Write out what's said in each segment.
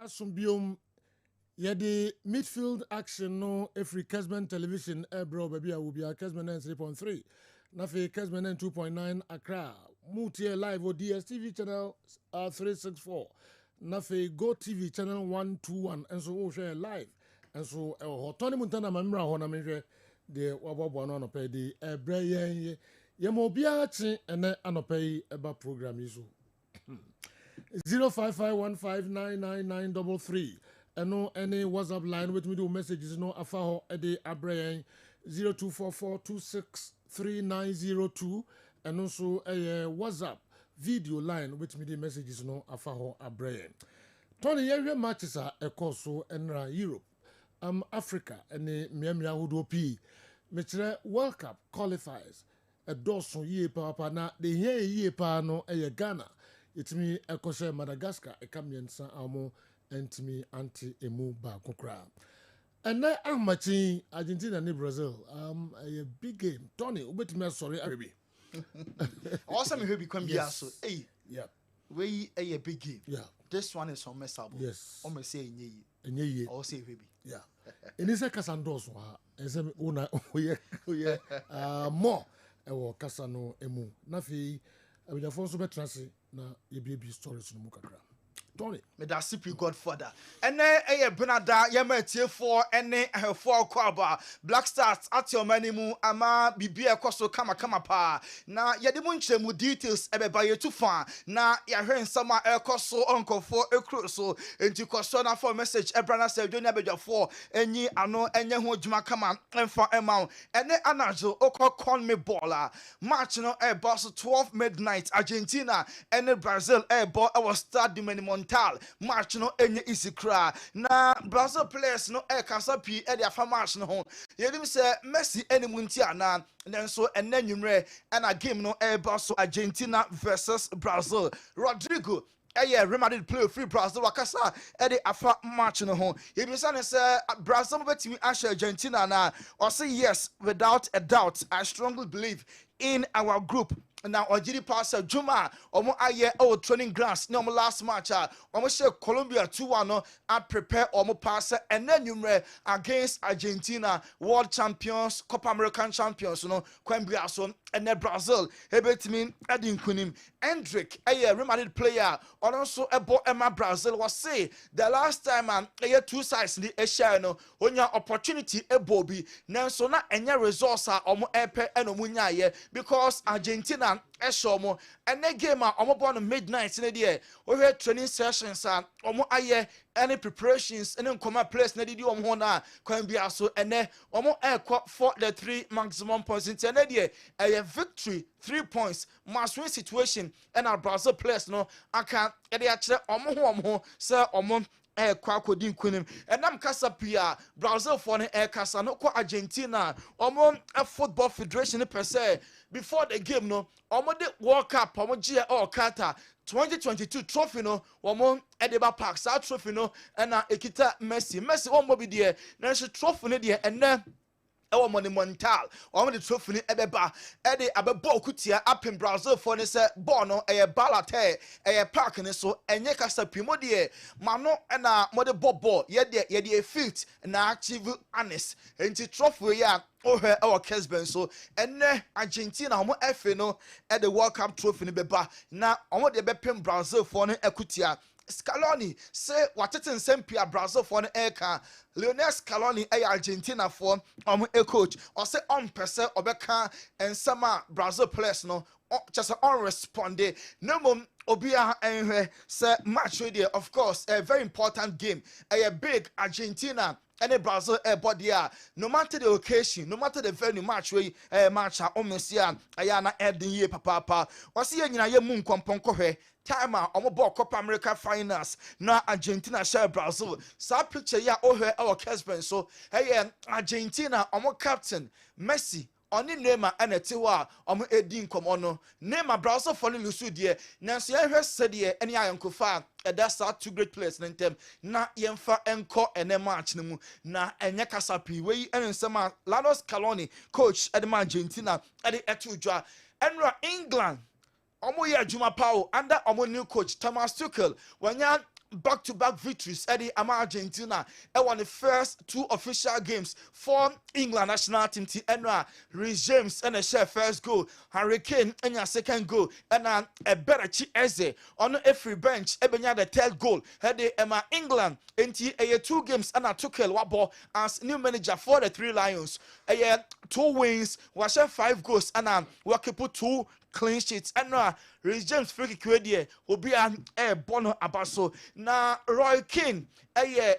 Asumbium yedi midfield action no every Kessben television bro baby will be a Kessben 3.3 nafe Kessben 2.9 Accra mutie live o DSTV channel 364 nafe Go TV channel 121 and so we share live and so hotoni muntana mamra ho na menhwe de wabobo no pay di ebre yen ye mo bia chi ene anopai eba program iso 0551599933 and no any WhatsApp line with me do messages no afaho ede abrayan 0244263902 and also a WhatsApp video line with me the messages no afaho abrayan. Tony yewe matches are ekoso enra Europe Africa and miamia hudo p metre World Cup qualifiers a doson ye papa na de here ye pa no Ghana. It's me ekoshe Madagascar ekamiensa amo entimi anti emu ba kokra. And na amachi Argentina ni Brazil a big game. Tony ubetimi sorry Arabi. Awesome you become so hey yeah. We a big game. Yeah. This one is unmessable. Yes. Almost say nye. Enye. Or say baby. Yeah. Enise kasandos wa ese una oye more ewo kasano emu. Na fi abijafo so betrase na yebi stories no mukakra. Tony Me da CP Godfather. And then Benada Yamatie for any for Kwaba Black Stars at your manimu ama bibia koso kama pa. Na yadimunche mu details ebe ba yetu fa. Na ya hwen sama koso onko for ekroso enti koso na for message ebrana se jonia beja for enyi ano enye ho djuma kama emfa emau. Ene anajo oko con me baller. Match no boss 12 midnight Argentina and Brazil ball was start the minimum match no enye easy cry na Brazil players no kasa pi e dia fa match no ho yedim say Messi enimunti ana nenso enanwumre na game no boss Argentina versus Brazil. Rodrigo Real Madrid play free Brazil wakasa e de afa match no ho yedim say Brazil betimi ashe Argentina na or say yes without a doubt. I strongly believe in our group. Now Ojiri passer Juma omo aye training grounds no last match omo share Colombia 2-1 and prepare omo passer and then numere against Argentina world champions Copa American champions no kwambia so and then Brazil ebetimi edin kunim Hendrick Real Madrid player also ebo Emma Brazil was say the last time two sides in the share no onya opportunity ebobi nanso na enya resource omo epe eno munya ye because Argentina Eshomo and the game omo born midnight in the day we training sessions omo aye any preparations and then come place na didi omo na kwambia so ene omo for the 3 maximum points in the day a victory 3 points must win situation and our Brazil players no aka e dey akire omo say omo kwakodin kunim enam kasa pia Brazil for ne kasa no ko Argentina omo football federation per se before the game no omo de World Cup omo gia Qatar 2022 trophy no omo edeba park sa trophy no na ekita Messi omo bi de na trophy ne de enne ewo monumental omo the trophy ni ebeba ede abebo kutia apem Brazil for ne se ball no balate park ne so enye kasa pimo de mano na mode bobo ye de fit na achieve honest enti trophy ya ohe ewo Kessben so enne Argentina omo efe no ede World Cup trophy ni beba na omo de bepem Brazil for ne ekutia Scaloni say watete nsempia Brazil for an eka Lionel Scaloni Argentina for a coach or say on pese obeka and some Brazil players no just on responde no mum obia enhwe say match radio of course a very important game a big Argentina and Brazil body no matter the occasion no matter the venue match we match omesia ayana edin ye papa o see nyina ye mu nkompon hwe time omo ball Copa America finals na Argentina share Brazil sa picture ya ohwe our Kessben so Argentina omo captain Messi oni Neymar enetewa omo edin komo no Neymar Brazil for the lusu de nanso ye hwe sede eni ayankofa that's our two great players in them na yemfa enko ene match no mu na enye kasapi we ensema Lionel Scaloni coach at Argentina at the etujwa enra England omo ye adwuma pawo under omo new coach Thomas Tuchel wanya back-to-back victories Eddie ama Argentina won the first 2 official games for England national team and Reece James and a share first goal, Harry Kane and your second goal, and a better Eze on a free bench ebenya the third goal Eddie Emma England into a 2 games and a Tuchel wabo as new manager for the 3 Lions, a 2 wins was 5 goals and we put 2 clean sheets and Reece James free kick there will be an bono abaso na Roy Keane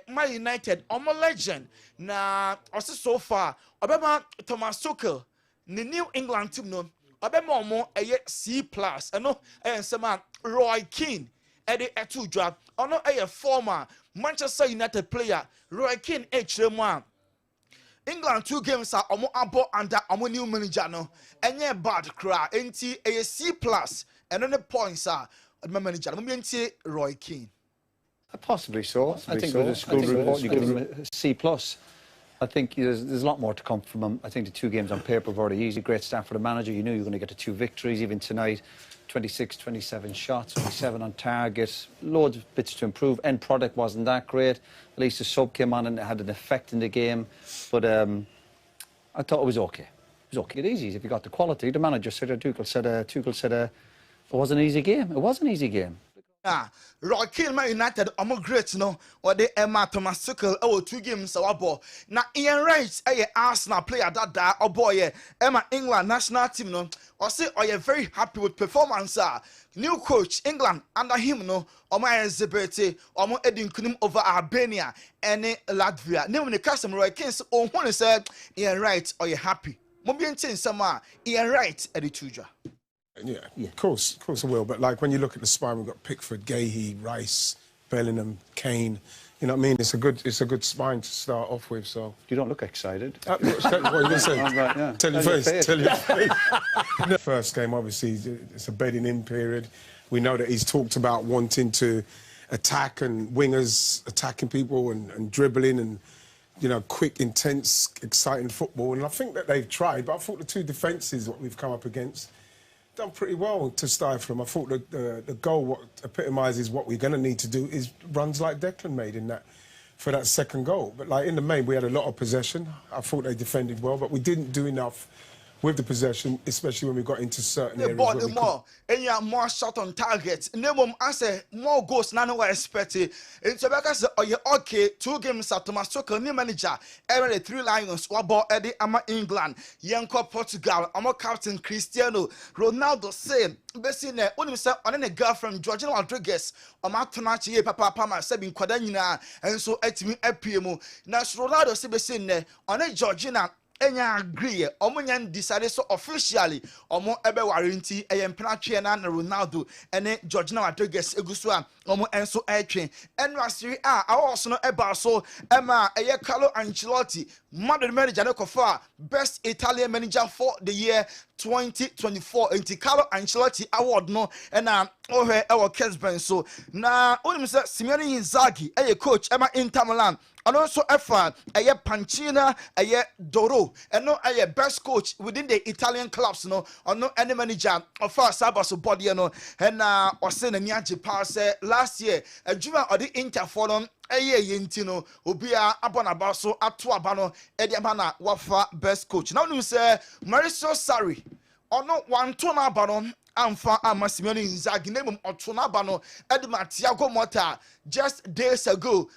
Man United legend na also so far obema Thomas Tuchel the New England team no obema omo C+ no ensema Roy Keane the etu dwa ono former Manchester United player Roy Keane chiremu England 2 games are abo under new manager no enye bad cry enti a C+ and on the points are manager Roy Keane. Possibly so. I think with a school report you give him a C+. I think there's a lot more to come from him. I think the 2 games on paper were very easy. Great start for the manager. You knew you were going to get the 2 victories. Even tonight, 26, 27 shots, only 7 on target. Loads of bits to improve. End product wasn't that great. At least the sub came on and it had an effect in the game. But I thought it was okay. It was okay. It's easy if you got the quality. The manager said, Tuchel said, it was an easy game. It was an easy game. Roy Keane Man United great no or the Emma Thomas Tuchel 2 games awabo na Ian Wright Arsenal player that boy Emma England national team no or say very happy with performance new coach England under him no exhibit Edin Kunim over Albania and Latvia name the custom Roy Keane when said Ian Wright happy Mobientin sama Ian Wright Tuja. Yeah, of course I will. But like when you look at the spine, we've got Pickford, Gahey, Rice, Bellingham, Kane. You know what I mean? It's a good spine to start off with. So you don't look excited. What are you going to say? Right, yeah. Tell your face. Tell your face. First game, obviously, it's a bedding in period. We know that he's talked about wanting to attack and wingers attacking people and dribbling and quick, intense, exciting football. And I think that they've tried, but I thought the 2 defences what we've come up against done pretty well to start from. I thought the goal what epitomises what we're going to need to do is runs like Declan made in that for that second goal. But like in the main, we had a lot of possession. I thought they defended well, but we didn't do enough with the possession, especially when we got into certain areas. Where and you have more shot on target. Name I say more goals than we expected. In Tobacco say, oh, yeah, okay, 2 games at Thomas Tuchel, new manager, every 3 Lions, Wabo Eddie Ama England, Yanko Portugal, Amo captain Cristiano Ronaldo saying, Bessine, only say on a girlfriend, Georgina Rodriguez, Omatonachi, Papa Pama, Sabin Quadanina, and so etimi epiemo. Now Ronaldo say Bessine, on a Georgina. Enya agree omunyan decided so officially omo ebe warranty empena na Ronaldo ene Georgina Rodriguez eguso a omo enso etwen enwasiri also no eba so ema Carlo Ancelotti Madrid manager ne kofa best Italian manager for the year 2024 anti Carlo Ancelotti award no na ohe ewo Kessben so na onim say Simone Inzaghi coach ema Inter Milan and also Efa Pancina Doro and no best coach within the Italian clubs no or no any manager of our Sabaso body no and or send a Niaji pass last year a Juma or the Inter forum yentino obia abonabaso atu abano ediabana wafa best coach now you say Mauricio Sarri ono one tona abano amfa Simone Inzaghi name otona abano edima Thiago Motta just days ago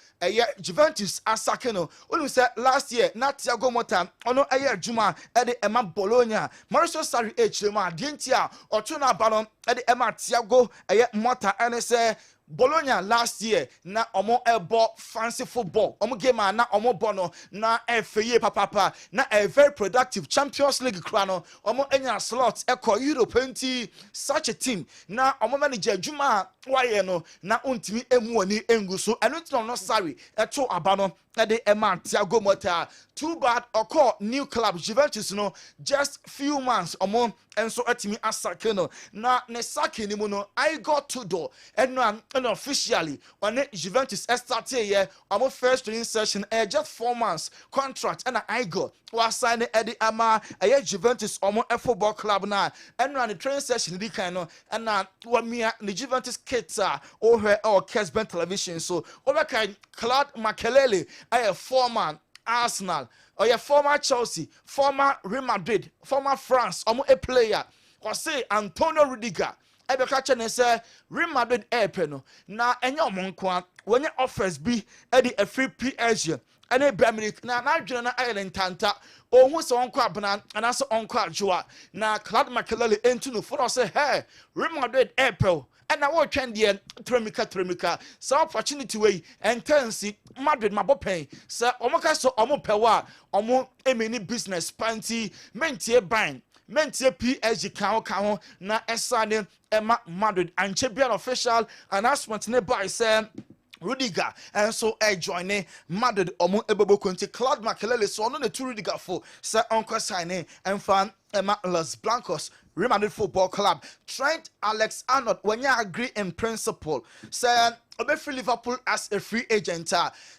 Juventus asakeno onu say last year na Thiago Motta ono Juma ede ema Bologna Mauricio Sarri echema dientia otona abano ede ema Thiago Motta ene say Bologna last year na omo ebo fancy football omo game na omo bono na feye papa na a very productive Champions League krano omo enya slot eko Europe enti such a team na omo manager Juma waye no na untimi emu oni enguso eno no sorry eto abano ede ema Thiago Motta too bad oko new club Juventus no just few months omo enso atimi asake no na ne sake ni mu no I got to do eno and officially on Juventus started here our first training session just 4 months contract and I go was signed Eddie Ama a Juventus football club now and run the training session the kind of and what me the Juventus kids over our Kessben television so over kind Claude Makelele a former Arsenal or your former Chelsea former Real Madrid former France a player or say Antonio Rudiger ebe ka che ne say Real Madrid no na enye omonkwa wonye offers bi e di free PSG ene Brameric na adwene na Ireland tanta ohun se onko abana ana se onko adwoa na Claude Makelele entu no for say hey Real Madrid and I will trend the tremika so opportunity way and tensi Madrid mabopen so omoka so omopewa omo emeni business panty mentie ban mentie PSG kan na esane Emma Madrid and champion official announcement nearby say Rudiger and so joining Madrid omo ebebo konti Claude Makelele so no the two Rudiger for say onko signing and fan Emma Los Blancos Real Madrid Football Club Trent Alexander-Arnold when you agree in principle say obe free Liverpool as a free agent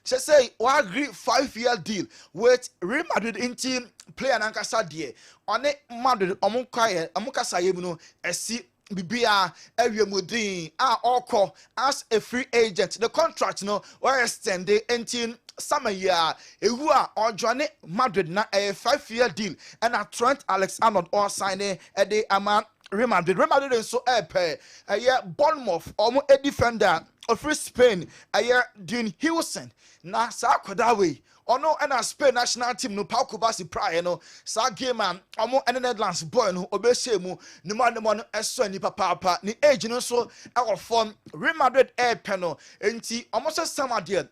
she say we agree 5-year deal with Real Madrid in team player nankasa die on Madrid omukasa yemu no esi bibia ewiemudin oko as a free agent the contract no were extended until summer year ewu or journey Madrid na a 5-year deal and a Trent Alexander-Arnold or signing a day Real Madrid so a year Bournemouth a defender of free Spain a year Dean Hewson na sa kwadawe ono and a Spain national team no Pauko Basi prior no sa game and Netherlands boy no obeshemu ni mo eso ni papa ni age no so our form Real Madrid no enti almost some there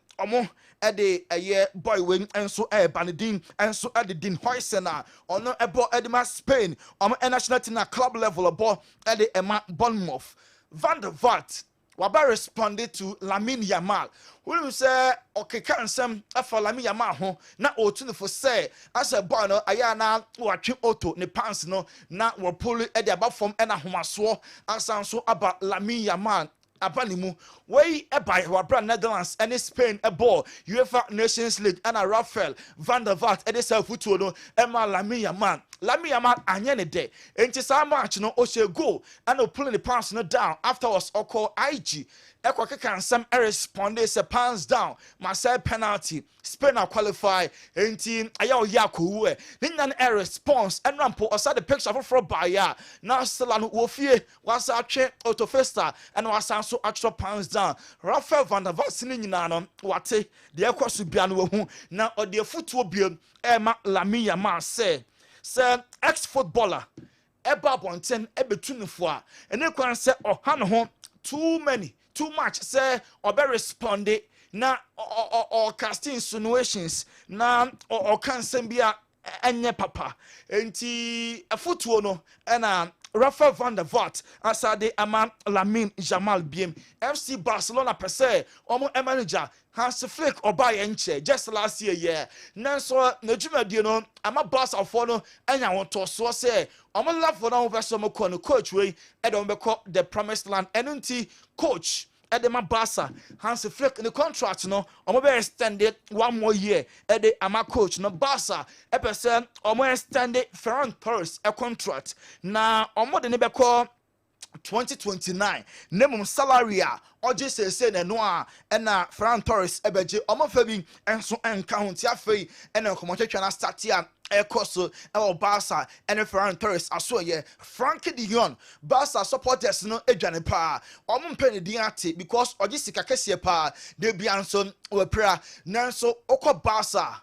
ede a boy wing and so Banadin and so at the Dean Hoysena ono ebo edema Spain national team na club level abo ede Emma Bournemouth Van der Vaart waba responded to Lamine Yamal who say okay can some for Lamine Yamal ho na otun for say as a boy no aya na watwe auto ne pants no na wo pull e de aba form e na homaso asan so aba Lamine Yamal abanimu wey e by wabra Netherlands and Spain a ball UEFA Nations League and a Rafael Van der Vaart e de self futuo no e ma Lamine Yamal anye ne de enti sa match no o she goal and o pulling the pass no down afterwards o call IG ekwa keka nsem respond say pants down Marcel penalty Spain are qualify enti aya o yakowu e nya na response and rampo osa the picture for by ya now still an wo fie wasa atwe autofesta and wasa so atro pants down Rafael Van der Vaart ni nyina no wate de ekoso bia no hu na o de futuo bia e ma Lamine Yamal say ex-footballer eba bonten ebetunifo a ene kwan say oha no ho too much say obe responde na or casting insinuations na or can bia enye papa enti afutuo no na Rafael Van der Vaart asade ama Lamine Yamal biem FC Barcelona per se omo manager Hans Flick oba yenche just last year nanso na dwumadie no ama Barca for no anya wonto so say omo love for no person mo ko no coach we e don be call the promised land enunti coach Edema Barca Hans Flick in the contract no omo be extended 1 more year ede ama coach no Barca e person omo extended Ferran Torres a contract na omo de ne be call 2029 nemum salary a oje say na no a na Ferran Torres ebeje omo fa bi enso enka ho ti afei na komotwetwa na start ya ekoso e Barca and Ferran Torres aso ye Frankie de Jong Barca supporters no edwane pa omo mpeni din ate because oje sika kese pa de bia nso we pra nanso okọ Barca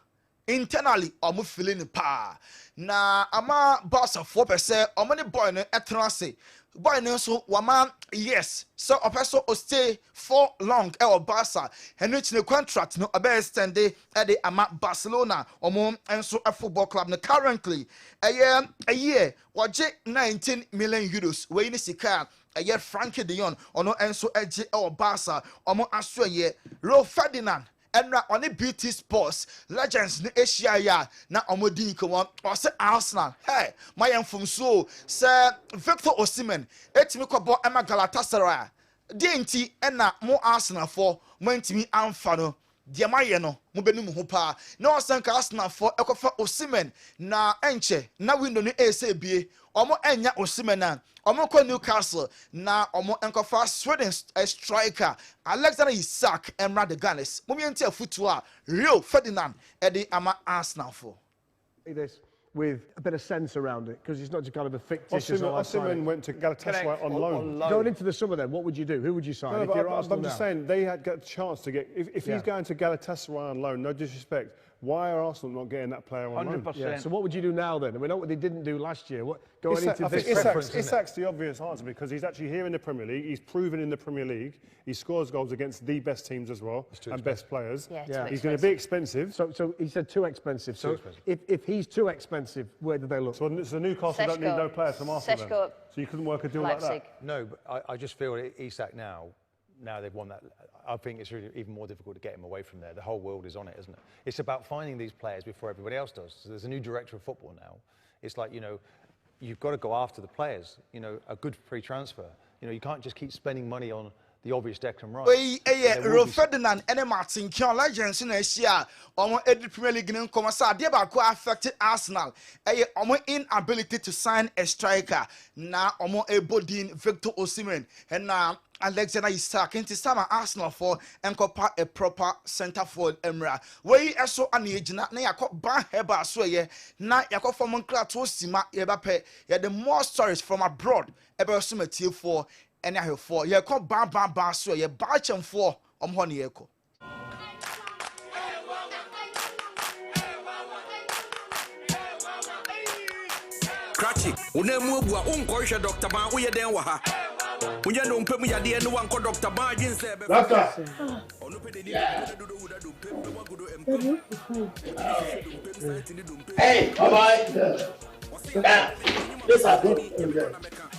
internally omo feeling pa na ama Barca 4% omo ne boy no etrase boy no so wama yes so opeso o stay for long e Barca and which the contract no obe extend e de ama Barcelona omo enso a football club no currently a year waje 19 million euros we ni sika a year Frankie de Jong ono enso eje e Barca omo aso ye Ro Ferdinand enra on BT Sports legends ni Asia ya na omodin ko o se Arsenal hey my enfum so say Victor Osimhen etimi ko bo ema Galatasaray DNT and na mo Arsenal for Mentimi Amfano. Diamaye no mo benu mu ho pa na osanka Arsenal for ekofa Osimhen na enche na window ni ASABA omo enya Osimhen na omo ko Newcastle na omo enkofa Sweden striker Alexander Isak emra the Gunners mo mienti afutu a Rio Ferdinand edi ama Arsenal for this with a bit of sense around it, because it's not just kind of a fictitious. Osimhen went to Galatasaray on loan. Going into the summer then, what would you do? Who would you sign? No, I'm just saying, they had got a chance to get... If he's going to Galatasaray on loan, no disrespect, why are Arsenal not getting that player on loan? 100%. Yeah. So what would you do now then? We know what they didn't do last year. Going into this preference, Isak's the obvious answer, because he's actually here in the Premier League. He's proven in the Premier League. He scores goals against the best teams as well and best players. Yeah. He's going to be expensive. So he said too expensive. So if he's too expensive, where do they look? So Newcastle don't need no players from Arsenal then. So you couldn't work a deal like that? No, but I just feel Isak now they've won that, I think it's really even more difficult to get him away from there. The whole world is on it, isn't it? It's about finding these players before everybody else does. So there's a new director of football now. It's like, you know, you've got to go after the players, you know, a good free transfer. You know, you can't just keep spending money on the obvious Declan Rice. Rio Ferdinand and Martin Kion Legends in Asia, almost every Premier League in Commerce, they are affected Arsenal. Almost inability to sign a striker. Now, almost a body Victor Osimhen and now Alexander Isak into some Arsenal for and a proper centre forward Emra. Where you also an age na yako ban heba so ye na yako from Moncler to Sima Ebape. Yeah, the more stories from abroad about some for and I have four. Yeah, come ban so ye batch and four honey echo. Cratchit, unemu bua unkoisha Dr. Ban uye den wa ha. Unye no mpemu ya die no wanko Dr. Ban jinse be. Laka. Hey, bye-bye. Yes, I do.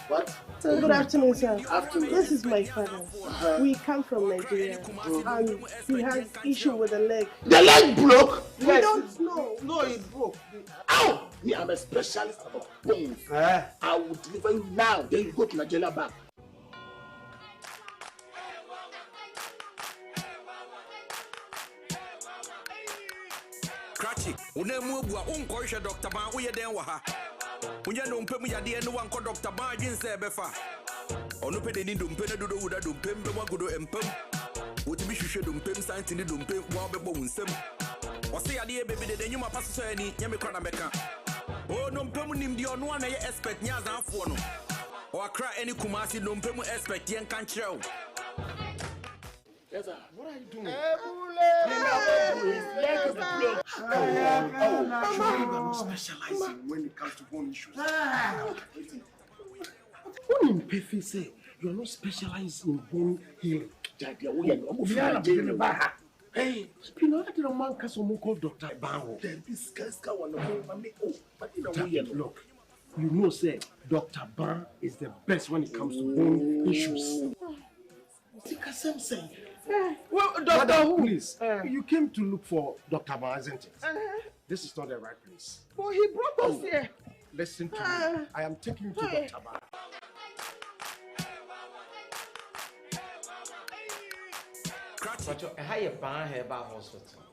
What? So good afternoon, sir. Afternoon. This is my father. We come from Nigeria, and he has issue with the leg. The leg broke? We don't know. No, it broke. Ow! Me, I'm a specialist about bones. I will deliver you now. Then you go to Nigeria back. Cratchit, unemu bua unkoisha Dr. Ban uye den wa ha. Unye no mpemu ya die no wanko Dr. Ban jinse be fa. Onu pe de ni dompe na dodo wuda dompe mbe wagodo empem. Wotimi hwehwe dompe santi ni dompe wa bebo wunsem. Wose ya die bebe de nyuma paso so ani nyame kwa na meka. O no mpemu nim di onu ana ye expert nya azanfo no. O akra any Kumasi no mpemu expert yen kan kireo. Yes, sir. What are you doing? You are specializing when it comes to bone issues. What in Pefi say? You are not specialized in bone healing. Hey, Spino, I didn't man someone called Dr. Bao. This guy's got one of me. Oh, but you know, look, you know, say Dr. Ban is the best when it comes to bone issues. Say. Well, Doctor, please, you came to look for Dr. Ban, isn't it? This is not the right place. Well, he brought us here. Listen to me. I am taking you to Dr. Ban. But I have a ban here by hospital.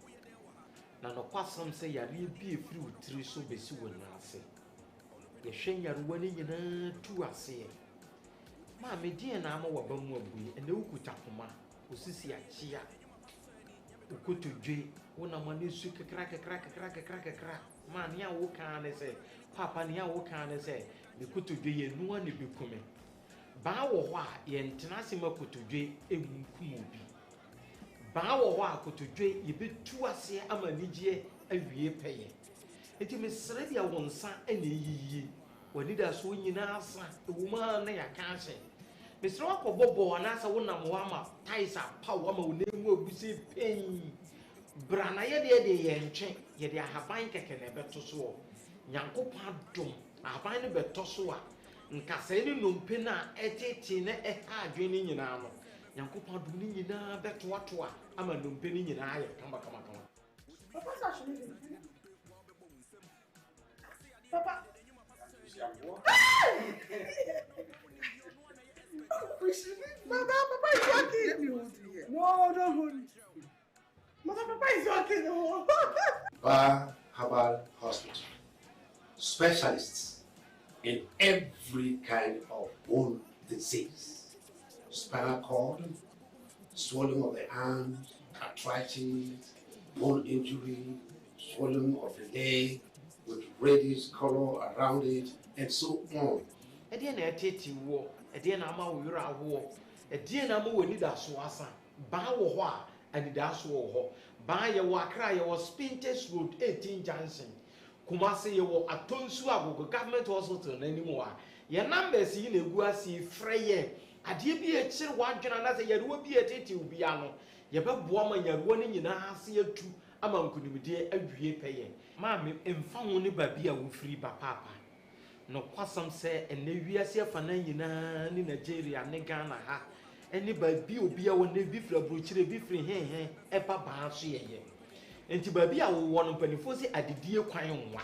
Now, no question say you be a few three so be soon. I say, you shame your winning in 2 I say. Mammy, dear, I'm over Bumway and the Ukutapuma, who sees ya chia. Ukutu J, when I'm on this crack. Man, ya wo can say, Papa, ya wo can say, the Kutu J and no one be coming. Bow wa, yen tenasima Kutu J, a Kumubi. Bow wa Kutu J, you be 2 I say, I'm a Nigie, a year pay. It is Serbia one son any ye. When it has swing in answer, the woman they are cancer. Mr. Wako Bobo and answer one of Wama, Taisa, Power, name will be say pain. Branaya de Yenchen, yet they have been taken a better so. Yanko Padum, I find a better so. Nkaseni numpena etetina eha dwene nyina no Yankopa dum ni nyina beto ato a ama numpeni nyina aye kama Papa actually Papa Papa is working. Let me hold you here. No, don't hold it. Papa is working. Bar Herbal Hospital. Specialists in every kind of bone disease. Spinal cord, swelling of the arms, arthritis, bone injury, swelling of the leg with reddish color around it, and so on. Ediana eteti wo, ediana ama wo yura wo, ediana mo woni da so asa. Ba wo ho a, ani da so wo ho. Ba ye wo Accra ye wo Spintex Road 18 Junction. Kumasi ye wo Atonsu Agogo Government Hospital n'animu a. Ye numbers yi na egu asi freye. Ade bi e kire wadwena na se ye ruo bi eteti obi ano. Ye beboa ma yaruo ne nyina ase atu ama nkunimde awie peye. Ma me emfa ho ne ba bi a wo free ba papa. No kwasam se ene wiase afa na nyina ni Nigeria ne Ghana ha. Eni ba bi obi a won bi fra brochire bi fri hen epa ba so yeye. Enti ba bi a wo won mpanifo se adedie kwan nwa.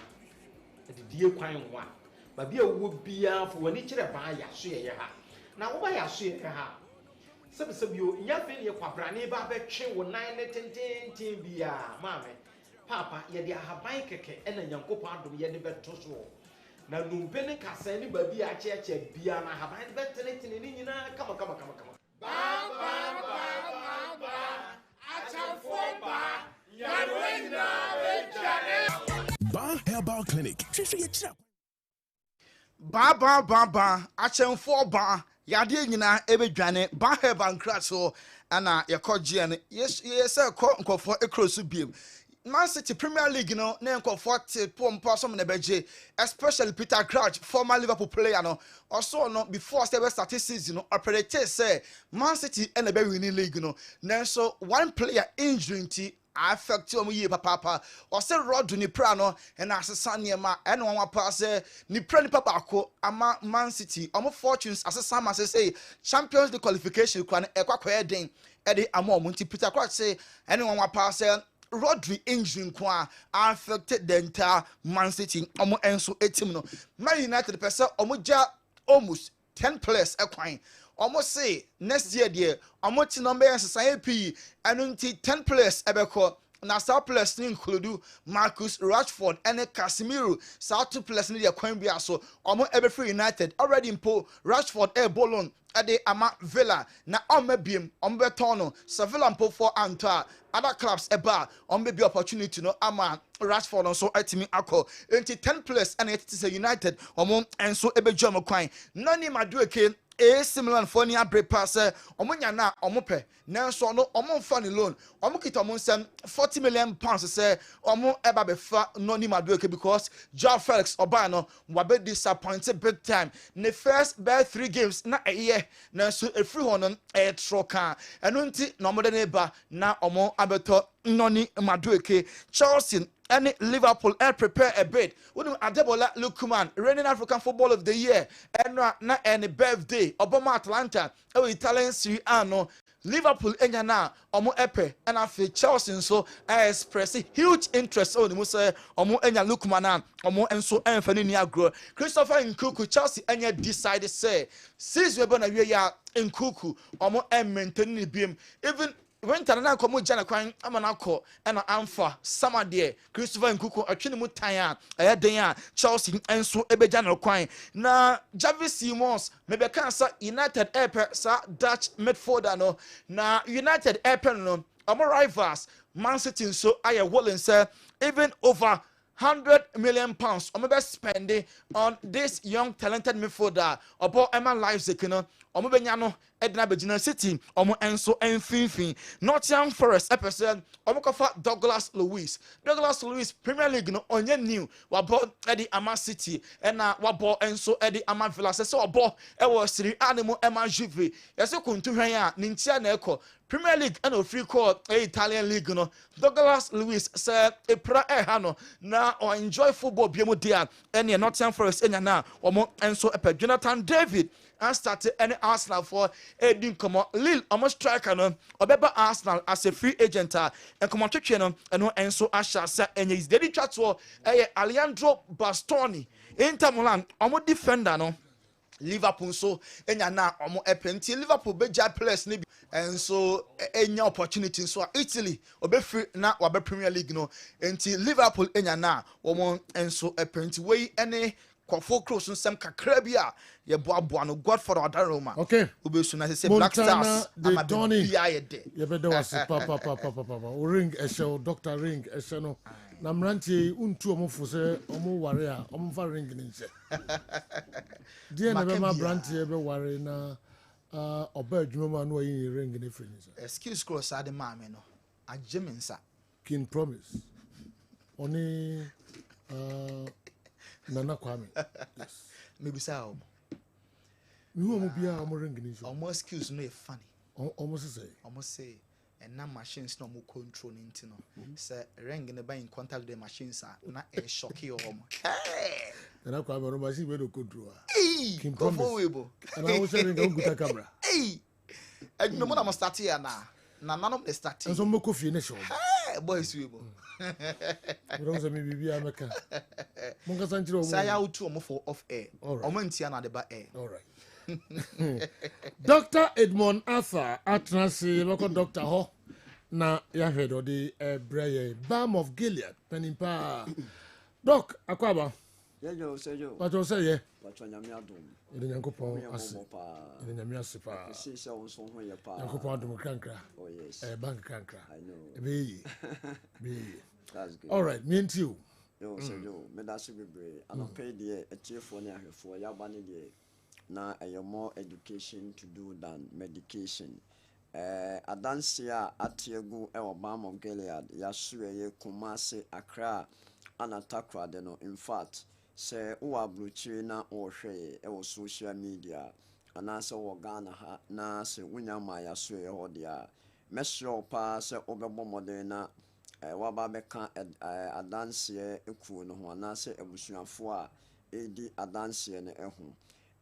Adedie kwan nwa. Ba bi a wo bia fo woni kire ba ya so yeye ha. Na wo ba ya so yeye ha. Sebio nya fe ne kwabrane ba be twe wo nan ne tenten bia maame. Papa ye de ahaban keke ena nyankopon adom ye de beto so. Na numpe ne kasa ni ba bi a cheche bia na ahaban de betene ni nyina kama. Ba Herbal Clinic. Ba achemfo ba yade nyina ebedwane ba Herbal Kraso ana yakogye ne yes nkofo ekrosu biem. Man City Premier League no na nkofo te pompo so na beje, especially Peter Crouch, former Liverpool player no also no before start season no operated say Man City and be winning league no. Nanso one player injury affect omo ye papa or say Rod ni pra no and asesa niema and one pass ni pra ni papa ko ama Man City omo fortunes asesa ma say Champions League qualification kwa ekwa den e de ama omo nti Peter Crouch say and one pass Rodri injury kwa affected the entire Man City omo enso team no. Man United person omo ja almost 10 players ekwan. Almost say next year there omo ti number ensesa AP and 10 players ebeko. Na sa players include Marcus Rashford and Casemiro. Sa two players ni ekwan bia so omo ebe United already impo Rashford bolon ade ama Villa na omebiem ombetono Sevilla mpo for Anta other clubs eba ombe opportunity no ama Rashford so atimi akọ enti 10 players and it is a United omo enso ebejo amkwan nani madueke similar for ni abre pass omunya na omope nanso no omo mfa ni loan omo kita omo nsem 40 million pounds say omo eba be fa no ni madueke because Joao Felix oba no wabe disappointed big time the first bad 3 games na eye nanso efri hono troka eno nti na omo de neba na omo abeto no ni madueke Chelsea and Liverpool prepare a bid. Wouldn't Adebola Lukman, reigning African Football of the Year, and na any birthday, Obama Atlanta, Italian Serie A no. Liverpool enyana omo epe and afi Chelsea so express huge interest on mu say omo enya Lukman omo enso enfani ni agro. Christopher Nkuku Chelsea enya decide say since we na we ya Nkuku omo maintain ni biem even when Tanana komo jana kwan amanako and amfa sama de Christopher Nkuku atwene mu tan a den a Chelsea enso ebeja no kwan na Javi Simons mebeka sa United airport sa Dutch midfielder no na United airport no omo rivals Man City so aye willing say even over 100 million pounds omo be spending on this young talented midfielder obo Emma Leipzig no omo benya no edna begina City omo enso enfinfin Nottingham Forest episode omo kofa Douglas Luiz Premier League no onye new wabo edi ama City na wabo enso edi ama Villa se obo e wo Serie A mo Emma Juve yese kuntu hwan a nintia na eko Premier League and a free call Italian League no Douglas Luiz said a pra no na or enjoy football biemu dia any Nottingham Forest enya na omo enso epe Jonathan David and started any Arsenal for Edin Komo Lille almost striker no obeba Arsenal as a free agent and come twetwe no eno enso asha sa enye is dedi twatwo Alejandro Bastoni Inter Milan omo defender no Liverpool so enya na omo epenti Liverpool be ja players ni and so enya opportunity so Italy obefri na wabe Premier League no enti Liverpool enya na omo enso epenti we ene kwafo cross nsem kakra bi a ye boaboa no Godford Adaroma okay obesu na say Black Stars ama Tony bia ye de ye be was papa ring esho Dr. Ring esho no na mrantie untu omfo se omo ware a omo fa ring ni nse die na be ma brantie be ware na oba adwuma ma no yi ring ni free nse excuse cross ade ma me no ajemensa kin promise oni Nana Kwame. Yes. Maybe so. You will be a more ring. Almost excuse no funny. Almost say. And now machines no more control into no. Say ring in the bank contact the machines are not a shocky or hey. And I come on machine where to control. Hey, go forward. And I was saying go good camera. Hey. And no more must start here now. None of the starting. And some more coffee in the show. Hey, boys we don't say maybe be American. Monga Sancho. Say out to for off air. All right. Omantiana the back air. All right. Dr. Edmond Arthur Atnasi local doctor ho na ya head of the Braille Balm of Gilead Penimpa. Doc Akwaba. Sejo, sejo. What you say ye? What you nyame adom. Ede Nyankopon ase. Ede nyame ase pa. See say won so ho ye pa. Nyankopon adom krankra. Oh yes. Bank krankra. I know. Be. That's good. All right, me and you. Yo, sejo. Me da se bebre. Anope de etiefo ne ahwefo ya ba ne de na more education to do than medication. Adanse a atiegu e Balm of Gilead ya suye Kumasi Accra anatakwa de no in fact say uwa bruchi na ohwe e wo social media anase wo Ghana ha na se wunya ma ya suye ho dia mesro pa se obebo modern na waba beka adanse eku no ho anase ebusuafo a edi adanse ne ehu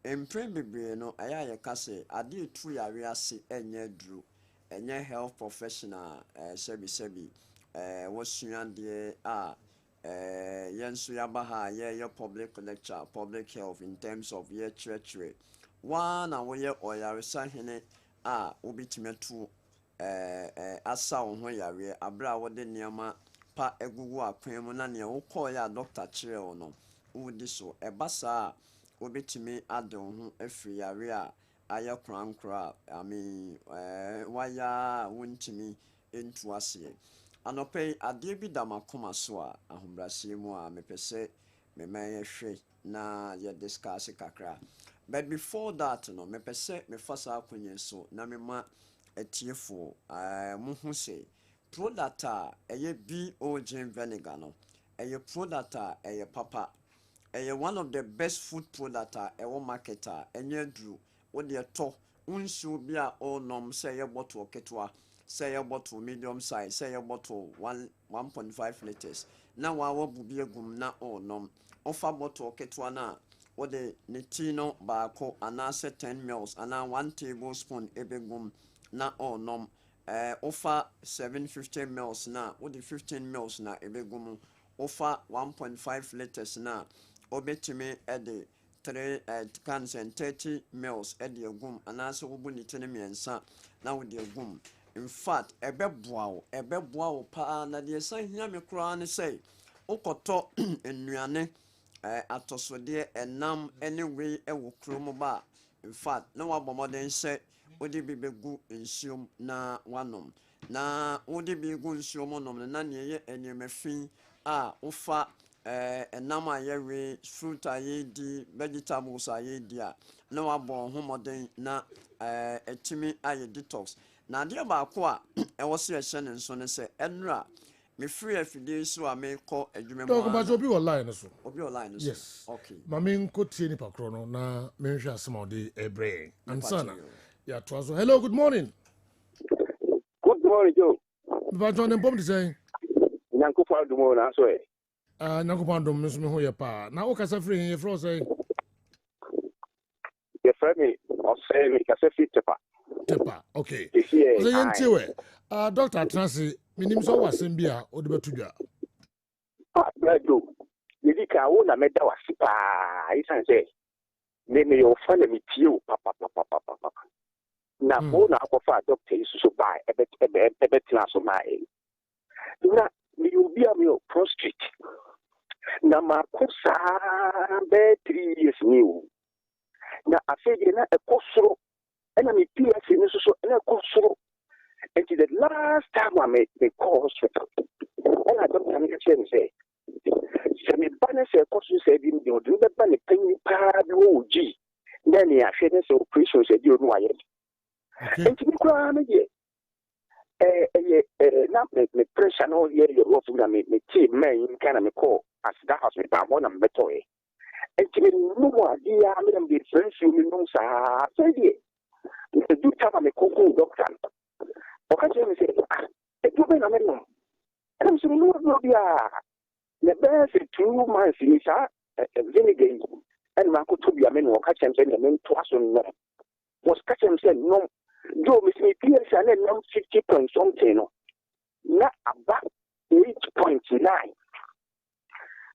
empre bebre no aya ye kase ade tu yare ase enye dru enye health professional sebi wosua de a yensu yabaha ye public lecture public health in terms of ye church one and we oyaresa hene a obitimetu asa wo ho yare abra wode niama pa egugu akwan mu na ne wo call ya doctor chire wo no wudi so ebasa obitimi ade wo ho afiri yare a aya krankra waya wontimi entu ase anope ade bi da makoma so a ahombrase mu a mepese memaye hwe na ye discuss kakra but before that no mepese me fasa akonye so na mema etiefo muhu se product a eye BOJ vinegar no eye product a eye papa eye one of the best food product a ewo market a enye dru wo de to unsu bi a onom say ye bottle ketwa say a bottle medium size, say a bottle 1.5 liters. Now our bubi gum na onom. Offer bottle ketwana or the netino bako anase 10 mils and 1 tablespoon ebegum na onom. Offer 750 mils na or the 15 mils na ebegum. Offer 1.5 liters na obetime at the 3 cans and 30 mils at the gum and answer wubuni tenemiansa now with the gum. In fact, ebeboa pa na de san hia me kura ne say okoto enuane atosode enam anyway ewo kromo ba. In fact, na wabomoden say odi bibegu nsiom na wanom na odi bigu nsiom nom na ne ye enyemafin a ofa enam ayewe fruit ayedi vegetables ayedi a na wabon homoden na etimi aye detox na dia ba ko a e wo se ehye ne nso ne se enra me free afide so a me ko adwuma mo talk about obi online so yes okay mama nko tie ni pakro no na me hwe asema de ebre ansana ya to so hello good morning Joe ba John Mbom de say nyanko fa do mo na so e nyanko pa do me so me ho ye pa na o kasa free ye fro say ye free me o say me kasa free Tepa, okay. So yentiwe. Dr. Transi, minim so wasem bia o de betudwa. Brado. Yedi ka wo na meda wasi pa. Isan say me your friend me tiu papa. Na mo na akofa doctor is so by ebe class of my. Na me you be a me prostrate. Na ma kosa be 3 years new. Na afege na ekosoro. And me PS in so na ekosoro. And the last time I made the call hospital. And I don't understand say. Semi banner say question say you do the banner penny pa bi then he actually say operation say you know yet. And to be cry me now me pressure no here you rough na me team man kind of me call as that house me ba one am better. And to me no idea me dem dey friends you me no sa say the do time me call doctor. Okay me say it do me na me no. And I'm saying no be the best 2 months in vinegar and Marco to be a man or catch him saying the men twice on was catch him saying no. Joe Miss me Pierce and then 50 points something. Not about 8.9.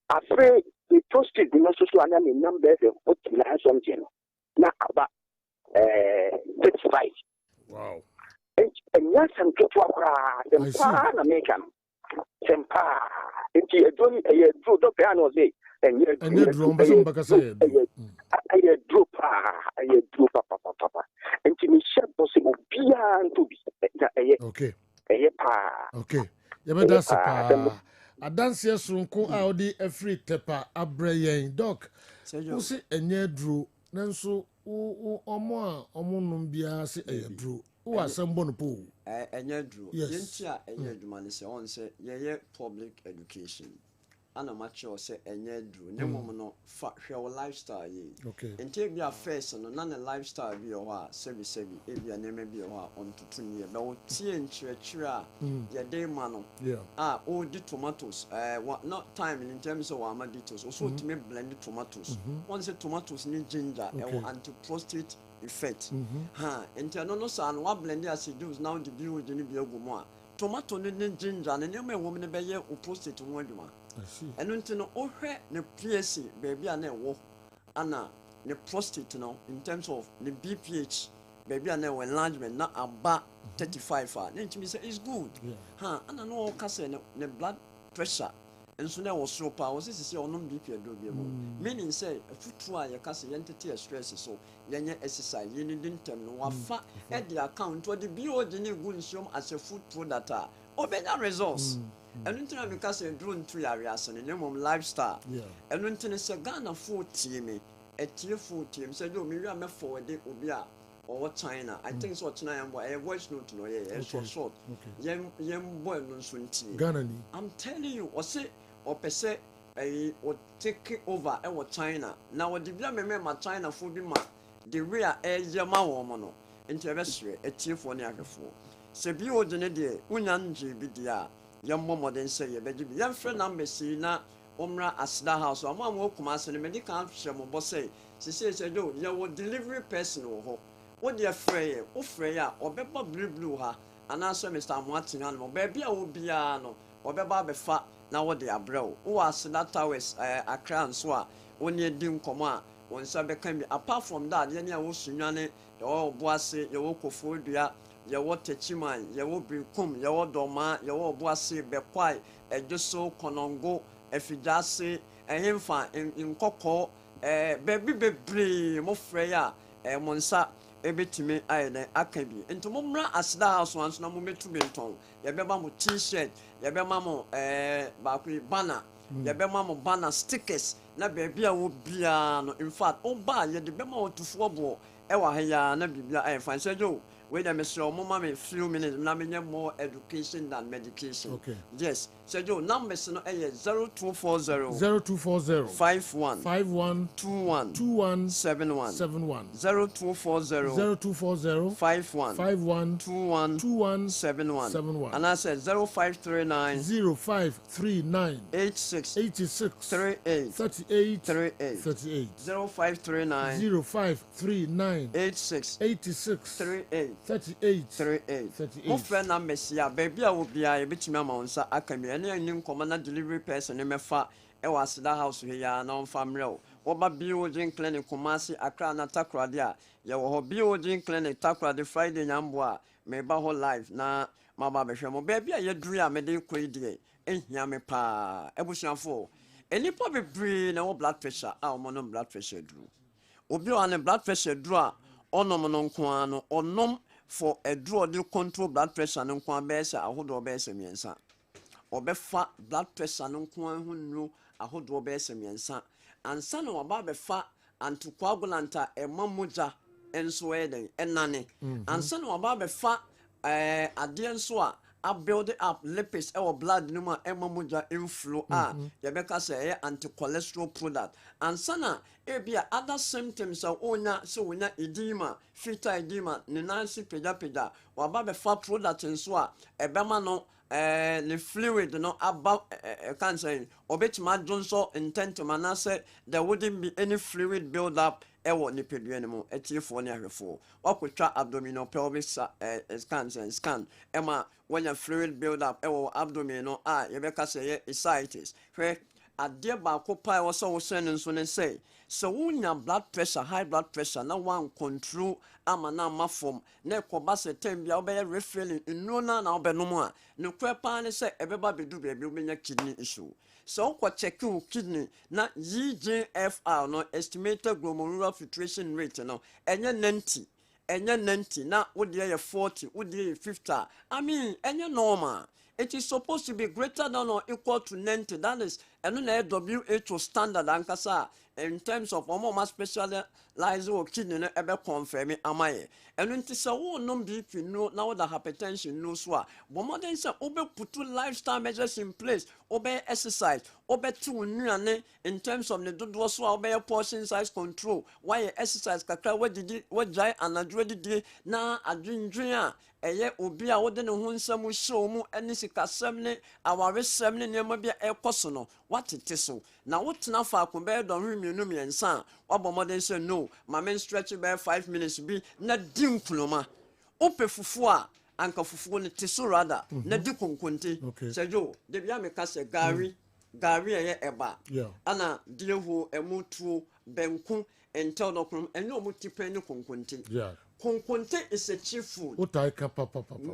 Afraid we posted the most one in numbers of 49 something. Not about 35. Wow. And yes, and get to a American. Sempa. Enti edoni do do pe ano say enye drum ba some baka say aye drop papa enti me share possible bia to be okay pa okay ye be that's pa adanse sonko a odi every tepa abrayen doc who say enye dro nanso omo num bia say enye dro who asembo no po enye dro yentia enye adwuma ne say on say ye public education ana macho say enye dro ne mom no fa hwe lifestyle ye okay enti bia first no na ne lifestyle bi o ha sebi e bia ne me bi o ha on tutun ye be o tie nchirechire a ye dey ma no o di tomatoes not time in terms of amaditos also to me blend tomatoes one say tomatoes ni ginger e anti-prostate effect enti no so an wa blend as juice now the bi o di ni bi agumo a tomato ni ginger ne me wo me be ye o prostate ho adwuma eno nti no ohwe ne PSC baby a na ewo ana ne prostate no in terms of the BPH baby a na enlargement na aba 35 na nti me say it's good ana no ka say ne blood pressure enso na wo so pa wo say onom BP adobia mo meaning say afutu a ye ka say yentete stress so yenye exercise ye ni dintem no wafa e the account or the BOD ni good nsom as a food product a obenya results enu ntina because e drone to yare asene ne mom lifestyle enu ntina se Ghana 40 me etie 40 say do me wi am forward obi a or China I think so China am boy voice note no ye so short yem boy no so nti Ghana ni I'm telling you o say o pese o take over e wo China na wo de bia me ma China fo bi ma the way a yema wo mo no nti e be sere etie fo ne ahwefo se bi o de ne de unya nje bi dia yam modern say ye beji yam friend number si na omra asda house am okuma ase ne medical hwe mo bo say se do ye wo delivery person wo ho de frey o frey a obeba blue ha ana so Mr. Martin an mo ba bia wo bia no obeba be fa na wo de abrɛw wo asda towers akra nso a woni edi nkomo a won sa be kan bi apart from that ye ne a wo sunwane ye wo boase ye wo kofo dua ye wo techiman ye wo brikum ye wo doma ye wo boase bekwai ejoso konongo efijase ehemfa nkokɔ bebi bebre mo frɛ ya monsa ebetime ayene akabi ento mo mra asda house once na mo metu benton ye beba mo t-shirt ye bema mo ba ku banner ye bema mo banner stickers na bebi a wo bia no in fact o ba ye de bema wo tufo bo ewa ha ya na bibia fan sejo wait a minute, mommy, few minutes, na more education than medication. Okay. Yes. So your numbers no 0240 0240 51 51 21 21 71 71 0240 0240 51 51 21 21 71 71 and I said 0539 0539 86 86 38 38 38 38 0539 0539 86 86 38 38 38 mo friend na mesia baby a wo bia e betimi ama onsa aka mi ene anim koma na delivery person ne mefa e wa asida house he ya na on famrel Oba Biogin Clinic, Kumasi, Accra, na Takradia. Yawo Biogin Clinic, Takra, the Friday Yambua, Meba whole life. Na Mama Beshamo, baby, I dream, I did quid, Yami pa, Ebusian for. Any probably breed no blood pressure, our mono blood pressure drew. Obi on blood pressure draw, onom kwano, onom for a draw do control blood pressure no kwan besa, a hood or besa miensa. Obefa blood pressure no kwan who knew a hood or besa miensa. And son of a fa anticoagulanta a mamuja and Sweden and nanny. And son of a fa a dear soa. I build up lipids our blood numa emamuja inflow Yabeka say anti-cholesterol product and sana ebia other symptoms of onya so we na edema fetal edema ninansi peda waba fat product nso ebema no the fluid no about cancer obetima jonso intent manase there wouldn't be any fluid build up ewo ni pedua mo etiefo ne ahwefo wakotwa abdominal pelvic scan ema when your fluid build up ewo abdomen no yebeka say ascites hwe ade ba ko pa wo so wo sen nso ne say so wunya blood pressure high blood pressure na one control ama na mafom na ekoba se tembia obeye refilling inu na obenom a ne kwepa ne say ebeba bedu bia bi obenya kidney issue so ko check your kidney na EGFR no estimated glomerular filtration rate no enye 90 na wodi ye 40 wodi ye 50 I mean enye normal. It is supposed to be greater than or equal to 90. That is, and WHO standard ankasa in terms of more specialized or kidney ever confirm it. Am I? And when this all non BP no now the hypertension no swa. But more than say, obe put two lifestyle measures in place, obey exercise, obey two new in terms of the do swa obey portion size control. Why exercise kakra what dry and adread na adrenaline. Eye obi a wode ne ho nsam show mu ene sikasem ne awaresem ne nema bia ekoso no watete so na wotena fa akombe don hwemienu miensa wabomode say no ma men stretch by 5 minutes bi na di nkunoma ope fufu a anka fufu ne te so rather na di konkonte sejo de bia me ka se gari eye eba ana diehu emutuo benku entel no krom enye omutipe ne konkonte konkonte is a chief food.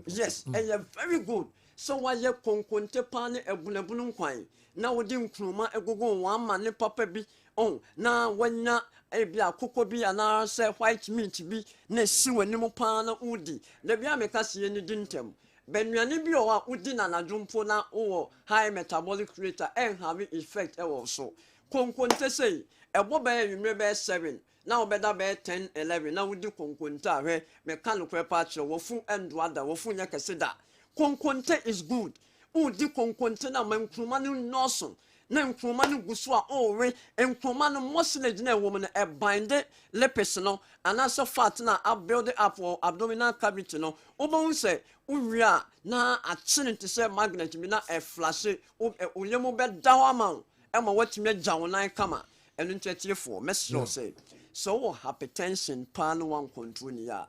Yes, and you're very good. So why you konkonte pane ebunebunu kwai. Now we didn't kruma egogo one man papa bi. Oh, now when na ebia koko bi ana say white meat bi na siwe ni mo pana udi. Le bia me ka sie ni dintem. Benuane bi o wa udi na nadwumpo na o high metabolic rate and have effect e wo so. Konkonte say ebo be yumre be 7. Now better be 10, 11. Now we do konkonta where mechanical patch wo fu endwada wo fu nya keseda. Konkonte is good. O di konkonte na mankruma no noso. Na nkruma no guso a o we nkruma no muscle na woman e binde lipis no and also fat na build up for abdominal cavity no. Obo say uwia na achine te say magnet bi na e flash o yemu be dawa ma e ma watime jawonan kama. Enu ntiatie for message say so hypertension pan one control ya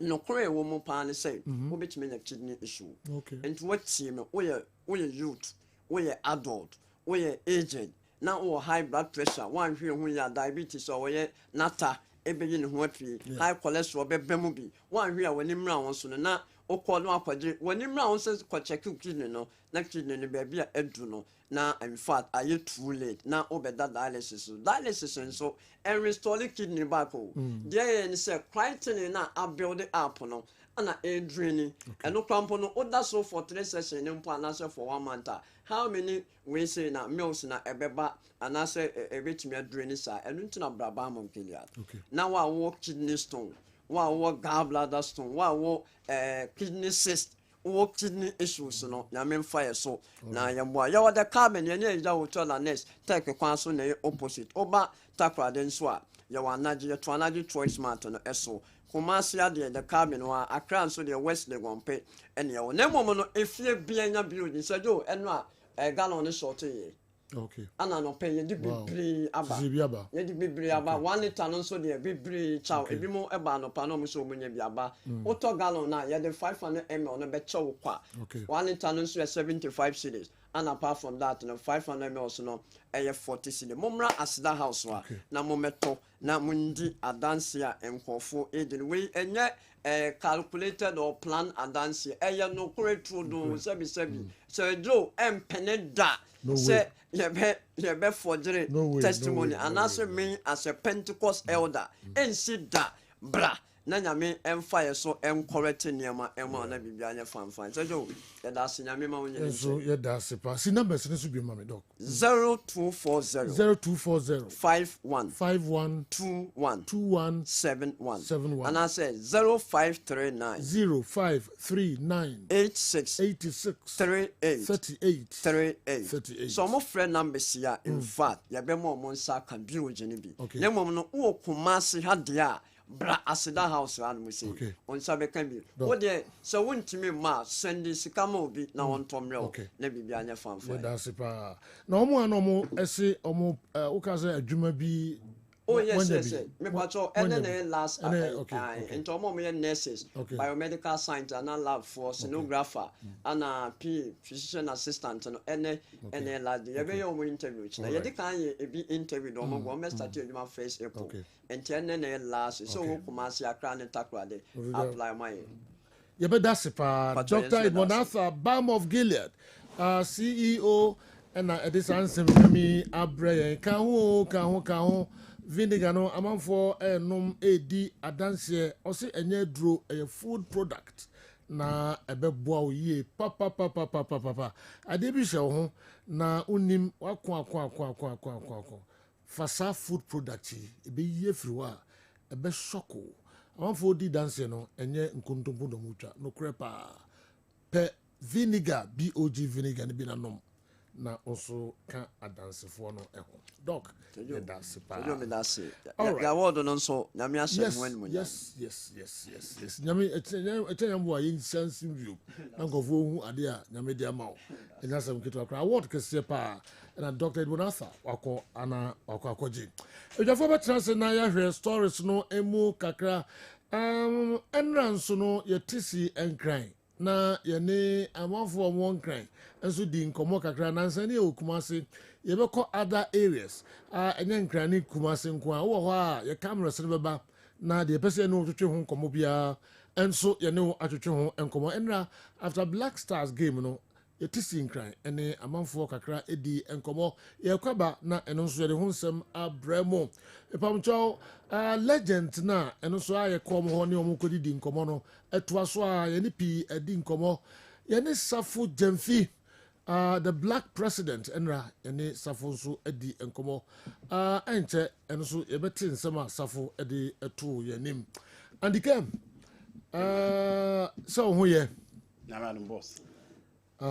no kore wo mo pan say wo betime na kidney issue and what team we youth we adult we aged na wo high blood pressure one hwe hu ya diabetes or we nata ebeyi ne ho afi high cholesterol be bemu bi one hwe a wani mra won so na okọ no akwaje wani mra won say ko check kidney no na kidney ne be bia edu no na in fact are you too late na obeda dialysis so and restore kidney back there and say creatinine na build up no ana draining and no crampo no oda so for 3 sessions in plan say for 1 month how many we say na meals na ebeba and I say a bit me draining sa and ntina braba mon kilia now I walk kidney stone wa gallbladder stone wa kidney cyst wo kidney issues no na men fire so na yamwa ya wada Kessben ye ne ja hotel na next take kwan so na opposite oba takra den so a ya wa anaje choice mart no eso Kumasia de Kessben wa Accra so de West Legompe ene ya wo na mom no efie bianya building so jo eno a gallon no short ye okay ana no pay ye di bibri aba ye di bibri aba 1 liter no so de bibri chow ebi mo eba no pa no mo so omunya bi aba auto gallon na ye de 500 ml no be chow kwa 1 liter no so 75 cedis and apart from that, 500 mils no 40 cedi. Momra asida house wa na mometo na mundi adansia enkofo edin we enye calculated or plan adansia no kure true do sebi so do empeneda say yebe forgery testimony and as me as a Pentecost elder and sit da bra na nyame emfire so correct niema ema na bibia nya fanfan so jo ya da se nyame ma wonye so ya da se pa si numbers ne so bi ma me doc 0240 51 71 and I say 0539 86 38 so mo friend numbers ya in fact ya be mo nsa kan bi o jeni bi na mo no wo kumase ha dia bra asida house ran mu say on sabe kan bi wo de so wontimi ma send sikama obi na won tomre na bibia anya fanfan da se pa na omo anomo ese omo wo ka say adwuma bi oh yes me pacho and last into omo me nurses biomedical science and lab for sonographer and physician assistant no and lad you be your interview na ye de kan ye bi interview do omo go me start adwuma first April and then last so wo kuma se akra ne takwa de apply my ye be that se pa Dr. Ibonatha Balm of Gilead CEO and this answer me abreye kan ho vinegar no amanfo nom edi adanse o se enye duro food product na ebeboa o ye papa ade bi hye ho na unim wakwa fasa food product ebe ye friwa ebe shoko amanfo di danse no enye nkontompo do mutwa no krepa pe vinegar bog vinegar ne bi na nom na also ka adansefo no eho doc that's pa ya word no so nyame ahye ho animo yes nyame etenya mbo ayi sense view na ngofo hu ade a nyame dia ma o enya sam kitu akra award kese pa na Dr. Ibonatha wako akoji ejafo betrance na ya hwe stories no emu kakra enranso no yetisi enkran na yene amanfo mo nkran enso di nkomo kakra na nsane okumase yebekọ other areas enye nkran ni kumase nko a wo ho a ye camera se beba na de pese no twetwe ho nkomo bia enso yene wo atwetwe ho nkomo enra after Black Stars game no yetisi nkran ene amanfo kakra edi nkomo ye kwaba na eno nso ye de ho nsem abramo epamcho legend na eno so aye kom ho ne omo kodi di nkomo no etwa so a ye ne pi edi nkomo ye ne Safo Jemfi the black president enra ye ne Safo nso edi nkomo enche eno so ye beti nsem a Safo edi eto ye nim andikam so ho ye na man boss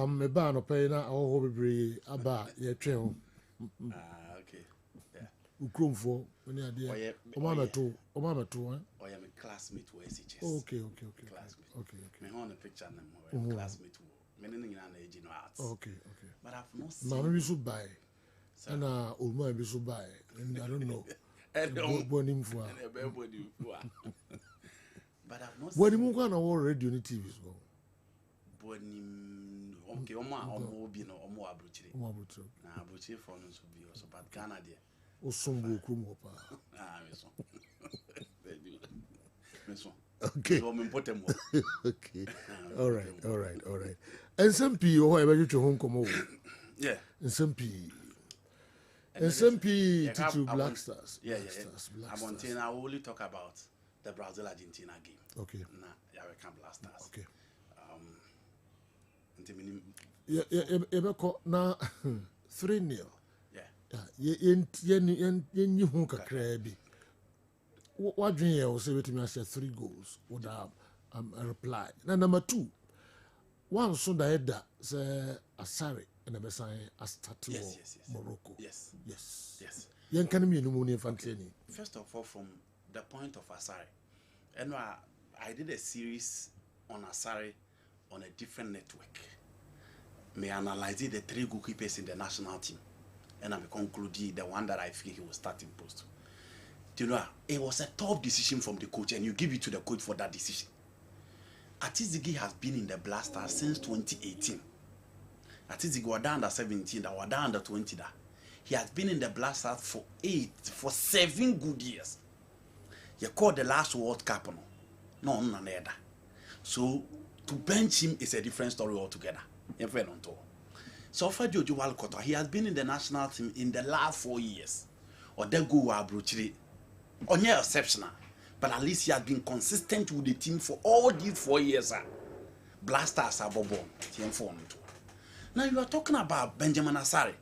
me ba no pay na ho bebre aba ye twe ho okay yeah ukromfo oni ade o ma meto o ya me classmate wo SHS okay me on the picture na mo classmate wo me ne nyina na eji no arts okay but I've not seen mama bi so buy na olma bi so buy and I don't know bonim fo but I've not bonim ko na wo radio ni TV so bonim okay omo bi no omo abrochire na abrochire for no so bi so but Ghana there o sombo okrum pa me so okay so me important mo okay all right SMP o ho e be twetwe ho nkomo wo yeah SMP to Black Stars I'm on I will only talk about the Brazil Argentina game okay na ya we can Black Stars okay Ebeko na 3-0 ye hu kakra bi wadwen ye o se betumi ase 3 goals would have a reply na number 2 one so da eda say Asare na be san astart Morocco yes yen kan mi enu ni infantile first of all from the point of Asare and I did a series on Asare on a different network. Me analyze the 3 goalkeepers in the national team, and I conclude the one that I feel he was starting post. Do you know, it was a tough decision from the coach, and you give it to the coach for that decision. Atizigi has been in the Black Stars since 2018. Atizigi was under 17, that was under 20. That he has been in the Black Stars for 7 good years. You called the last World Cup, no, none other. So to bench him is a different story altogether. So for Jojo Walcott, he has been in the national team in the last 4 years. Or they go abrochiri. Only exceptional. But at least he has been consistent with the team for all these 4 years. Blasters are born. Now you are talking about Benjamin Asare,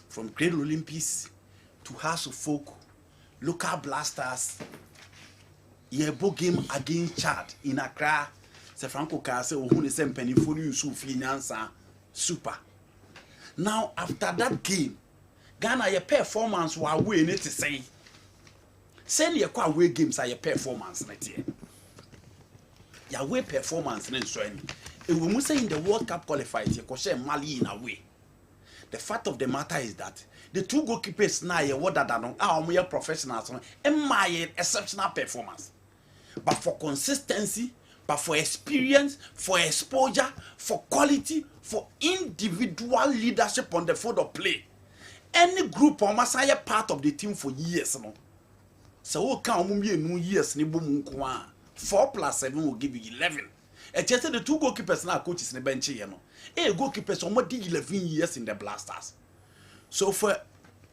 from Great Olympics to House of Folk, local Blasters. Yebo game against Chad in Accra. Se Franco Kase ohun se mpanifo ni Yusuf Nyansa super. Now after that game, Ghana your performance wa we ne to say. Send your away games are your performance next year. Your away performance ne so any. If we say in the World Cup qualifiers, you share Mali in a way. The fact of the matter is that the 2 goalkeepers now are what are professionals and my exceptional performance. But for consistency, but for experience, for exposure, for quality, for individual leadership on the field of play, any group or masaya part of the team for years, no. So we can no years ni 4 plus 7 will give you 11. And just the 2 goalkeepers now coaches in the bench here, no. Goalkeepers almost 11 years in the Blasters. So for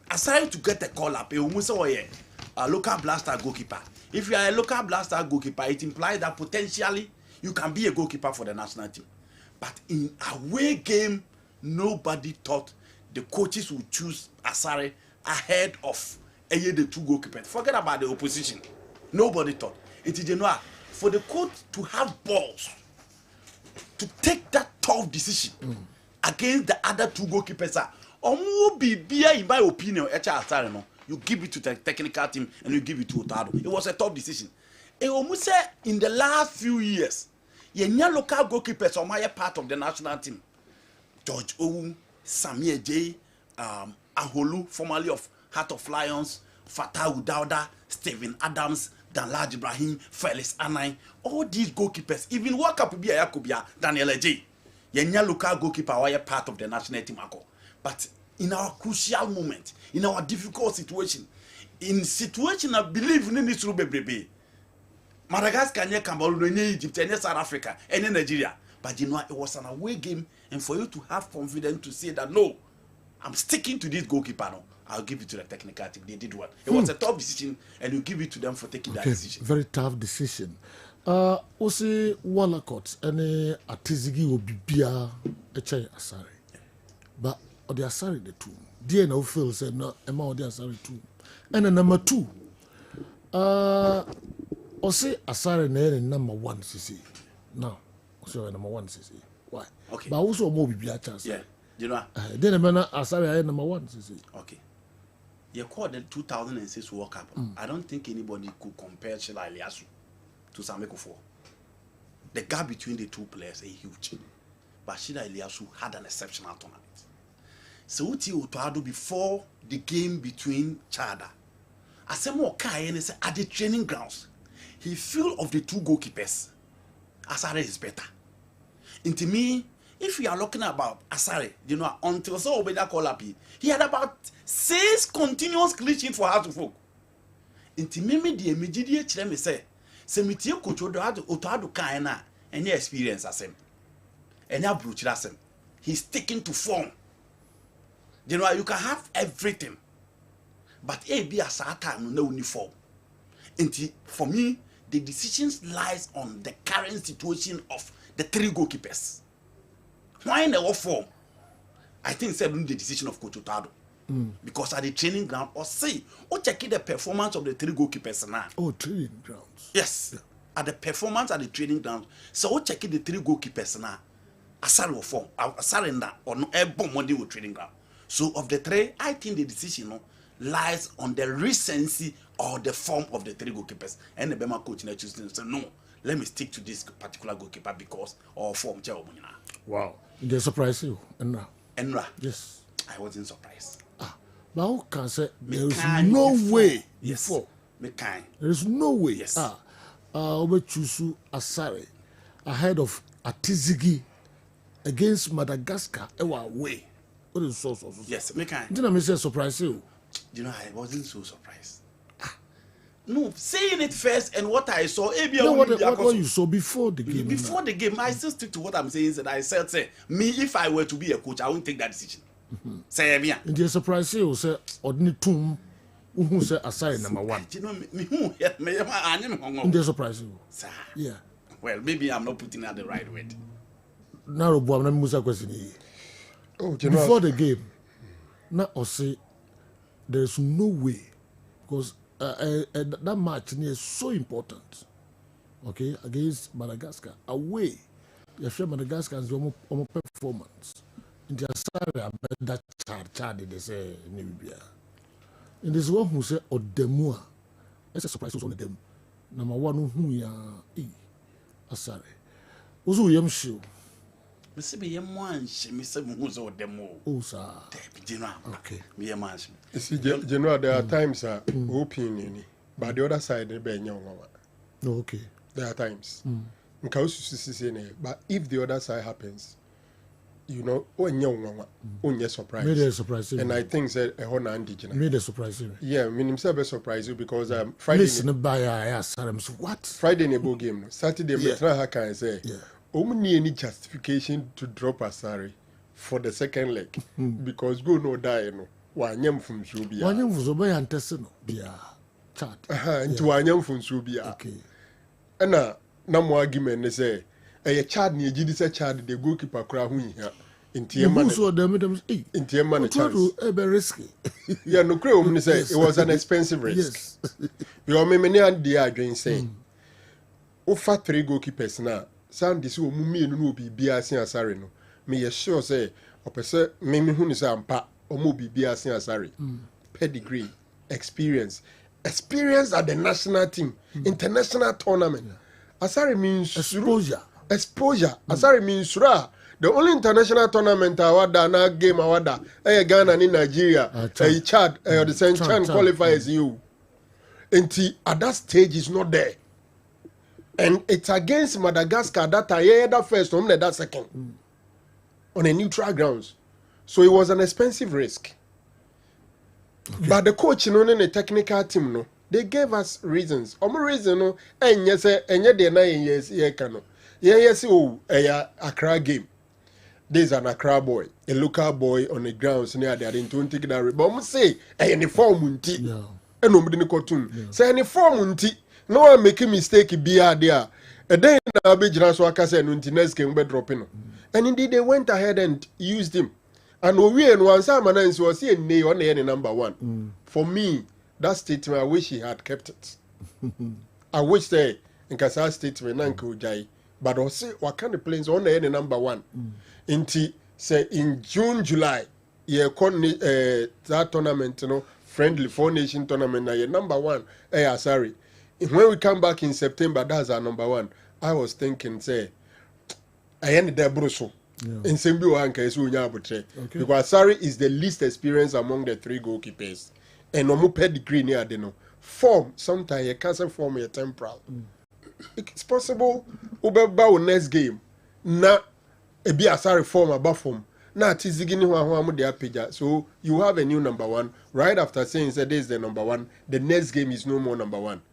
aside to get a call up, a local Blaster goalkeeper. If you are a local Blaster goalkeeper, it implies that potentially you can be a goalkeeper for the national team. But in away game, nobody thought the coaches would choose Asare ahead of the 2 goalkeepers. Forget about the opposition. Nobody thought. It is for the coach to have balls to take that tough decision against the other 2 goalkeepers. In my opinion, you give it to the technical team and you give it to Otado. It was a tough decision. In the last few years, local goalkeepers are my part of the national team. George Owu, Samir J, Aholu, formerly of Heart of Lions, Fatah Udauda, Stephen Adams, Danlaj Ibrahim, Felix Anai, all these goalkeepers, even Wakapubia Yakubia, Daniel J. Local goalkeeper are part of the national team. But in our crucial moment, in our difficult situation, in situation I believe in this Rubebe, Madagascar, Cameroon, Egypt, and South Africa, and Nigeria. But it was an away game, and for you to have confidence to say that no, I'm sticking to this goalkeeper now, I'll give it to the technical team. They did what? It was a tough decision, and you give it to them for taking that decision. Very tough decision. Ose Walcott, any Atizigi will be beer a chair Asare. But the Asare the 2. Dear no Phil said no amount the Asare 2. And then number 2. Ose Asare number 1 CC. Now, so number 1 CC. Why? Okay. But also more be a chance. Yeah. You know. Then a man Asare number 1 CC. Okay. You called the 2006 World Cup. I don't think anybody could compare Shila Eliasu to Sameko 4. The gap between the 2 players is huge. But Shila Eliasu had an exceptional tournament. So Uti Otado before the game between Chada, Asemo Kai say at the training grounds, he feel of the 2 goalkeepers. Asare is better. And to me, if you are looking about Asare, until so Obeda call up, he had about 6 continuous clean sheets for House of Folk. And to me, the immediate challenge say, Semitio coach Otado Kaina, and your experience as him. And your brooch as him. He's sticking to form. You can have everything, but be a certain no uniform. And for me, the decisions lies on the current situation of the 3 goalkeepers. Why in the form? I think it's the decision of Coach Otado. Because at the training ground, or checking the performance of the 3 goalkeepers now. Oh, training grounds. Yes, at the performance at the training ground. So checking the 3 goalkeepers now. Asare form, Asare na or no airborne money with training ground. So of the 3, I think the decision lies on the recency or the form of the 3 goalkeepers. And the Bema coach chooses to say, no, let me stick to this particular goalkeeper because or form. Wow. They surprise you, Enra. Yes. I wasn't surprised. But who can say there is no way before? There is no way. Yes. Obechusu Asare ahead of Atizigi against Madagascar away. What is so? Yes, me kind. Didn't I say surprise you? You know, I wasn't so surprised. No, saying it first and what I saw. No, what you saw before the game? Before the game, I still stick to what I'm saying. That I said, say me, if I were to be a coach, I wouldn't take that decision. Say me. And the surprise you say ordinary tomb. Who say aside number one? You know me who and the surprise you. Yeah. Well, maybe I'm not putting out the right word. Now, I'm Musa question. Oh, before the game, now I say there's no way because that match is so important. Okay, against Madagascar away, you have Madagascar's performance. In the aside, that child they say Namibia. And there's one who say Odemua. That's a surprise on them. Number one who ya asare. Also yam show. Me say me yam one me say who's Odemo. Oh sir. Okay. Me yam one. You see, General, there are times opinion, but the other side they be young. No, okay. There are times. But if the other side happens, you know, when surprise. Made a surprise. And I think that a whole indigenous. Made a surprise. Yeah, I mean himself a surprise you because Friday. Listen, what? Friday in a ball game. Saturday, how can I say? Yeah. Only any justification to drop Asare for the second leg because go no die no. Wanyam from Zubia. Wanyam from Zubia and Tessino. Bia. Chat. Into Wanyam from Zubia. Okay. And no more argument. They say. A child near Jidisa child, the goalkeeper crowd here. In Tiaman, in Tiaman, a risky. Yeah, no crew, say it was an expensive risk. Yes. You are many and the arguing saying, oh, fat 3 goalkeepers now. Sound this will me and will be Biasin Asarino. Me assure say, or per se, Mimi Hunisam pa, or Mobi Biasin Asari. Pedigree, experience at the national team, international tournament. Asari means exposure. Asari means the only international tournament awada na game awada Ghana in Nigeria, Chad, the St. Chan qualifiers you. And at that stage is not there. And it's against Madagascar that I that first, that second. On a neutral grounds. So it was an expensive risk. Okay. But the coach, you know, and the technical team, no, they gave us reasons. Reason, no, and yes, and yet they're 9 years, yes, Accra game. There's an Accra boy, a local boy on the grounds near there. They don't take that. But I'm say, any form unti, and nobody in the cartoon. Say any form unti. No one making mistake be there. And then I'll be just what I said until next game be dropping. And indeed they went ahead and used him. And we and one time and was saying nay on the number one. For me, that statement I wish he had kept it. I wish they in Kasa statement Nanko Jai. But also what kind of planes on the number one. Inti say in June, July, that tournament, you know, friendly 4 nation tournament, number one. Sorry. When we come back in September, that's our number one. I was thinking, say, I ended that Brussels. In Simbu Anka is because Sari is the least experienced among the 3 goalkeepers. And no more pedigree near the no. Form, sometimes you can't form your temporal. It's possible, Uber next game. Na a be a Sari form above form. Na Tizigini Huamu. So you have a new number one. Right after saying that this is the number one, the next game is no more number one.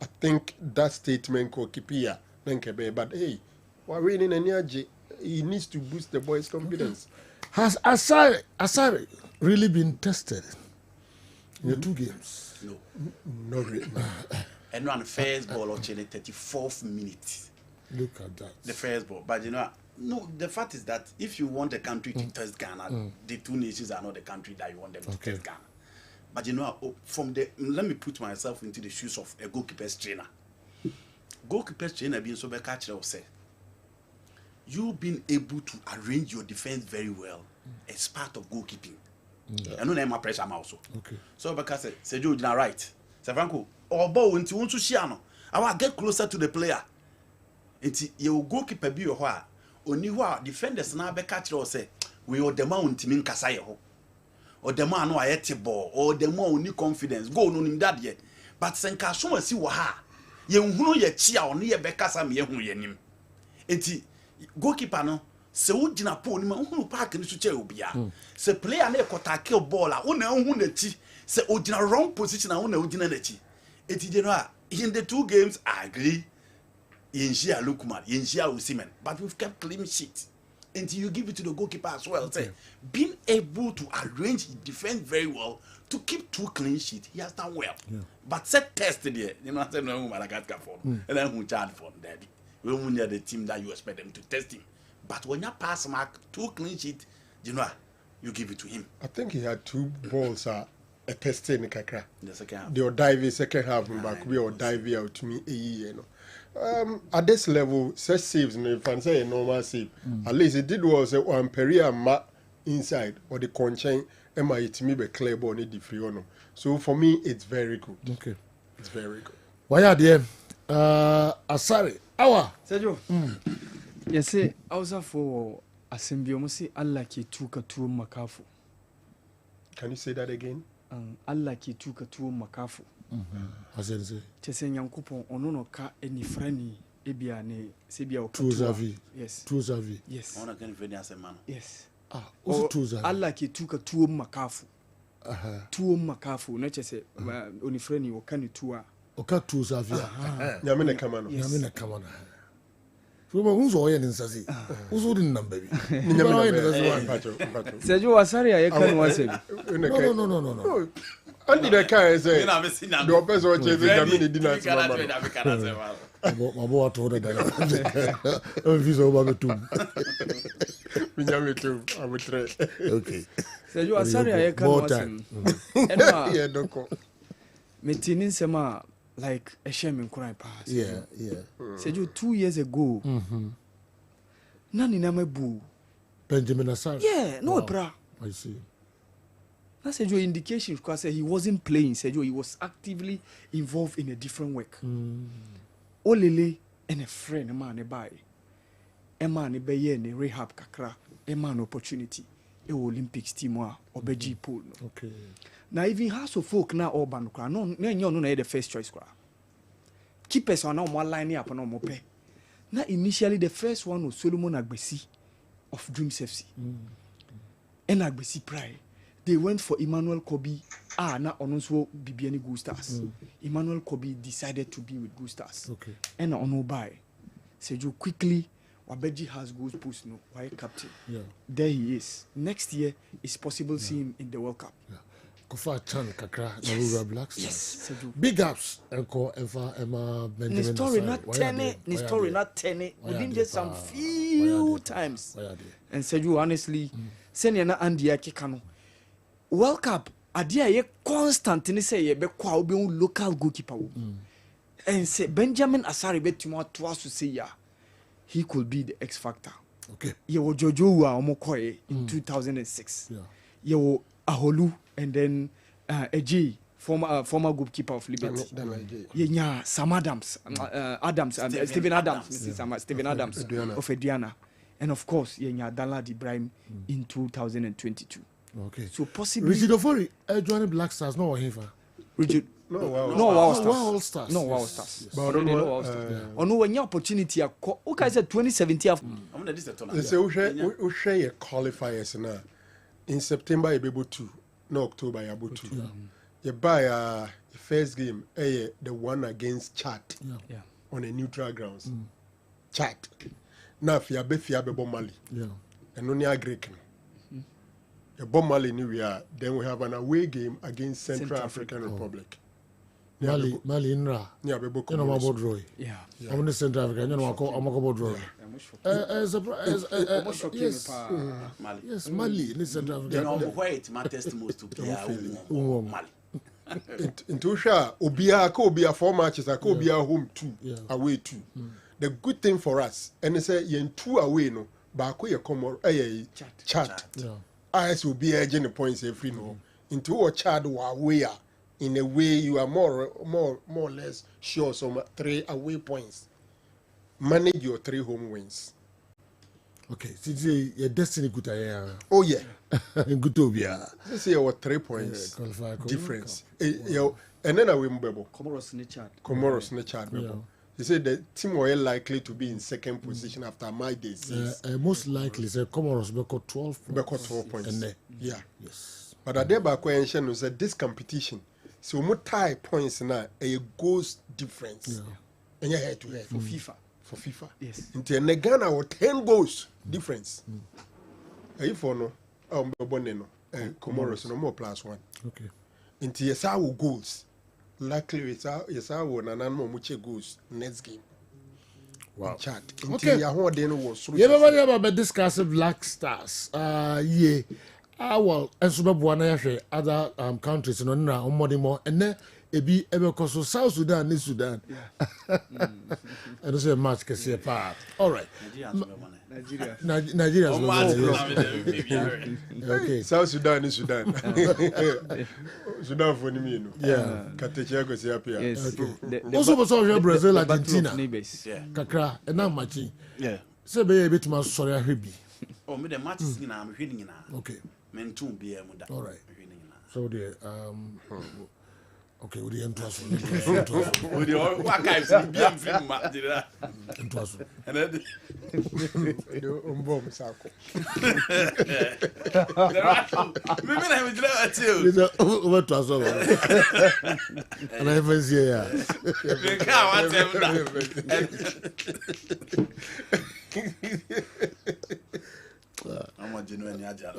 I think that statement could keep here. But hey, we're reading energy. He needs to boost the boys' confidence. Has Asare really been tested in the 2 games? No. Not really. And on the first ball of Chile, 34th minute. Look at that. The first ball. But you know, no, the fact is that if you want a country to test Ghana, the 2 nations are not the country that you want them to test Ghana. But you know, let me put myself into the shoes of a goalkeeper's trainer. Goalkeeper's trainer being so catcher will say, you've been able to arrange your defense very well as part of goalkeeping. I know my pressure also. Okay. So because say you are right. Say Franco, or ball into want to share no. I will get closer to the player. Until your goalkeeper be your only who defenders now be catcher will say, we are the mount in Kasai ho. Or the man who are ball, or the more only confidence, go on him that yet. But Senka so see waha. Ye who ye chia or near Becca some ye who ye him. Eti goalkeeper no, se wo gina po ni ma hu park ni so che obia se player na ekota kill ball a wo na hu na chi se o gina wrong position a wo na o gina na chi eti je no a in the 2 games I agree Yenjia Lukman Yenjia Osimhen but we've kept clean sheet until you give it to the goalkeeper as well. Say, being able to arrange defense very well to keep 2 clean sheets, he has done well. But set tested here, you know, I said no Madagascar for, and then who charge for daddy. We won't need the team that you expect them to test him. But when you pass mark 2 clean sheets, you know, you give it to him. I think he had 2 balls a test in Kakra. The second half. The Odivey second half back we Odivey out to me you know. At this level, such saves, if I say a normal save, at least it did was a one peria ma inside or the conchain, and my it me be clear ball need the free on. So for me, it's very good. Okay, it's very good. Why are there? Asari, our Sergio. Yes, I was for assembly. Almost Allah ki tuka tuo makafu. Can you say that again? Allah ki tuka tuo makafu. Chese nyankopon ono no ka enifrani ebia ne sebia o yes tuzavi yes ona kan fedi asemano yes uso tuzavi Allah ki tuka tuo makafu tuo makafu no chese onifrani o kan tuo o ka tuzavi nyame ne kamano Fuma unzo oye ninsazi uzo din namba bi nyame ne pacho Sergio wasari ya kan wasebi no Andy the car say the person who chase nyame ne dinner mama wa to da visa o ba metum nyame tu abutre okay Sergio wasari ya kan wasebi enwa yeah doko metinin sema like a shame in cry pass. Yeah. Said you 2 years ago. Nani na mebu. Benjamin Asari. Yeah, no bra. I see. That said your indication because he wasn't playing. Said he was actively involved in a different work. Olele and a friend, a man, a buy. A man, a bay, ne rehab kakra. A man opportunity. A Olympics team or Beji pool. Okay. Now even house of folk now urban cry no the first choice cry. Keepers are now one line up and no pay. Now initially the first one was Solomon Agbesi of Dreams FC. And Agbesi Pride. They went for Emmanuel Kobe. Now also Bibiani Good Stars. Emmanuel Kobe decided to be with Good Stars. Okay. And on buy. Sejo quickly Wabeji has goals post no why captain. Yeah. There he is. Next year it's possible see him in the World Cup. Yeah. Kofa Chan Kakra Narura Black Stars. Yes. Big ups Enko Emma Benjamin. The story not 10 within just some few times. And Seju honestly send na Andia Kikano. World Cup adia ye constant ni say ye be kwa obi local goalkeeper. And say Benjamin Asari betimo twasu say ya. He could be the X factor. Okay. Ye wo Jojo wa omokoye in 2006. Yeah. Ye wo Aholu and then Eji, former goalkeeper of Liberty. Yeah, Sam Adams, Stephen Adams, Stephen Adams of Ediana, and of course, yeah, Dalad Ibrahim in 2022. Okay. So possibly Richard Ofori, joining Black Stars, no Hiva. Richard. No, Wow Stars. No, Wow Stars. But no, when your opportunity, okay, said 2017. They say we share qualifiers now. In September, you be able to. No, October, you able to. You buy the first game, the one against Chad on a neutral grounds. Chad. Now, if you be Mali, and only a Greek. The Mali, then we have an away game against Central African Republic. Mali Inra. Yeah, you know about Roy. Yeah. I'm in the Central Africa. You know about Roy. Yes, Mali in the Central Africa. You know why it matters most to play Mali. Into Sha, Obia 4 matches, Obia home 2, away 2. The good thing for us, and they say yen 2 away no, but we come chat. As will be agent the points every no. Into a chat away. In a way, you are more or less sure some 3 away points. Manage your 3 home wins. Okay, so your destiny good. Oh yeah, good to be. This is our 3 points difference. And then I will Comoros in the chat. Comoros in the chat. He said the team were likely to be in second position after my days. Most likely, say Comoros got 12 points. Got 12 points. And yeah. Yes. But at the back when said this competition, so more tie points now a goals difference. Yeah. And you head to head for FIFA. For FIFA. Yes. Until Ghana was 10 goals difference. If for no, Comoros no more +1. Okay. Until yes, our goals. Luckily, yes, I won and more much goals next game. Wow. Chat. Okay. Yeah, but discuss Black Stars. Yeah. Well, and so other countries no na omodi mo ene ebi ebe so South Sudan ni Sudan. And it's a match can see a part. All right. Nigeria. Okay. South Sudan is Sudan. Sudan for me no. Yeah. Katecha go see up here. Yes. Also for Brazil, Argentina. Yeah. Kakra and now matching. Yeah. Say be a bit more sorry heavy. Oh, me the matches ni na me hwini nyina. Okay. Men tun be mu da. All right. So the okay, we the entrance. We the what guys be am film ma dira. Entrance. And then bomb sako. Me na me dira atiu. It's over to us. And I even see ya. Me ka wa tem I'm a genuine agile.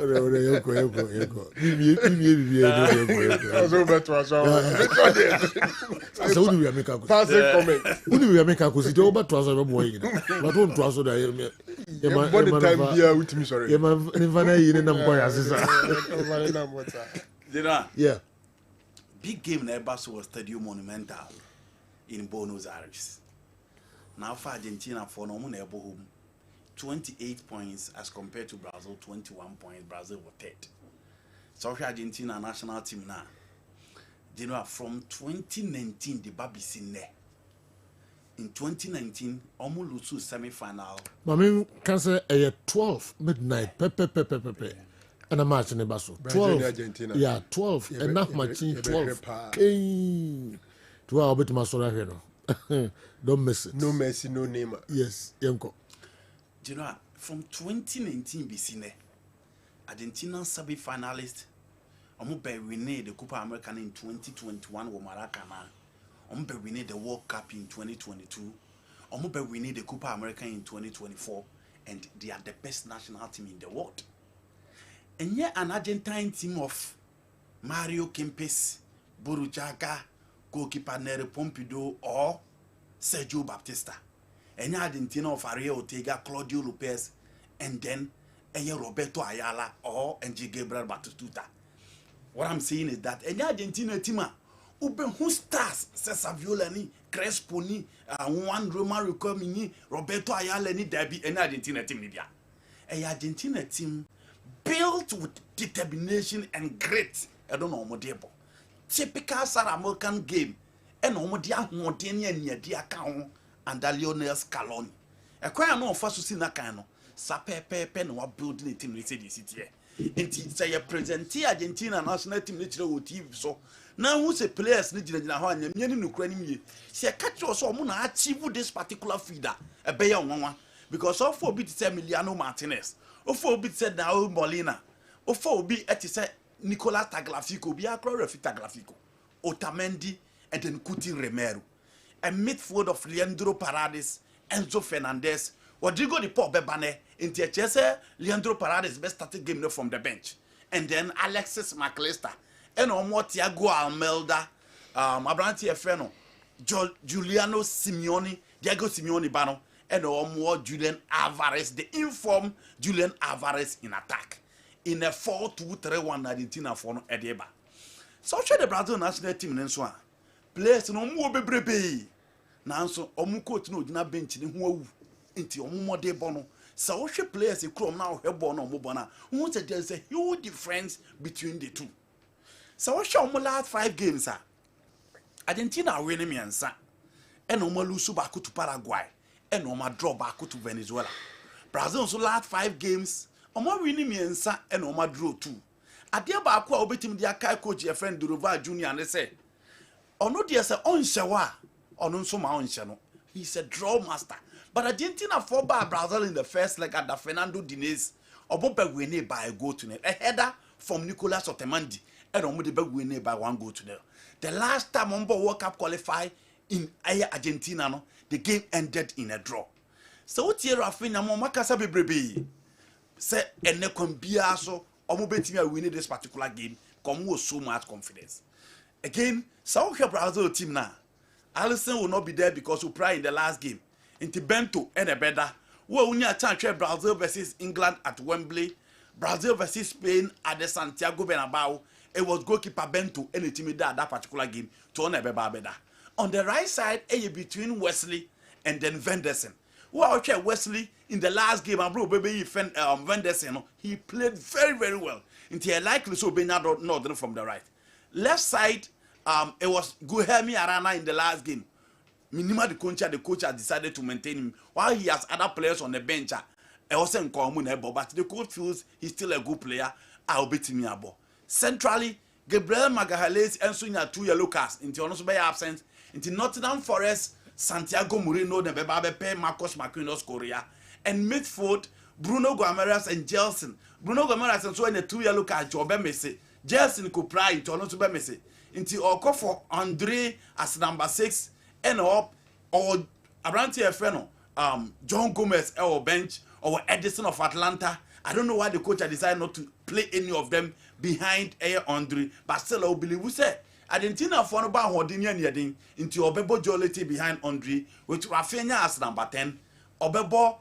Yeah. Big game in Airbus was Stadio Monumental in Buenos Aires. Now for Argentina for no money home. 28 points as compared to Brazil, 21 points. Brazil were third. So Argentina national team now. You know, from 2019, the Babi's in there. In 2019, almost lose semi-final. Mami can say 12 midnight. Pepe. And a match in the Basso. 12. Argentina. Yeah, 12. Enough matching 12. 12 bit Masora here. Don't miss it. No Messi, no Neymar. Yes, Yanko. You know, from 2019 BC, Argentina semi-finalist, Omobe winning the Copa America in 2021 with Maracana. Omobe winning the World Cup in 2022. Omobe winning the Copa America in 2024, and they are the best national team in the world. And yet, an Argentine team of Mario Kempes, Buruchaga, goalkeeper Nere Pompidou, or Sergio Baptista. And Argentina of Ariel Ortega, Claudio Lopez, and then Roberto Ayala or NG Gabriel Batistuta. What I'm saying is that any Argentina team who stars Cesar Violani, Crespo ni, Juan Romero Comini, Roberto Ayala ni Derby, any Argentina team Libya. A Argentina team built with determination and grit. I don't know what typical South American game. And Omodia Montaigne and Yadia and Lionel Scaloni. A quite no first to see that kind of Sape no building a team in the city. And say a present Argentina national team natural TV. So now who's a players need in the Ukraine? See a catch or so moon achieve this particular feeder, a bayer one, because all 4 bit said Emiliano Martinez, or 4 bit said now Molina, or 4 bit at said Nicolas Tagliafico, be a Clorafita Tagliafico, Otamendi, and then Kuti Romero. A midfield of Leandro Paredes, Enzo Fernandez, Rodrigo de Paul Bebane, into a Chese, Leandro Paredes best started game from the bench. And then Alexis McAllister, and Omo Thiago Almeida, Abranti Efreno, Giuliano Simeone, Diego Simeone Bano, and Omo Julian Alvarez, the informed Julian Alvarez in attack. In a 4-2-3-1 Argentina for no Edeba. So the Brazil national team in so players no more bebrebe nanso omu coach no gina bench ni ho awu enti omu mode bono so wo hwe players e krom na ho hwebo no omu bona who said there's a huge difference between the two. So wo hwe omu last 5 games Argentina win miensa and omu lose back to Paraguay and omu draw back to Venezuela. Brazil so last 5 games omu win miensa and omu draw 2. Adia ba akwa obetim dia kai coach your friend Durova Junior and say ono dia se onhye wa ono nso ma onhye no He's a draw master. But Argentina fought by Brazil in the first leg at the Fernando Diniz. Obobe winning by a goal to nil. A header from Nicolas Otamendi. And Omode winning by 1 goal to nil. The last time Ombo World Cup qualify in Argentina, no, the game ended in a draw. So what year Rafinha mo makasa bebrebe say ene kwambia so omo betimi win this particular game come with so much confidence. Again, so Brazil team now. Alisson will not be there because we pray in the last game. Inti Bento and a better. We only a chance Brazil versus England at Wembley, Brazil versus Spain at the Santiago Bernabeu. It was goalkeeper Bento and the team that particular game to on a better. On the right side, between Wesley and then Venderson. Well, okay, Wesley in the last game, and bro, baby, Venderson, he played very, very well. Until likely so being not from the right. Left side, it was Guilherme Arana in the last game. Minima the coach has decided to maintain him while he has other players on the bench. It wasn't common, but the coach feels he's still a good player. I'll beat him abo. Centrally, Gabriel Magalhaes and Sunya 2 yellow cards into honest by absence into Nottingham Forest, Santiago Moreno, the Bebabe, Marcos Marquinhos Correa, and midfield Bruno Guimaraes and Gelson. Bruno Guimaraes and so in the 2 yellow cards to Obemese. Gelson could pry into honest Obemese. Into Oko for Andre as number 6 and up or Abranti Efeno, John Gomez or bench or Edison of Atlanta. I don't know why the coach had decided not to play any of them behind Andre, but still I believe we say Argentina for no bad Hordinian yeding into Obebo Jolity behind Andre, with Rafinha as number 10, Obebo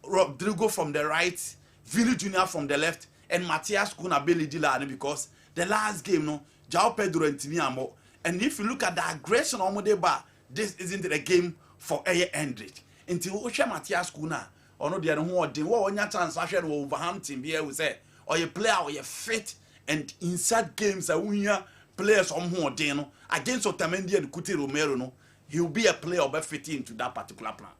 Rodrigo from the right, Vini Jr. from the left, and Matias Cunha Billy Dillard because the last game no João Pedro and Timiamo. And if you look at the aggression on the bar, this isn't the game for Hendrick. Until Osha Matias Cunha, or no, the other one, the one your chance, I should Wolverhampton be able to say, or you player or you fit and inside games that we players on who are against Otamendi and Kuti Romero, no, he'll be a player or be fit into that particular plan.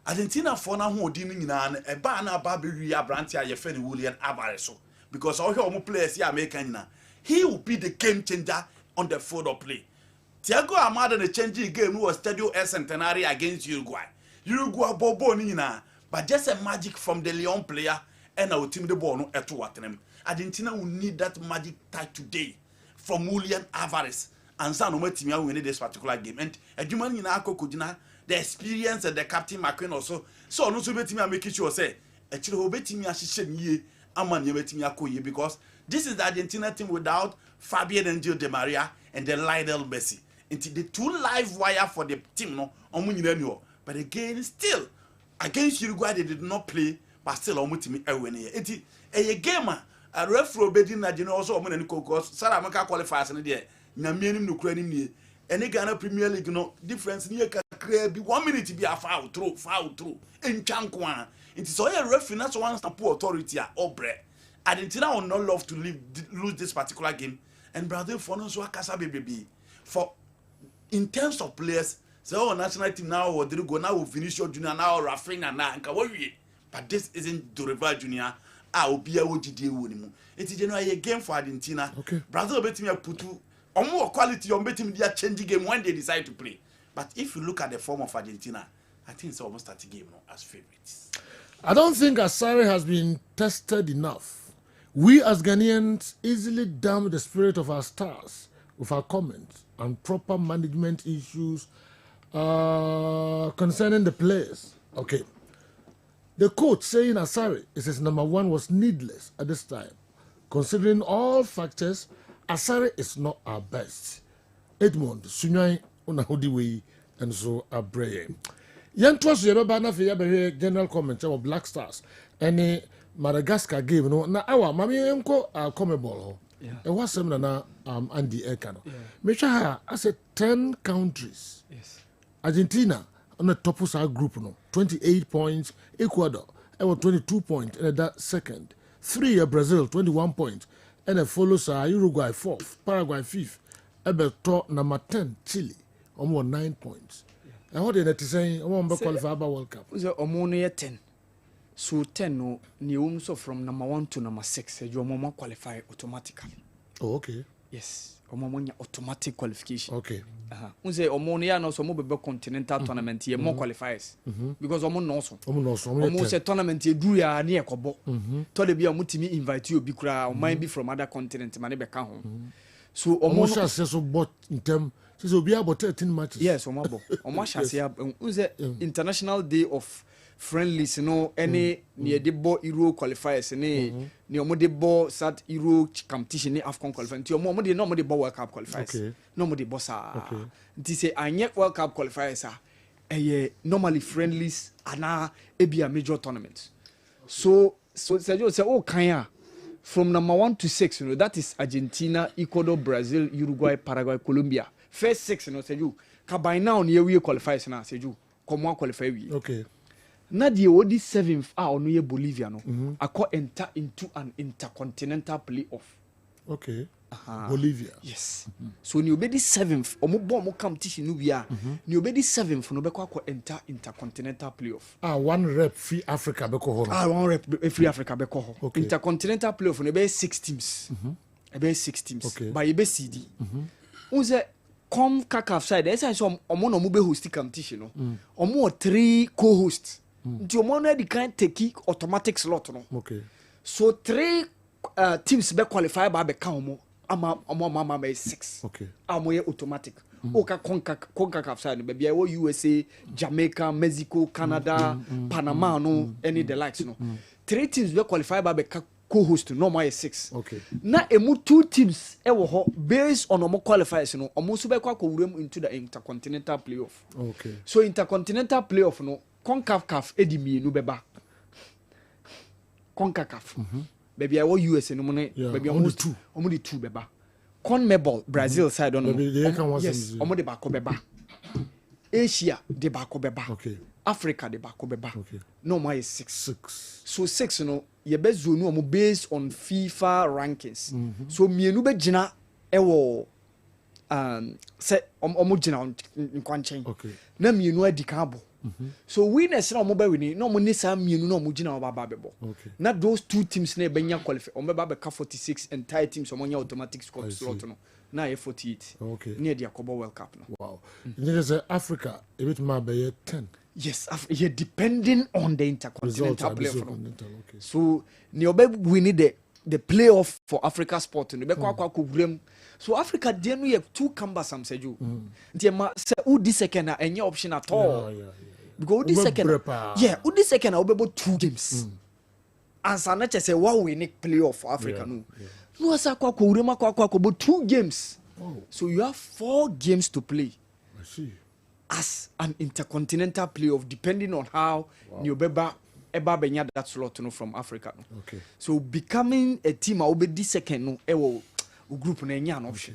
Argentina for now who dealing in a banner Barberia Brantia, Yefeni William Alvarez, because all your players here American. He will be the game changer on the field of play. Thiago Almada the changing game who was Stadio El Centenario against Uruguay. Uruguay bobo nina, but just a magic from the Lyon player and our team the ball no at them. Argentina will need that magic touch today from Julian Alvarez and San Ometimia will need this particular game. And a human in Ako Kujina, the experience and the captain McQueen also. So no so betimia make sure say a chilo betimia shishen ye aman yebetimia koye because this is the Argentina team without Fabian Angel Di Maria and then Lionel Messi. Into the 2 live wire for the team, no, but again, still against Uruguay they did not play, but still omutimi ewene. It's a game. A referee bedin na jino also omune nikoko. Sara maka qualifiers na there. Na mianim no kura nim nie. Ene Ghana Premier League no difference nie kakra bi 1 minute bi a foul through. Enchanko an. It is all a referee na so one stamp authority a obre. Argentina will not love to lose this particular game, and Brazil for no so akasa baby. For in terms of players, so our national team now Rodrigo now Vinicius Junior now Rafinha now and Kawaii, but this isn't Dorival Junior. I will be a OGD winning. It is generally a game for Argentina. Okay. Brazil bet me a put more quality on betting their changing game when they decide to play. But if you look at the form of Argentina, I think it's almost at a game no, as favorites. I don't think Asare has been tested enough. We as Ghanaians easily damn the spirit of our stars with our comments and proper management issues concerning the players. Okay. The coach saying Asare is his number 1 was needless at this time. Considering all factors, Asare is not our best. Edmond, Sunyai, Unahudiwe, and so Abreye. Yan trust you ever general comments about Black Stars. Any Madagascar game, no, na awa, mami enko comeball. Yeah. And what's some na Andy Ekano. Make sure I said 10 countries. Yes. Argentina on the top of our group, no, 28 points. Ecuador, 22 points, and that second. 3 Brazil, 21 points, and follows Uruguay 4th, Paraguay 5th, Eberto number 10 Chile, almost 9 points. And what did they say? I want to qualify for World Cup. Was a 10. So 10 no new so from number 1 to number 6 you more qualify automatically. Oh, okay. Yes. omo automatic qualification. Okay. We say omo ya no so mo be continental tournament here more qualifiers because omo no so. Omo say tournament e duru ya na ekobo. To de bia mutimi invite you bi kura o man be from other continent man be ka ho. So omo chance so bot in term so obi about 13 matches. Yes, omo chance ya we say international day of friendlies no any near the bo Euro qualifiers ni omo de bo sat Euro competition ni AFCON qualifiers ti omo de no omo de bo World Cup qualifiers no omo de bo sa nti say anye World Cup qualifiers normally friendlies ana e be a major tournament so Sergio say kan from number 1 to 6 that is Argentina, Ecuador, Brazil, Uruguay, Paraguay, Colombia first 6 Sergio ka by now near we qualifiers na Sergio come qualify we okay. Na the odi 7th ono ye Bolivia no enter into an intercontinental playoff. Okay. Bolivia. Yes. So ni obedi 7th omo bo mo competition no bia ni obedi 7th no be kwa enter intercontinental playoff. One rep free Africa be ko ho. One rep free Africa be ko ho. Okay. Intercontinental playoff no be 6 teams. Be 6 teams. Okay. By be CD. Unze come CACAF side esa so omo no mo be host competition no. Omo 3 co-hosts. Nti omo na di kan take automatic slot no. Okay. So 3 teams be qualify ba be ka omo ama be 6. Okay. Amo ye automatic. Oka CONCACAF side be bia USA, Jamaica, Mexico, Canada, Panama no any the likes no. 3 teams be qualify ba be ka co-host no more 6. Okay. Na emu 2 teams e wo ho based on omo qualifiers no omo so be kwa wuram into the intercontinental playoff. Okay. So intercontinental playoff no CONCACAF edi mienu beba. CONCACAF. Baby I want US no money. Baby only 2. Omo the 2 beba. CONMEBOL Brazil side on. Yes, omo de bako beba. Asia de bako beba. Okay. Africa de bako beba. Okay. No more is 6. 6. So 6 no ye be zone omo based on FIFA rankings. So mienu be gina ewo say omo gina nkwanchen. Okay. Na mienu adikabo. So winners na omo ba wini na omo ne sa mienu na omo gina oba ba bebo. Okay. Na those 2 teams na benya qualify omo ba ka 46 entire teams omo nya automatic score slot no. Na ye 48. Okay. Near the Akobo World Cup no. Wow. You say Africa a bit ma be 10. Yes, yeah, depending on the intercontinental playoff. Okay. So ni obe win the playoff for Africa sport no be kwa wurem. So Africa dey no ye too cumbersome Seju. Nti ma say who this second any option at all. Yeah. Because who this second who this second obebo 2 games. Ansa na che say wa win playoff for Africa no. No asa kwa wurem kwa 2 games. So you have 4 games to play. I see. As an intercontinental playoff, depending on how Nyobeba eba benya that slot no from Africa. No. Okay. So becoming a team will be this second no ewo group na enya no option.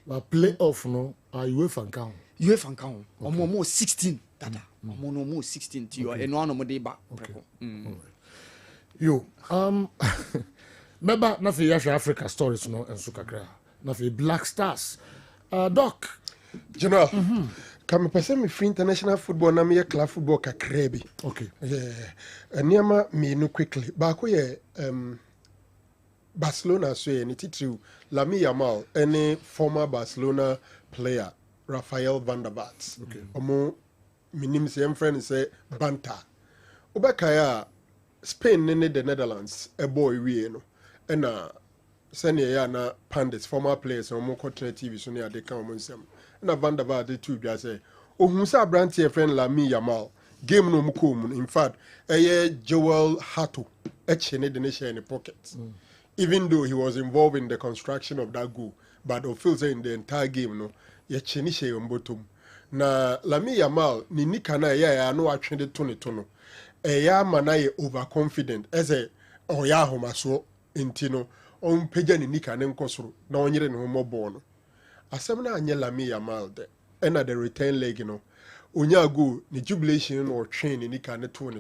But playoff no UEFA count. UEFA count. Omo 16 dada. Omo no 16 ti eno no mo dey ba. Yo, remember na fi Yasha Africa stories no enso kakra. Na fi Black Stars. Doc General. Come person me free international football na me club football kakra bi. Okay. Yeah. Niama me no quickly. Ba ko ye Barcelona so ye ni titru Lamine Yamal any former Barcelona player Rafael van der Vaart. Okay. Omo minim se friend say Banta. Obekaya Spain ne the Netherlands a boy we no. Na senior ya na Pandits former players omo control TV so ne ade kan omo nsem. Na Van der Vaart too bia say ohun sa brand your friend Lamine Yamal game no muko in fact Joel Hato ne the nation in the pocket even though he was involved in the construction of that goal but of feels in the entire game no ye cheni she mbotom na Lamine Yamal ni nika na ya no atwede to no mana ye overconfident eze oya homaso intino on peja ni nika ne nkosoro na onyere ne homo ball no asem na anye Lamine Yamal de ena the return leg no onya go ni jubilation no train ni nika ne to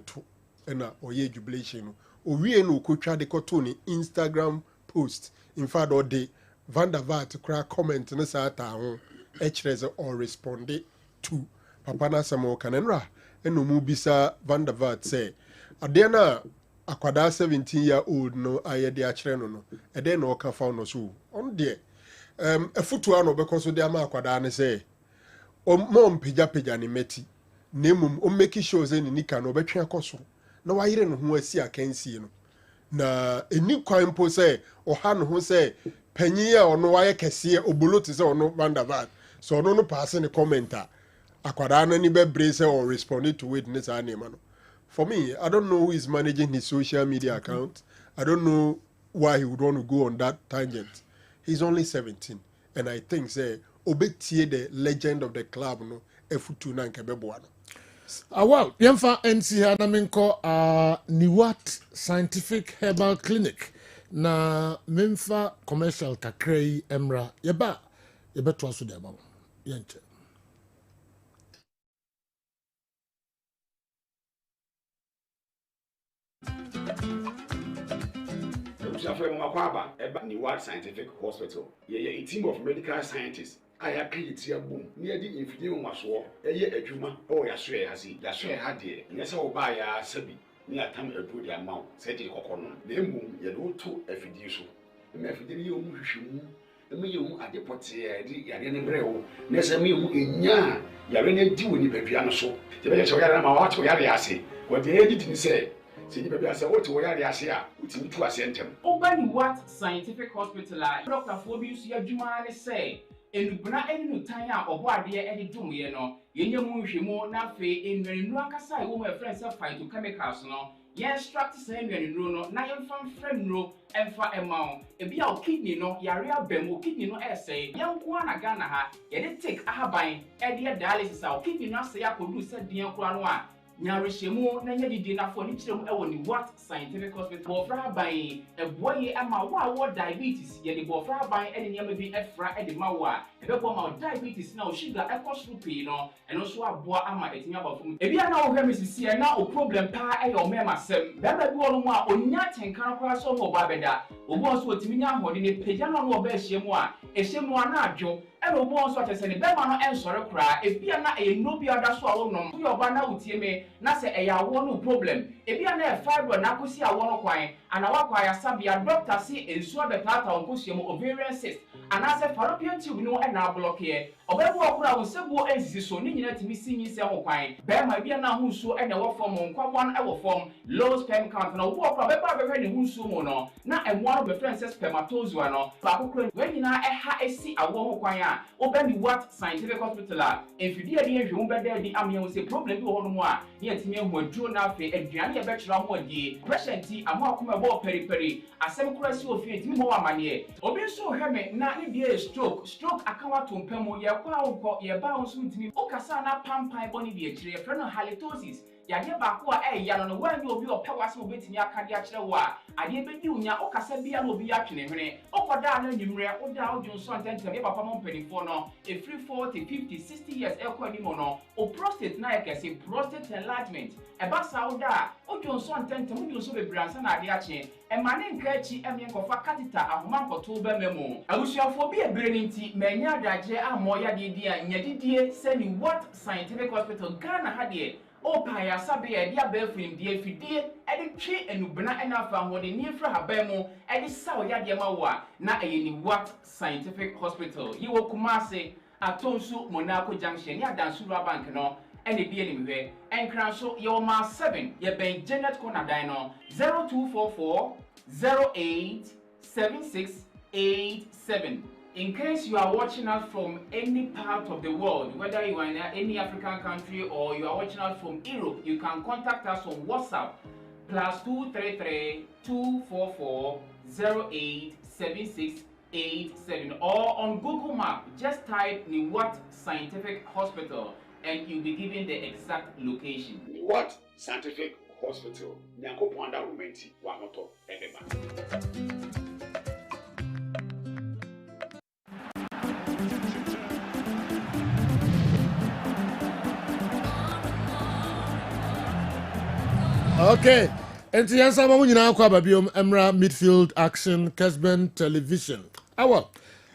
ena oye jubilation no owie no kotwa de koto ni Instagram post in fact all day Van der Vaart kra comment ne sa ta ho echreze or respond to papa na samo kanenra eno mu bisa Van der Vaart say ade na akwada 17-year-old no ayede a kire no ede na o ka fa no so on de A footwear no because they are makwada say mom pija ni meti nemum make sure say ni nika no betwe akoso na wayire no ho asi akansi no na eni kwan po say oha no ho say panyi a ono waye kese obolo te say ono vandavat so ono no pass ni commenter akwada na ni be brace or respond to witness anima no. For me, I don't know who is managing his social media account. I don't know why he would want to go on that tangent. He's only 17. And I think, say, Obetie, the legend of the club, no, F2 Nankebeboano. Well, Yemfa NC Hanaminko, Niwat Scientific Herbal Clinic. Na Memfa Commercial Kakrei Emra. Yeba twasu de mama. Yenche. Niwat Scientific Hospital. A team of medical scientists. I have created a boom near the infinite Maswa, a year a juma, or a swear has he, that's where I had there. Yes, I'll buy a sabi near time a good amount, said the coconon. The boom, you do to a fiducial. The Mephidio Mushu, the million at the potier, the Yarene Nessa me in ya, Yarene do in the piano so. The better Yama to Yariasi, what the editing said. See the baby, I said, what to Yariasia, which me to a centum. Niwat Scientific Hospital, Dr. Phobius Yajumani say. And Buna any time or what dear Eddie Dummy, no, Yenyamu, na fe, in when Nuakasa, whom my friends have fight to chemicals, no, yes, struck same and no, Nayan from friend no, and for a mount, a be our kidney, no, Yaria Bemo, kidney no essay, young Kwana Ganaha, yet take a habine, Eddie dialysis, our kidney not say I could do said Dian Kwanwa. Nyarishemu na nyadi dina for nichirem ewo Niwat Scientific Hospital bofra ban eboye ama wa diabetes ye de bofra ban ene nyama bi efra ede mawa ebebo ma diabetes na o sugar ekosru pii no eno so aboa ama etinya bafum ebi na o hwemi sisi na o problem pa e o mema sem baba bi wonu mu a onya tenkan kora so mo ba beda obo so otimi nya hode ne pagya no no ba ehyemu a ehyemu ana adwo eno obo so atese ne bema no ensore kora ebi na e no bi oda so a wonom so yoba na utie me na se eya wo problem ebi na fiber na kosi a wo no kwan ana wakwa ya sabia doctor si ensu abetata onkosuemu ovarian cyst ana se fallopian tube no e na block here obebu okura wo sebu ensisi so ni nyina timi sinyi se ho kwan bema bi na ho nsuo e na wo form nkwabon e wo form low sperm count na obu okura beba bebe ne ho nsuo mo no na emwa no be friend say spermatozoa no ba kokura we nyina e ha esi awo ho kwan a Niwat Scientific Hospital a enfidi ade ehwe beda di amye se problem bi wo no mo a ne atimi ehu aduro na afi aduane e betira mo adi pressure amo akoma bo periperi asem kura si ofi etimi mo amane obi so hweme na ne bia stroke akawa to mpam ye kwa onko ye ba onso ntimi okasa na pampan boni bi akire fre no halitosis yade ba ko ya no wan obi opewase obetimi akade akire wo a ade bedi unya okasa bia no obi atwene hwene okoda na nyimre oda odwonso antentem ye papa mo mpanifo no e free 40 50 60 years ekwa ni mo no o prostate na yakese prostate enlargement e ba sauda odwonso antentem odwonso bebransa na ade ache e mane nkachi emye kofa catheter ahoma nkoto ba memo abusuafo bi ebere nti manya adagye amo ya de dia nyadidie se Niwat Scientific Hospital Ghana ha de o pa ya sabe ya dia ba fim die fidie e de twe enubena e na afa ho de ni fra haban mu e de saw ya de ma wa na e Niwat Scientific Hospital yi wo Kumase atonsu Monaco Junction ya Dansura Bank no ene bi eni hwe enkran so ye o ma 7 ye ben Janet Konadan no 0244 087687. In case you are watching us from any part of the world, whether you are in any African country or you are watching us from Europe, you can contact us on WhatsApp +233 244 087687 or on Google Map. Just type Niwat Scientific Hospital and you'll be given the exact location. Niwat Scientific Hospital. Nyanko Panda Rumenti, Wamoto, Edema. Okay. And the answer we now kwa babiom Emra Midfield Action Kessben Television. Awa.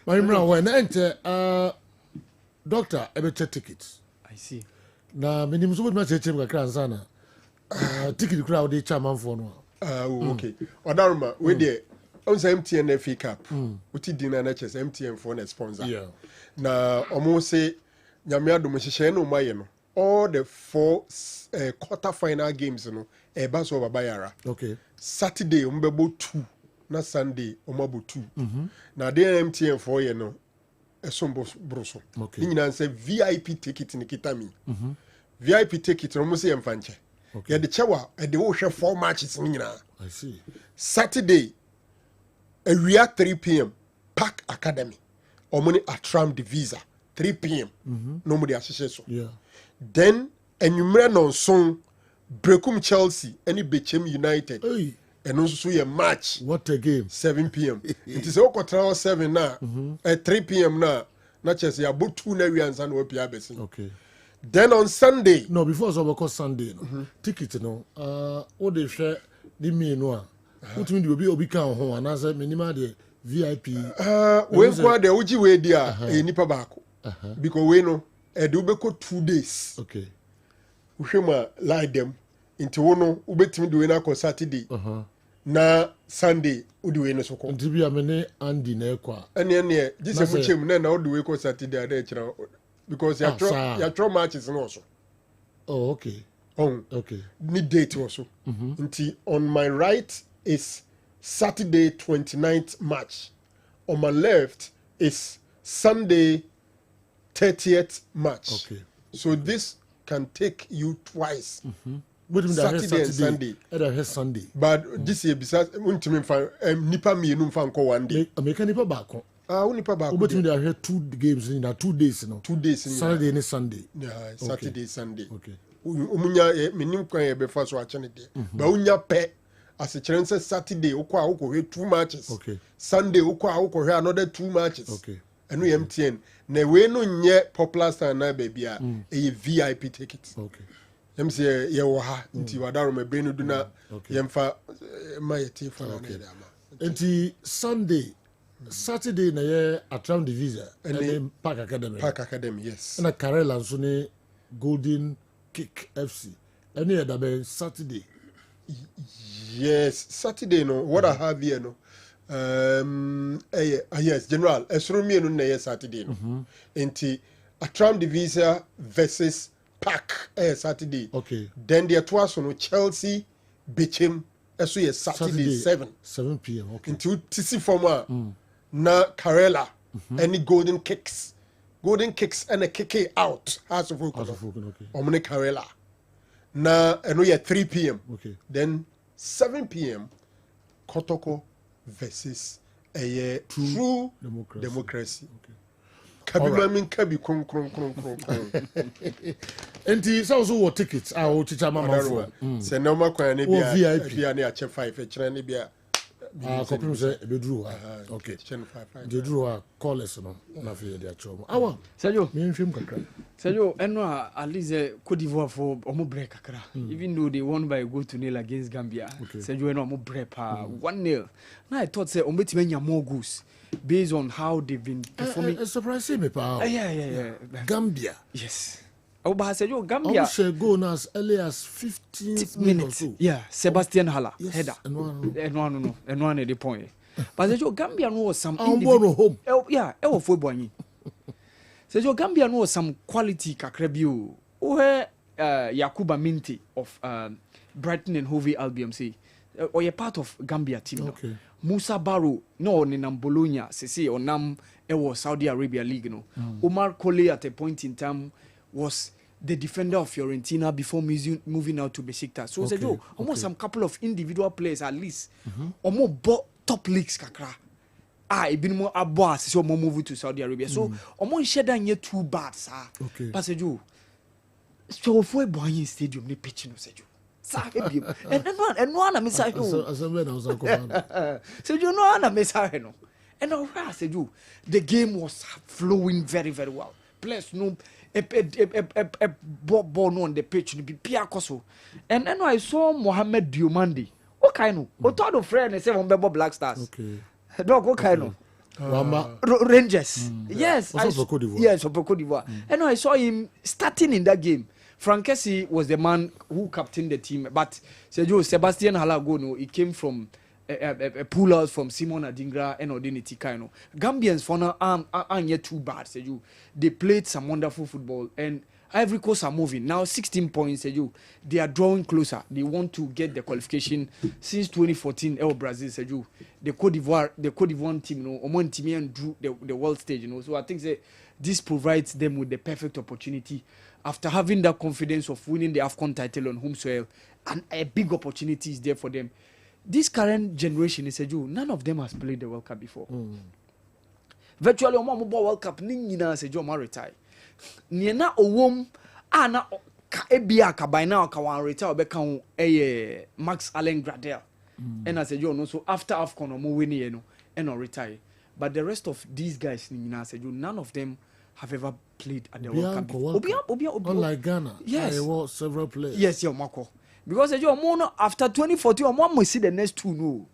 My Emra when enter doctor ebeche tickets. I see. Na minimum so much cheche kakra ansana. Ticket crowd dey chairman for no. Okay. Odaruma we there on say MTN FA Cup. Uti dinner na chess MTN for na sponsor. Yeah. Na omo say nyame adom hyehyɛ no maye no. All the 4 quarter final games no e ba so baba yara. Okay. Saturday umbebo 2 na Sunday umabo 2. Na dey MTN for ye no esombo broso. Okay. Ni nyina say VIP ticket ni kitami. VIP ticket no mo say emfanche. Okay. Yeah, the chewa and the whole 4 matches ni nyina. I see. Saturday area 3 p.m. Park Academy. Omoni Atram Divisa 3 p.m. Nobody associate so. Yeah. Then enumere non song Brekum Chelsea any Bechem United. Hey. And also a match. What a game. 7 p.m. It is all control 7 now. At 3 p.m. now. Not just about 2 Nerians and Opiabesi. Okay. Then on Sunday. No, before so because Sunday no. Ticket no. What they share the me no. What mean you be obi kan ho and as minimum the VIP. We go there uji we there nipa baako. Because we no e do be ko 2 days. Okay. Uhwema lie them into wono ubetimi do we na ko Saturday. Na Sunday udi we no so ko. Ntibi amene Andy na ekwa. Ene gise mu chem na udi we ko Saturday ada kira because ya throw matches no so. Oh, okay. Okay. Need date also. Nti on my right is Saturday 29th March. On my left is Sunday 30th March. Okay. So this can take you twice. Saturday and Sunday. Sunday. But this year besides untimi nipa mienu mfa nko one day. America nipa baako. Nipa baako. Ubetimi dey have 2 games in 2 days no. 2 days in Saturday and Sunday. Yeah, Saturday Sunday. Okay. Umunya minim kwan ye be fa so ache ne de. Ba unya pe as a chance Saturday ukwa ukwo 2 matches. Okay. Sunday ukwa ukwo another 2 matches. Okay. Enu MTN na we no nye popular star na baby a VIP ticket. Okay. MC ye wo ha nti wadaro me brenu du na yemfa mayeti fa na na. Enti Saturday na ye Atram Divisa and Park Academy. Park Academy, yes. Na Karela nso ne Golden Kick FC. Any other be Saturday. Yes, Saturday no. What I have here no. Yes, General. Esrumi no na Saturday no. Enti Atram Divisa versus Park Saturday. Okay. Then the twice no Chelsea Bechem eso yes Saturday 7 p.m. Okay. Into TC former na Karela any Golden Kicks and a kick out House of Folk. Okay. Omne Karela. Na eno ya 3 p.m. Okay. Then 7 p.m. Kotoko versus a true democracy. Okay. Kabi min kabi kron. Enti so also what tickets o chicha mama for. Se na ma kwan ne bia na ache 5 e kire ne bia. Kopim se bedru okay. The draw call us no na fe dey achomo. Awa. Sergio, me nhwem kakra. Sergio, eno at least Cote d'Ivoire for omo break kakra. Even though they won by a goal to nil against Gambia. Sergio eno omo break 1-0. Now I thought say omo betime nya more goals based on how they've been performing. Surprising me pa. Yeah. Gambia. Yes. Oh, but Sergio, Gambia. Almost goal as early as 15 minutes. Yeah, Sebastian Haller header. And one the point. But Sergio, Gambia was some home. Yeah, for boy. Sergio, Gambia was some quality kakrebio. Yakuba Minty of Brighton and Hove Albion say, or you're part of Gambia team. Okay. Musa Barrow, no, Ninam Bologna, Sisi, or Nam, Saudi Arabia League. No. Omar Kole at a point in time was the defender of Fiorentina before moving out to Besiktas. So, Sergio, almost some couple of individual players at least, almost top leagues kakra. Been more abwas, so more move to Saudi Arabia. So, almost share down yet too bad, sir. Okay. But Sergio, so for a boy stadium, they pitching, Sergio. And one I miss I said you know I miss I know. And I said you the game was flowing very, very well. Plus no a ball on the pitch to be Pia Koso. And then I saw Mohamed Diomandi. What kind of? What thought of friend and say on Black Stars? Okay. Dog, what kind of? Rangers. Yes. Also for Cote d'Ivoire. Yes, for Cote d'Ivoire. And I saw him starting in that game. Frankesi was the man who captained the team, but Sergio Sebastian Haller he came from pull out from Simon Adingra and Odinity kind of Gambians for now aren't yet too bad. Say you, they played some wonderful football and Ivory Coast are moving now. 16 points. Say you, they are drawing closer. They want to get the qualification since 2014. Brazil. Say you, the Cote d'Ivoire team, you know, Oman team and drew the world stage. You know, so I think this provides them with the perfect opportunity after having that confidence of winning the AFCON title on home soil, and a big opportunity is there for them. This current generation is none of them has played the World Cup before. Virtually, Omo World Cup, Nina said, "Joe retire." Niena Owom, Anna Ebia Kabina, Kawan retire, Beckham, Max Allen Gradel. And I said, "No, so after AFCON, Omo winning, and retire." But the rest of these guys, Nina said, none of them have ever played at the World Cup before. Unlike Ghana, yes, there were several players. Yes, yeah, Marco. Because after 2014, I'm going to see the next two. No,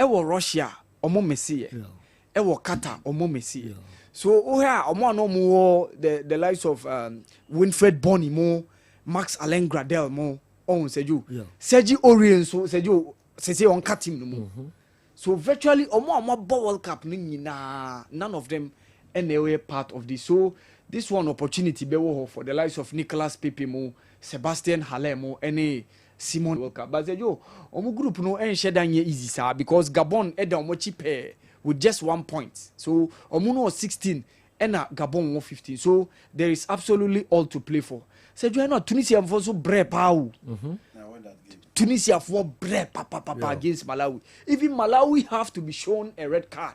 was Russia, Omo Messi, was Qatar, Omo Messi. So, here, no more the likes of Winfred Bonny, more Max Alain Gradel, more on Sergi Aurier, so Sergio, say on cut him no more. So, virtually, Omo World Cup, none of them anyway part of this. So, this one opportunity be for the likes of Nicolas Pepe, more Sebastian Haller, any Simon World Cup. But omo group no easy sir, because Gabon omo cheap with just 1 point. So omo no 16 and Gabon 115. So there is absolutely all to play for. Say you know Tunisia for so bre pau. Tunisia for bre papa against Malawi. Even Malawi have to be shown a red card.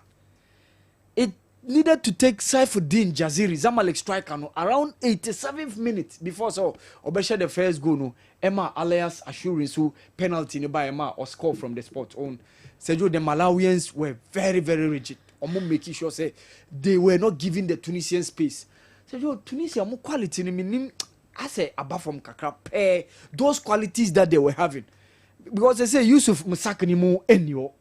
It needed to take Saifuddin Jaziri, Zamalek striker, no, around 87th minute before so Obesha the first goal, no, Emma alias assurance who penalty by Emma or score from the spot on. Sergio, the Malawians were very, very rigid. Omo making sure say they were not giving the Tunisian space. Sergio, Tunisia more quality meaning I say above from Kakra pair those qualities that they were having. Because they say Yusuf Musakani more anyo.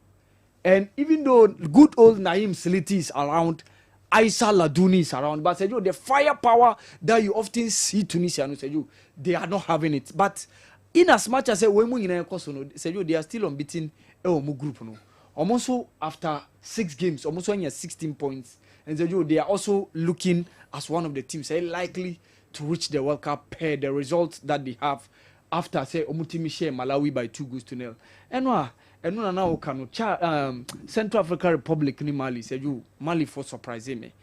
And even though good old Naim Siliti is around, Aissa Ladouni is around, but Sergio, the firepower that you often see Tunisia, Sergio, they are not having it. But in as much as Sergio, they are still unbeaten in group. No, almost after 6 games, almost when you're 16 points, and Sergio, they are also looking as one of the teams likely to reach the World Cup per the results that they have after say Omutimi Malawi by 2-0. And no now can Central African Republic ni Mali said you Mali for surprising me.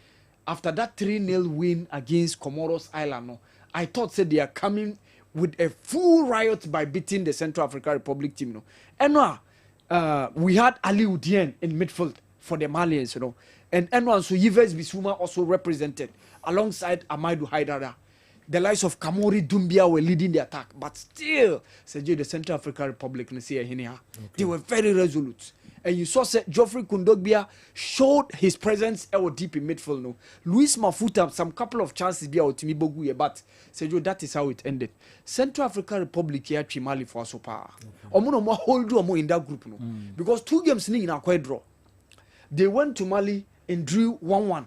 After that 3-0 win against Comoros Island, no, I thought said they are coming with a full riot by beating the Central African Republic team. No. And we had Ali Udien in midfield for the Malians, you know. And so Yves Bissouma also represented alongside Amadou Haidara. The likes of Kamori Doumbia were leading the attack, but still, the Central African Republic, they were very resolute. And you saw Geoffrey Kondogbia showed his presence deep in midfield. No, Luis Mafuta some couple of chances but that is how it ended. Central African Republic here Mali for Sopa. Omo hold you in that group, no, because 2 games in a quite draw. They went to Mali and drew 1-1.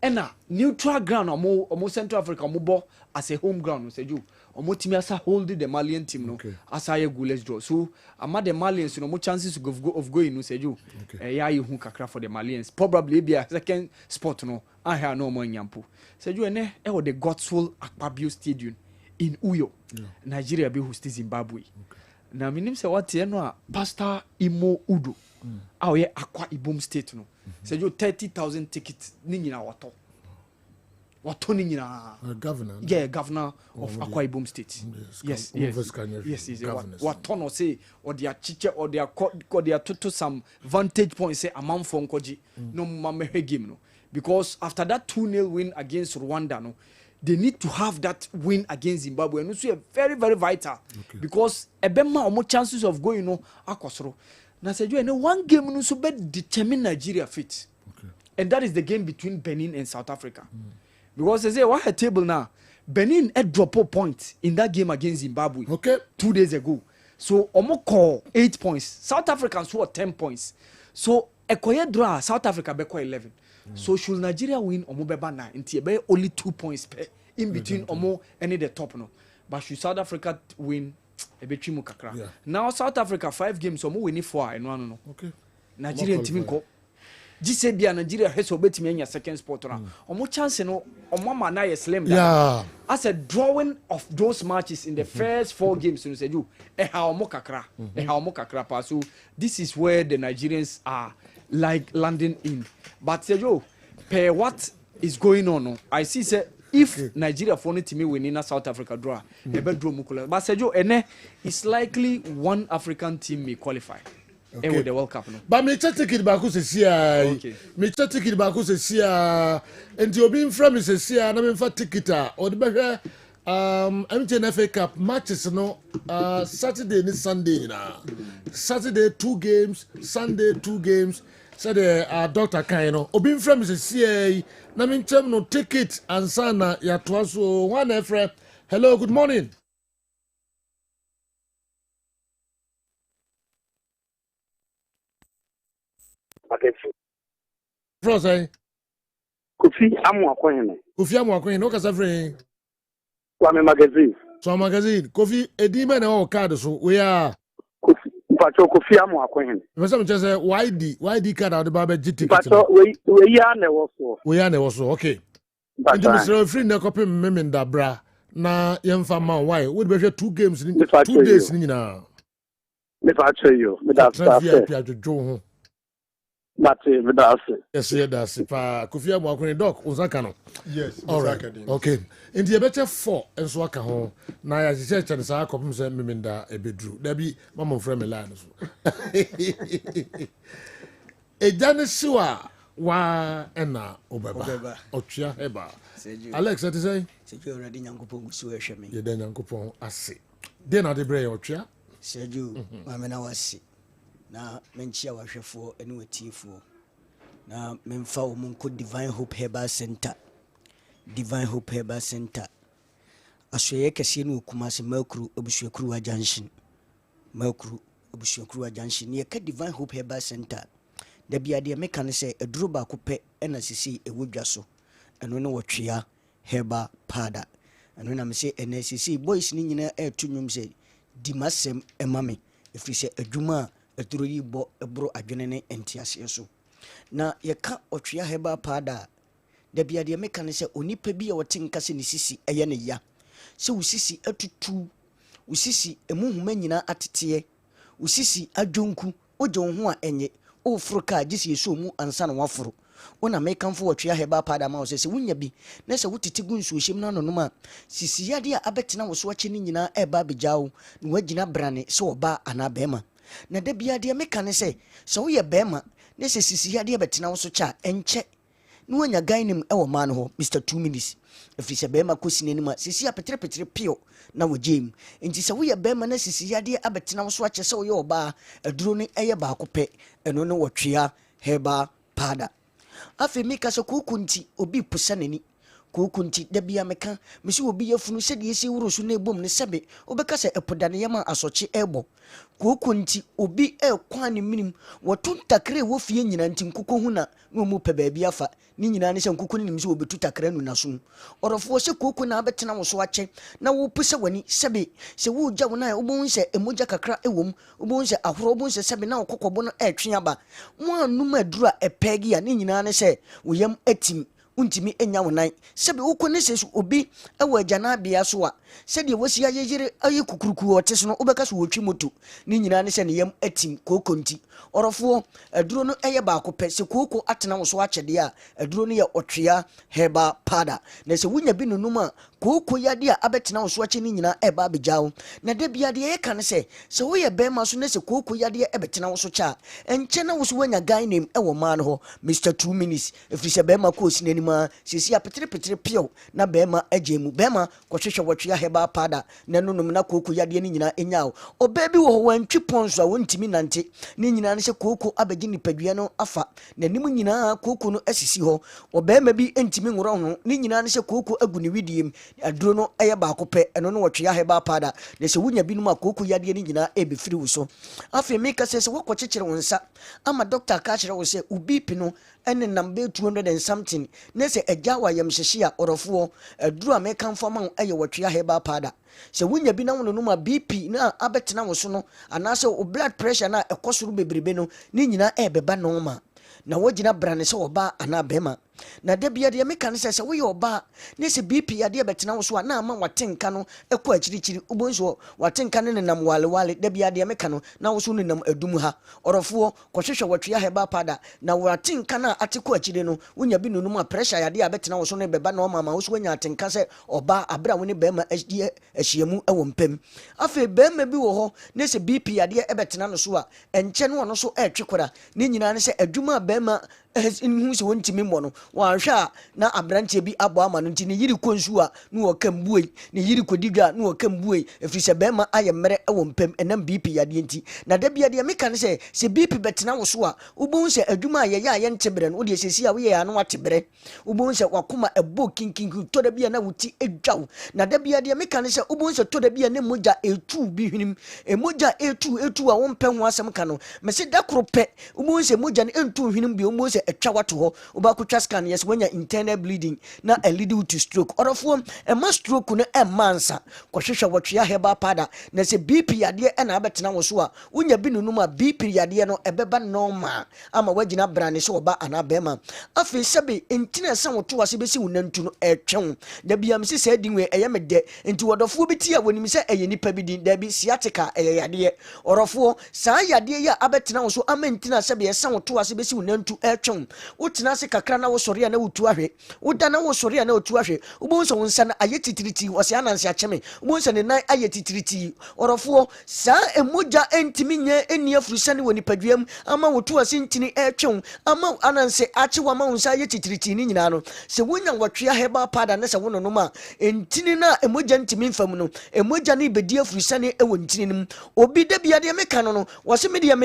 And neutral ground omo Central Africa omo as a home ground, no say you omo team asa hold the Malian team, no, as a goalless draw. So ama the Malians, you know, more chances of going, no say you yeah you kakra for the Malians, probably be a second spot, no, I have no more nyampo. Say you the Godswill Akpabio Stadium in Uyo, Nigeria be host Zimbabwe. Na minim say what no Pastor Imo Udo ye Akwa Ibom State, no. Say you 30,000 tickets ningina wato ningina governor. Yeah, governor of Akwa Ibom State. Yes. Wato no say or their chiche or their to some vantage point say amount for Nkoji no mamehe game, no. Because after that 2-0 win against Rwanda, no, they need to have that win against Zimbabwe, and also very, very vital. Because ebema omo chances of going no akosoro. Na said you one game no so be determine Nigeria fit. And that is the game between Benin and South Africa. Because they say what a table now. Benin had drop a point in that game against Zimbabwe 2 days ago. So omo call 8 points. South Africans score 10 points. So Ekoye draw South Africa be 11. So should Nigeria win omo beba 9 until only 2 points per in between omo any the top, no. But should South Africa win, ebetwi mu kakra now South Africa 5 games omo win 4 eno ano no okay Nigeria team ko gise bia Nigeria heso betimi anya second spot na omo chance no omo ma na ye slim down as a drawing of those matches in the first 4 games you say you ha omo kakra pa so this is where the Nigerians are like landing in but say yo per what is going on no I see say if Nigeria for any team win in South Africa draw ebe draw mukula but say yo ene it's likely one African team may qualify with the World Cup no but me check ticket back say sia me check ticket back say sia enti obi mfra me say sia na me mfa ticket a o de behwe MTN Cup matches no Saturday and Sunday na Saturday 2 games Sunday 2 games said Dr. Kaino obi mfra me say sia na me nchem no ticket ansa na ya to so one efre. Hello, good morning. Frosay Kofi Amuakohene. Kofi Amuakohene no kasa free. Kwame magazine. So magazine Kofi edima na o card so we are Kofi Pacho Kofi Amuakohene. Me say me say YD card out the baba GT. Pacho we ya na wo so. We ya na wo so okay. Ndi Mr. Free na copy memenda bra na yemfa man why we be 2 games ni 2 days ni na. Me Pacho yo me da staff. Yes, that's pa Kofi Amuakohene doc Osaka no. Yes, all right. Okay. In the better 4 enso aka ho na ya se che sa akopum se memenda ebedru. Da bi mama frɛ me line so. Ejane siwa wa ena obeba. Otwia heba. Alex what say? Seju already nyankopon gusu ehwe me. Ye da nyankopon ase. De na de bre otwia. Seju mama na wasi. Na menchia wahwefo ene watiefo na memfa wo munko Divine Hope Herbal Center asoye kese ne okumase makru obusuakuru junction ne ka Divine Hope Herbal Center da bia de meka ne se eduro ba ko pe ena sisi ewodwa so eno ne wotwea herbal powder eno na me se ena sisi boys ni nyina etu nwum se di masem emame efiri se adwuma eturo yi bo ebro adwene ne entiase so na yeka otwea heba pada da bia de meka ne se onipa bi a wote nkase ne sisi eye ne ya se usisi atutu usisi emuhuma nyina atete usisi adwonku oje ho a enye ofruka gisi eso mu ansa na wafuru ona mekanfo otwea heba pada ma se wunya bi na se wotete gu nsu ohyem na nonom a sisi yade a abetena wo so ache ne nyina eba bejawo na wagina brane se oba ana bema na da bia de meka ne se so ye bema ne se sisi yade betena wo so cha enche no wanya gainim e wo man ho Mr 2 minutes efiri se bema kosine ni ma sisi apetre pio na wo jam enti se wo ye bema na sisi yade abetena wo so ache se wo ye oba aduro ni eye ba akopɛ eno ne wotwea heba pada afi mika so kukunti obi pusa nani kukunti da bia meka mesi obi yafunu se de esi wuro so na ebom ne sebe obeka se epodane yama asoche ebo kukunti obi ekwan ne minim wotuntakre wo fie nyina ntim kuko huna no mu pe baabi afa ni nyina ne se kuko ne nim se obetu takra nu naso orofo se kuko na abetena wo so ache na wo pusa wani sebe se wo gya wo na obon se emoja kakra ewom obon se ahoro obon se sebe na okokobo no etwe aba mo anum adura epegi a ni nyina ne se wo yam atim untimi enya wonan sebe ukone sesu obi ewo agana bia so a sede wosi ayeyere aye kukuruku ote no obeka so wotwi moto ni nyina ne se ne yam atim kokonti orofo aduro no eye ba ko pe se koko atena wo so akyede a aduro no ye otwea heba pada na se wunya bi nunum a koko yade a abetena wo so akye ni nyina eba bejawo na de bia de ye ka ne se wo ye bema so ne se koko yade ebetena wo so cha enche na wo so wanya guy name ewo man ho Mr 2 minutes efiri se bema ko sinani ma sisi apetre pio na bema agemu bema kwhwehwe wotwea heba pada na nunum na koko yade ni nyina enyawo obabi wo wantwi ponso a wontimi nante ni nyina ne se koko abegi nipadua no afa na nim nyina koko no asisi ho obema bi entimi ngoro ho ni nyina ne se koko agu ni widiem aduro no eye ba akopɛ eno no wotwea heba pada na se wunya bi no ma koko yade ni nyina ebefiri wo so afi meka se wokokyekere wonsa ama doctor ka kyerɛ wo se ubi pino ene number 200 and something ne se agya wa yam hyehye a orofo aduru a meka mfa ma eye wotwea heba herbal powder sɛ wonya bi na wo no ma BP na abɛtena wo so no anaasɛ o blood pressure na ɛkɔ soro bebrebe no ne nyinaa ɛbɛba normal na wogina brane sɛ ɔba ana bɛma na da bia deɛ meka ne sɛ woyɛ ɔba ne sɛ BP adeɛ bɛtena wo so a na ama watenka no ɛkɔ akyirikyiri wobonso watenka no nenam walewale da bia deɛ meka no na wo so nenam adum ha ɔrɔfoɔ kɔhwehwɛ wɔtwea heba pada na watenka no ate kɔ akyiri no wonya bi nonum a pressure adeɛ a bɛtena wo so no bɛba na ɔma ma wo so woanya atenka sɛ ɔba abra wo ne bɛma ahyiamu ɛwɔ mpam afei bɛma bi wɔ hɔ ne sɛ BP adeɛ ɛbɛtena no so a ɛnkyɛ no ɔno so ɛtwe kora ne nyinaa ne sɛ adwuma a bɛma nhu sɛ wɔntimi mmɔ no wɔanhwɛ a na aberanteɛ bi abɔ ama no nti ne yiri kɔ nsuo a ne wɔka mbuei ne yiri kɔdi dwa ne wɔka mbuei ɛfiri sɛ bɛrima ayɛ mmerɛ ɛwɔ mpam ɛnam BP yadeɛ nti na da bia deɛ meka ne sɛ BP bɛtena wo so a wobɛhu sɛ adwuma a yɛyɛ a yɛnte berɛ no wodeɛ sɛsi a woyɛ a no wate berɛ wobɛhu sɛ wakoma ɛbɔ kinkinkin tɔ da bia na woti adwa wo na da bia deɛ meka ne sɛ wobɛhu sɛ tɔ da bia ne mogya ɛtu bi hwenem mogya ɛtu a wompɛ ho asɛm ka no mɛsɛ da koro pɛ wobɛhu sɛ mogya no ɛntu hwenem bi wobɛhu sɛ ɛtwa wato hɔ wobakotwa scan yes when internal bleeding na lead to stroke ɔrɔfoɔ ɛma stroke no ɛma nsa kɔhwehwɛ wɔtwea herbal powder na sɛ BP yadeɛ ɛna abɛtena wo so a wonya bi nonum a BP yadeɛ no ɛbɛba normal ama wagina brane sɛ ɔba anaa bɛrima afei sɛbe ntina ɛsa wo to ase bɛsi wo nantu no ɛtwɛn da bia me sɛ saa din wei ɛyɛ me dɛ nti wɔdɔfoɔ bi ti a wɔnim sɛ ɛyɛ nipa bi din da bi sciatica ɛyɛ yadeɛ ɔrɔfoɔ saa yadeɛ yɛ abɛtena wo so ama ntina sɛbe ɛsa wo to ase bɛsi wo nantu ɛtwɛn wotena se kakra na wosɔre a na wotu ahwɛ woda na wosɔre a na wotu ahwɛ wobɛhu sɛ wo nsa no ayɛ titiriti wɔsɛ ananse akyɛme wobɛhu sɛ ne nan ayɛ titiriti ɔrɔfoɔ saa ɛmogya ɛntimi nyɛ ɛnni afurusane wɔ nipaduam ama wotu ase ntini ɛtwɛn ama ananse akye ama wo nsa ayɛ titiriti ne nyinaa no sɛ wonya wɔtwea herbal powder ne sɛ wo nonom a ntini no a ɛmogya ntimi mfam no ɛmogya no bɛdi afurusane ɛwɔ ntini no mu obi da bia deɛ meka no no wɔsɛ medeɛ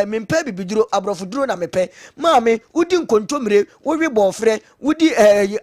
mempa bibiduro aborɔfoduro na mepɛ maame wodi nkontomire wowe bɔɔfrɛ wodi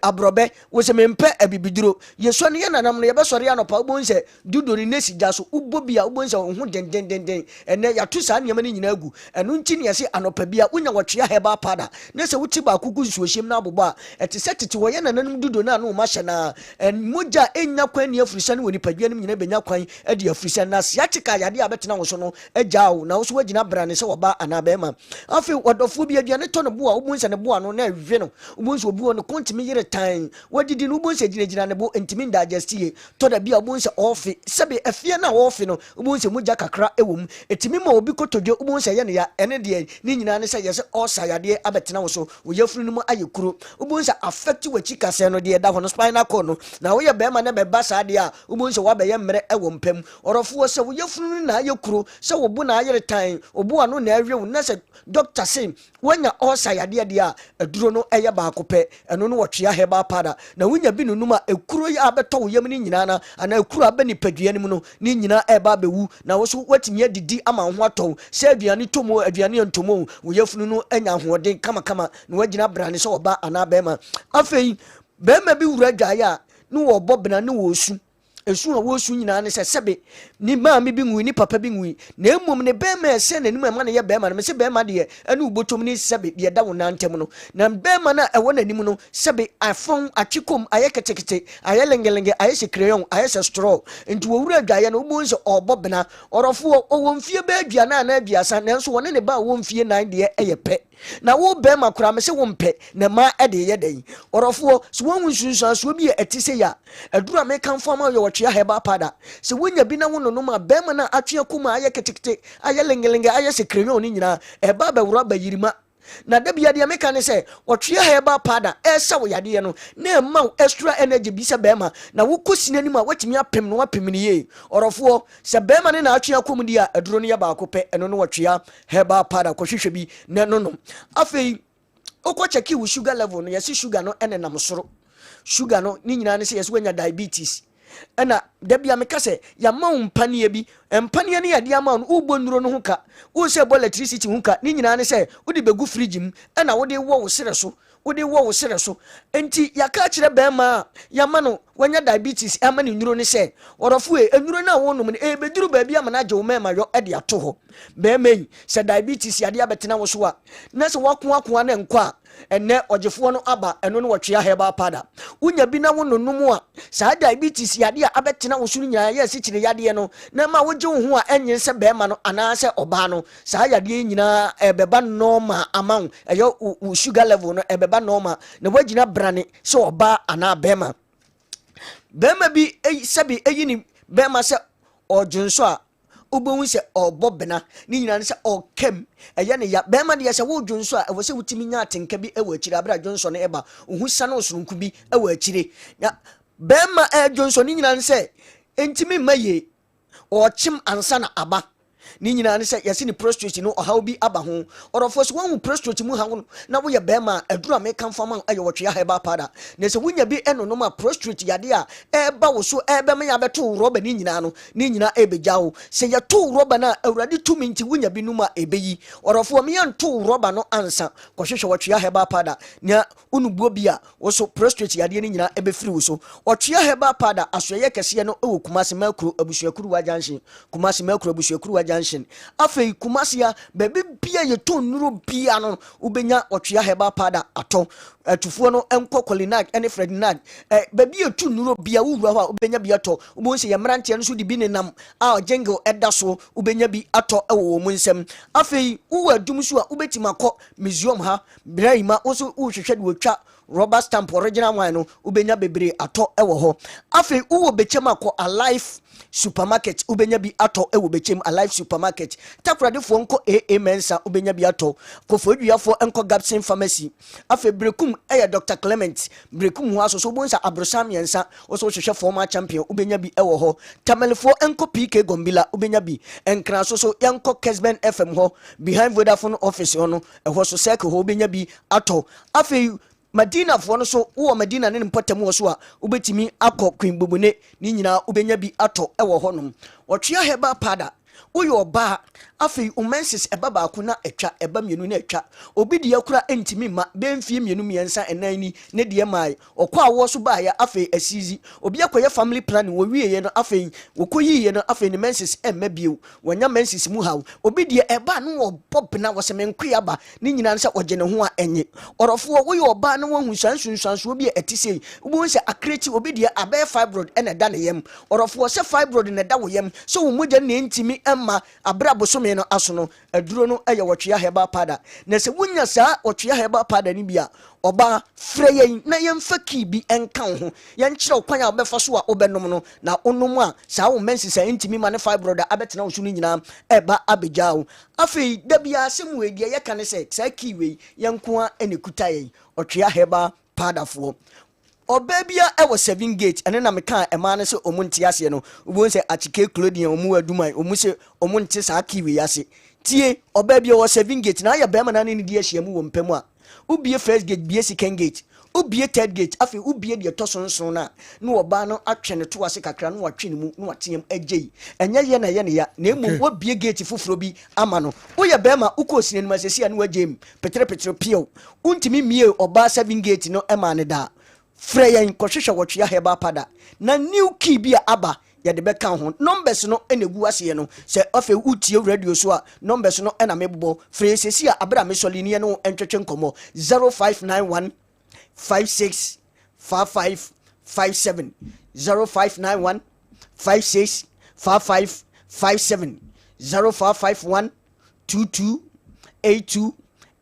abrɔbɛ wosɛ mempɛ abibiduro yɛsɔ ne yɛ nanam no yɛbɛsɔre anɔpa wobɛhu sɛ dudori ne sigya so wobɔ bi a wobɛhu sɛ wo ho dendendenden ɛnɛ yɛato saa nneɛma no nyinaa gu ɛno nti ne yɛse anɔpa bi a wonya wɔtwea herbal powder na sɛ wote baako gu nsuohyɛm no abobɔ a ɛte sɛ tete wɔyɛ nananom dudo no a ne woma hyɛ no a mogya ɛnya kwan ne afurisa no wɔ nipadua no nyina bɛnya kwan de afurisa no na sciatica yadeɛ a bɛtena wo so no agyaa wo na wo so woagyina brane sɛ wɔba anaa bɛrima afei wɔdɔfoɔ bi aduane tɔ no boa wobɛhu sɛ ne boa no na ɛhwe no wobɛhu sɛ obi wɔ no kontimi yere tan wadidi no wobɛhu sɛ gyinagyina ne bo ntimi ndagestie tɔ da bi a wobɛhu sɛ ɔfe sɛbe afie no a wɔfe no wobɛhu sɛ mogya kakra ɛwɔ mu ɛtumi ma obi kɔtɔdwa wobɛhu sɛ ɛyɛ ne ya ɛne deɛ ne nyinaa ne sɛ yɛ sɛ ɔsa yadeɛ abɛtena wo so woyɛfunu no mu ayɛ kuro wobɛhu sɛ affect w'akyi kasɛɛ no deɛ da hɔ no spinal cord no na woyɛ bɛrima ne bɛba saa deɛ a wobɛhu sɛ woabɛyɛ mmerɛ ɛwɔ mpam ɔrɔfoɔ sɛ woyɛfunu no na ayɛ kuro sɛ wo bo na ayere tan obo ano na ɛhwɛ wo na sɛ doctor say wonya ɔsa yadeɛ deɛ a aduro no ɛyɛ baako pɛ ɛno no wɔtwea herbal powder na wonya bi nonum a ekuro yɛ abɛtɔ wo yam ne nyinaa na ana ekuro abɛ nipadua no mu no ne nyinaa ɛba abɛwu na wo so watumi adidi ama ho atɔ sɛ aduane tomo aduane ntomo wo yafunu no anya ahoɔden kama na wagyina brane sɛ ɔba anaa bɛrima afei bɛrima bi wura dwaeɛ a ne wɔbɔ bena ne wɔsu esu a wosu nyinaa ne sɛbe ni maame bi ngui ni papa bi ngui na emom ne bɛrima ɛsɛ n'anim ɛma ne yɛ bɛrima no mɛ sɛ bɛrima deɛ ɛne ubotom ne sɛbe deɛ da wo nantem no na bɛrima no ɛwɔ n'anim no sɛbe afɔn atwikom ayɛ ketekete ayɛ lengelenge ayɛ sɛ crayon ayɛ sɛ straw nti wɔwura adwaeɛ no wobɛhu sɛ ɔbɔ bena ɔrɔfoɔ ɔwɔ mfie bɛɛ aduane anaa aduasa nanso wɔne ne ba a wɔwɔ mfie nan deɛ ɛyɛ pɛ na wo bɛrima koraa mɛ sɛ wo mpɛ na ma ɛde yɛ dɛn ɔrɔfoɔ sɛ wɔn nsunsuansoɔ bi yɛ ɛte sɛ ya aduru a mekamfo ama yɛ wɔtwea herbal powder sɛ wonya bi na wo nonom a bɛrima no atwea kuma ayɛ ketekete ayɛ lengelenge ayɛ sɛ crayon ne nyinaa ɛba bɛwura bayirima na da bia deɛ meka ne sɛ wɔtwea herbal powder ɛsɛ wo yadeɛ no na ɛma wo extra energy bi sɛ bɛrima na wokɔ sini anim a watumi apem no wapem no yie ɔrɔfoɔ sɛ bɛrima ne na atwea kɔm di a aduro no yɛ baako pɛ ɛno no wɔtwea herbal powder kɔhwehwɛ bi na nonom afei wokɔ kyɛke wo sugar level no yɛse sugar no ɛne nam soro sugar no ne nyinaa ne sɛ yɛsɛ woanya diabetes ɛna da bia meka sɛ yɛma wo mpaneɛ bi mpaneɛ no yɛde ama no wobɔ nnuro no ho ka wo sɛ bɔ electricity ho ka ne nyinaa ne sɛ wode bɛgu fridge mu ɛna wode wɔ wo serɛ so enti yɛka kyerɛ bɛrima a yɛma no wanya diabetes ɛma ne nnuro ne sɛ ɔrɔfoɔ nnuro no a wonom no ɛbɛduru baabi ama no agye wo mɛma yɔ ɛde ato hɔ bɛrima yi sɛ diabetes yadeɛ abɛtena wo so a na sɛ woakoakoa ne nkɔ a ene ɔgyefoɔ no aba ɛno no wɔtwea herbal powder wonya bi na wo nonom a saa diabetes yade a abɛtena wo so nyinaa yɛ sikyire yade no na ma wogye wo ho a ɛnye sɛ bɛrima no anaasɛ ɔbaa no saa yade nyinaa ɛbɛba normal ama wo ɛyɛ wo sugar level no ɛbɛba normal na woagyina brane sɛ ɔbaa anaa bɛrima bɛrima bi sɛbi ɛyi ni bɛrima sɛ ɔdwonso a ubon se obo bena ni nyina se okem eye ne ya be ma de se wo dwonso a wo se wutimi nya atenka bi e wa akire abra dwonso ne eba ohusa na osurunku bi e wa akire ya be ma dwonso ni nyina se entimi maye ochim ansa na aba ni nyina ne se yase ni prostrate no ohaw bi aba ho orofo so won prostrate mu hawo na wo ye be ma adura me kan fama aye wo twa heba pada na se wunya bi enono ma prostrate yade a eba wo so ebe me ya beto roba ni nyina no ni nyina ebeja wo se ye to roba na awurade tumi nti wunya bi numa ebeyi orofo me yan to roba no ansa kohwehwe wo twa heba pada na unubuo bi a wo so prostrate yade ni nyina ebe firi wo so wo twa heba pada asoye kese no ewo kumase makro abusuakuru wajanshin kumase makro abusuakuru wajanshin afei kumasia bebe bia ye to nuro bia no ubenya otwea heba pada ato atufuo no enko kolinag ene fredinag bebe ye to nuro bia wura ho ubenya bia to ubo se ye mrante no so di bi ne nam a jingle eda so ubenya bi ato ewo mu nsem afei uwa dum so a ubetima kɔ museum ha braima oso uhwehwɛ de wotwa rubber stamp original wine no ubenya bebre ato ewo ho afei uwo bechema kɔ alive supermarket ubenya bi ato ewo bechem alive supermarket takradefo nko aa mensa ubenya bi ato kofoduafo enko Gapsin pharmacy afe brekum Dr Clement brekum ho aso so bonsa abrosam yensa oso hwehwe former champion ubenya bi ewo ho tamelfo enko PK Gombila ubenya bi enkra so yanko Kessben FM ho behind Vodafone office no eho so circle ho ubenya bi ato afe Madina fo no so wo Madina ne mpɔtam so a ubetimi akɔ Queen Bobone ni nyina ubenya bi atɔ ɛwɔ hɔnom wɔtwea heba pada uyo ba afi umensis eba ba ku na etwa eba mienu na etwa obi de yakura entimi ma benfie mienu miensa enani ne de mai okwa awo so ba ya afi asizi obi akoye family planning wo wieye no afi wokoyiye no afi ne mensis emma biu wonya mensis mu hawo obi de eba no wo bob na wo se menku aba ne nyina nsa oje ne ho a enye orofo wo ye oba no wo hunsansunsanso obi etise wo se akreti obi de abe fibroid ene da ne yem orofo se fibroid ne da wo yem so wo mogya ne entimi emma abra bosome no asono aduro no eye wotwea heba pada na se wunya saa wotwea heba pada ni bia oba freye na yemfa ki bi enka ho yenkyere okwan a obefa so a obenom no na onom a saa wo mensi sa intimi ma ne fibroid abetena wo so no nyina eba abegyawo afei da bia asemu edi ye ka ne se saa ki wei yenko a ene kutaye wotwea heba pada fo obebia ewo 7 gate ene na meka ema ne se omunti ase no ubo se achike clothing omu aduman omu se omunti sa kiwe yase tie obebia wo 7 gate na ya bema na ne di ahia mu wo mpam a ubie first gate bie second gate ubie third gate afi ubie de tosonson na no oba no atwe ne to ase kakra no watwe ne mu no wateam agei enye ye na ye ne ya na emu obie gate fufuro bi ama no woye bema ukosine no masesi anu agem petre pio untimi mie oba 7 gate no ema ne da freyen kohwehwe wotwea heba pada na new key bi aba ya de beka ho numbers no enegu ase no se ofe utie radio so a numbers no ena mebbo fresesi a abra mesoli ne no entwetwe nkomo 0591 56 55 57 0591 56 55 57 0551 22 82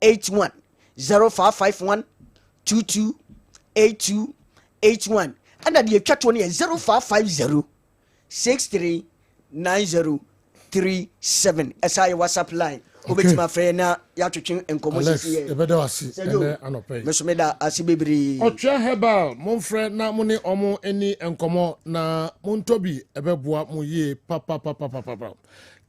81 0551 22 8281 and the chat one is 0550 639037 SI WhatsApp line. Okay. My friend na ya twetwen enkomo sisi ye. Ebedo asi ene anope. Mesomeda asibebiri. Otwa herbal mon friend na mo ne omo eni enkomo na montobi ebeboa mo ye papa.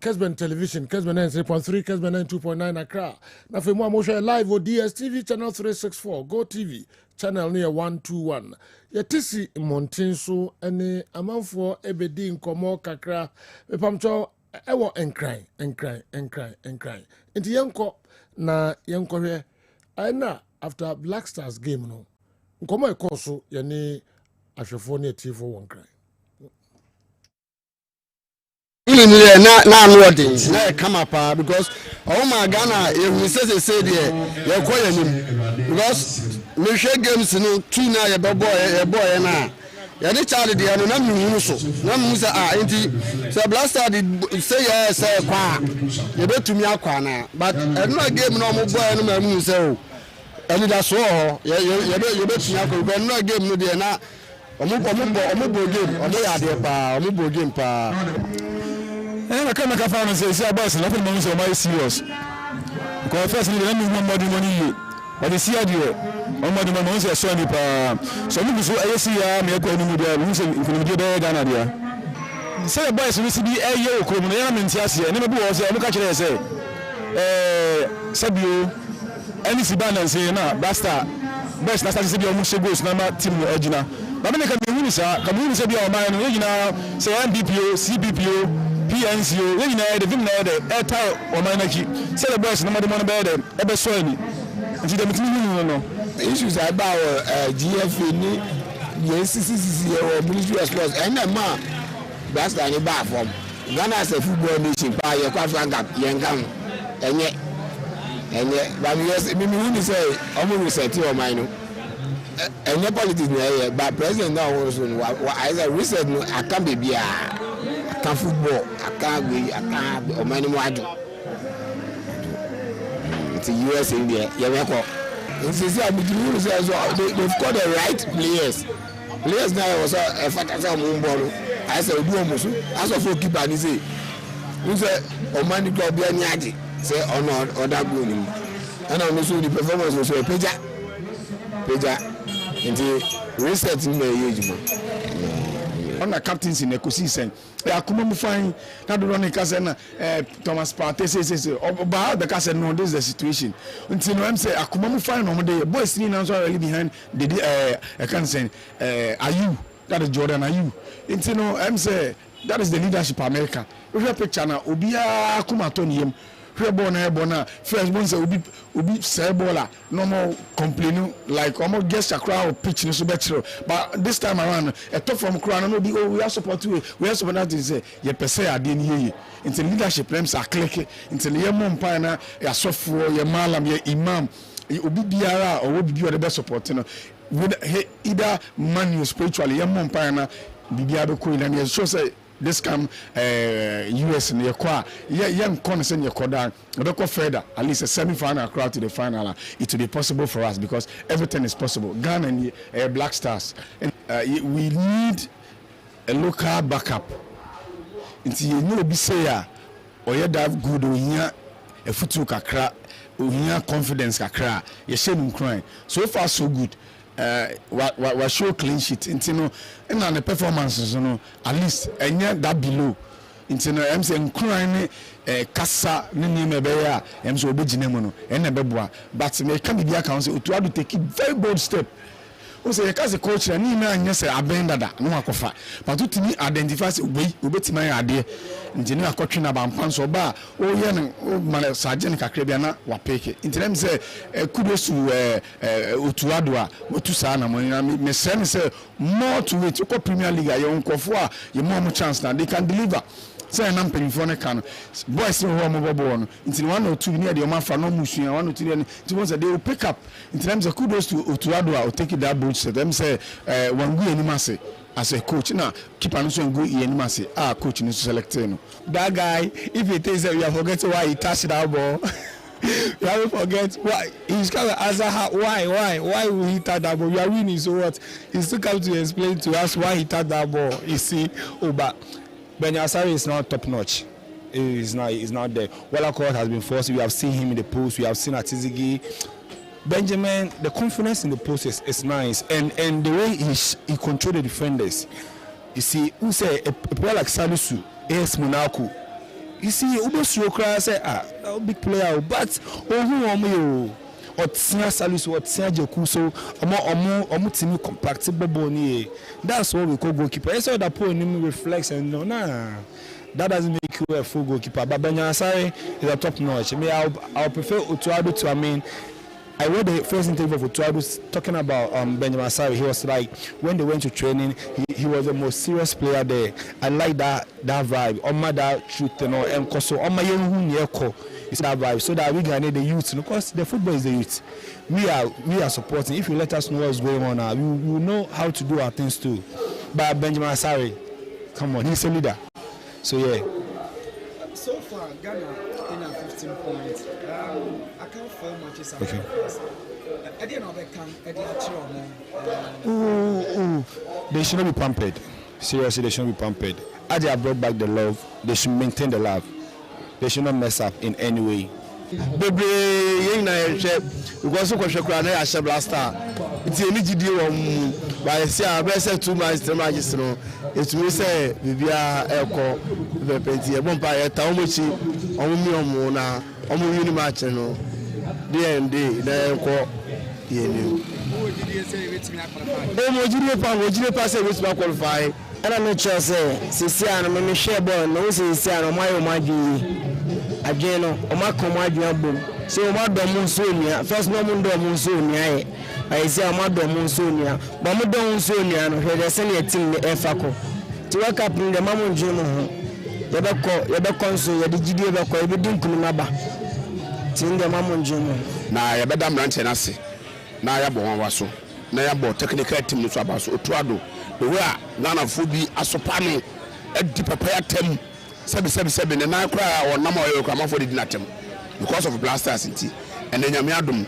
Kessben television, Kessben 3.3, Kessben 2.9 Accra. Na fe mo amosha live o DSTV channel 364, Go TV channel near 121. Yetisi montin so ene amanfo ebedi nkomo kakra. Bepamcho ewo enkran. Inti yenko na yenko hwe aina after Black Stars game no. Nkomo ekoso yene ahwefo ne tifo wonkran. discipline here na anwarding na come up because my Ghana you say there you call him because me share games no two na your boy na ya dey child dey no na me so na me say enti say blaster dey say yes say kwa you betumi akwa na but no game no mo boy no ma mu say o eni da so ho you betumi akwa but no game no dey na omo game omo ya dey pa omo bo game pa na kama ka fa no say boys na for mo say o serious because first ni na me money but the see idea on my man say so ni pa so me so ayesi ya me ko ni mu dia mu say nkunu dia be Ghana dia say boys we see bi aye okrom na ya me ntiase ne me bi wo say mu ka kire say sabio any si balance na basta best na start say bi o mu she goals na ma team no agina ba me ka me hu ni sa ka mu ni say bi o man no agina say MBPO CBPO PNCO agina the vim na the airtime o man na ki say the boys na ma de mo be there e be so ni no issues about GFA ni CCC or Ministry of Sports and ma that's the any bar from Ghana as a football nation pa ye kwa fanga yenkan enye but yes me who say omo reset your mind no enye politics no but president now also I say reset no aka be bia aka football aka we aka o many mo ado the US in there, they've got the right players. Players now was a fantastic ball. I said, do almost as a goalkeeper. He say, "Who's a Omani club? Be any say on or that goal." And I also the performance was a Peja, into resetting the age man. On the captains in the season, akuma mu fine na do run kase na Thomas Partey say about the kase no this is the situation until no am say akuma mu fine no mo dey boys ni na so really behind the I can say Ayu that is Jordan Ayu until no am say that is the leadership America we have picture na obia akuma to niem na first one say obi say baller no more complaining like almost guest a crowd pitch no so better but this time around a top from crowd no be we are support that is say ye pese ade ni here into leadership names are click into ye mom pa na ya sofo ye malam ye imam obi biara or obi biara the best support no with either man spiritually ye mom pa na bibia be ko ile na show say this come US in the qua young consent your down further at least a semi-final crowd to the final it will be possible for us because everything is possible. Ghana and Black Stars and we need a local backup until you know be say or you have good or here a foot kakra or here confidence kakra you shame crying so far so good. What show clean sheet into no and the performances no at least and that below into no I'm saying crying kasa ne name be ya em so obegine mu no and na beboa but me can be account say to have to take a very bold step o say ka say coach ni na anya say abendada no akofa but to me identify say we obetima ya ade nti na akotwe na bampan so ba o ye no mala sergeant kakra bia na wa peke nti na me say kudos to otuado a otu sa na me say more to it ko Premier League ayo nkofo a ye more chance na they can deliver say na mpanyifo ne kan boys no ho mo bobo no nti 1 or 2 near the omanfa no musua 1 or 2 nti once they will pick up in terms of kudos to otuado a take that boot set them say one go animase as a coach now keeper no so go animase coach no select no that guy if it is you are forgetting why he touched that ball. You haven't forget why he's coming to answer how why will he touch that ball? We are winning, so what? He's still come to explain to us why he touched that ball. You see, but Benyasari is not top notch. He's not there. Laka has been forced. We have seen him in the post. We have seen Atizigi. Benjamin, the confidence in the post is nice, and the way he controlled the defenders. You see, who say a player like Salisu, AS Monaco. You see, Ubosuro cry say big player, but who Otsia Salisu, Otsia Jokuso, omo timi compactable ni. That's what we call goalkeeper. That's all that point him reflects and no, that doesn't make you a full goalkeeper. But Benyasari is a top notch. I'll prefer Otuado to I read the first interview of Otuado talking about Benjamin Asare. He was like, when they went to training, he was the most serious player there. I like that vibe. Oma that truth, you know, and so Oma Yeko. It's that vibe. So that we can need the youth, because the football is the youth. We are supporting. If you let us know what's going on, we will know how to do our things too. But Benjamin Asare, come on, he's a leader. So yeah. So far, Ghana in 15 points. I can't find matches. Okay. They should not be pampered. Seriously, they shouldn't be pampered. As they have brought back the love, they should maintain the love. They should not mess up in any way. Baby, because of the Asha Blaster, it's a little by a best 2 months, 3 months. It's me say, Vivia Elko, the Petty, a bumpire, Taumichi, Omiomona, Omu match, no. DMD, the Elko, Omo pass a which qualify. And I'm not sure, Sisian, I'm share ball, no Sisian, my Ageno, Omako boom. So Mado Monsonia, first no Mundo Monsonia. I say Amado Monsonia, Mamudo Monsonia, who had a senior team the Efako. To work up in the Mamon Juno, Yabako, the GD, everything Kunaba. Tin the Mamon Juno. Now, I better Mantenasi. Now, I born was so. Now, I bought technical team to Sabas, Otuado. The way Ghana food be a sopano, a deeper prayer team. 777 and I cry or number of come for the natum because of blasters and then Yamiadum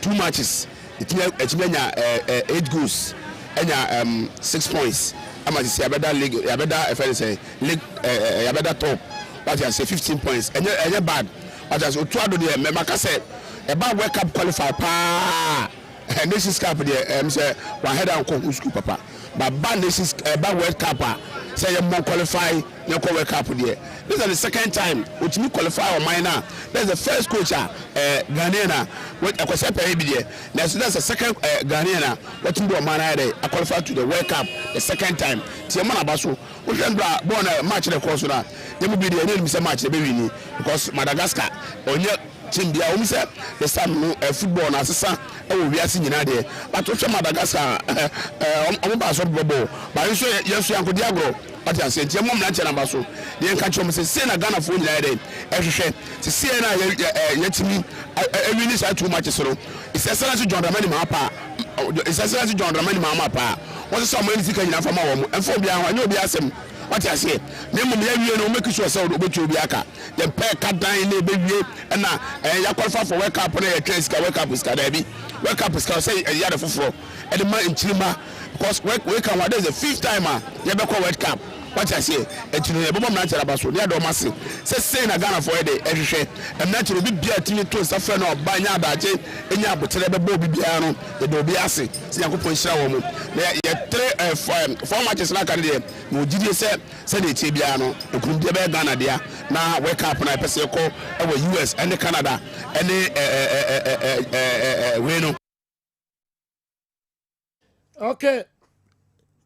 2 matches. It's 8 goals and 6 points. I must say, I better league, I better say league, I better top. But I say 15 points and you're bad. But as Otuado there, Memaka said about World Cup qualify pa and this is cup there. Say one head and call school papa. But bad this is about World Cup. Say you more qualify, you go World Cup there. This is the second time which me qualify on mine now. That's the first coach Ghanaian. What I was saying there. That's the second Ghanaian. What you do on mine there? I qualify to the World Cup the second time. Tiamana Basu. We can born a match the course now. There will be the enemy match the baby because Madagascar on your team there. We say the same football na sisa. Oh, we are seeing there. But to Madagascar, on pass up bubble. But you say yes, you are good diagro. But I said, Jamon Lancha Basso. The encounter say, Sena Ghana for the every share. To see yet to me, every nice too much. So it's a sense of John Ramani Mapa. It's a sense of John Ramani Mapa. What's some money taken from our and for beyond no be asem. What I say, name me no make sure so to Biaka. The pair cut down in the baby and now you qualify for World Cup on a trace, World Cup is Kadabi. World Cup is say a yard of floor. And the man in Chilima, because we can what is the 5th timer, Yabako World Cup. What I say, and you know, Bobo Manchester Basso, near Domasi, say a Ghana for a day, every share, and naturally be beer to suffer or by Nabaje, and Yabu Bobby Biano, the Dobiasi, Siaco Shower. There are 4 matches like a day. Mujidi said it Tibiano, and could be a Ghana there. Now wake up and I pass your call over US and Canada and Reno. Okay.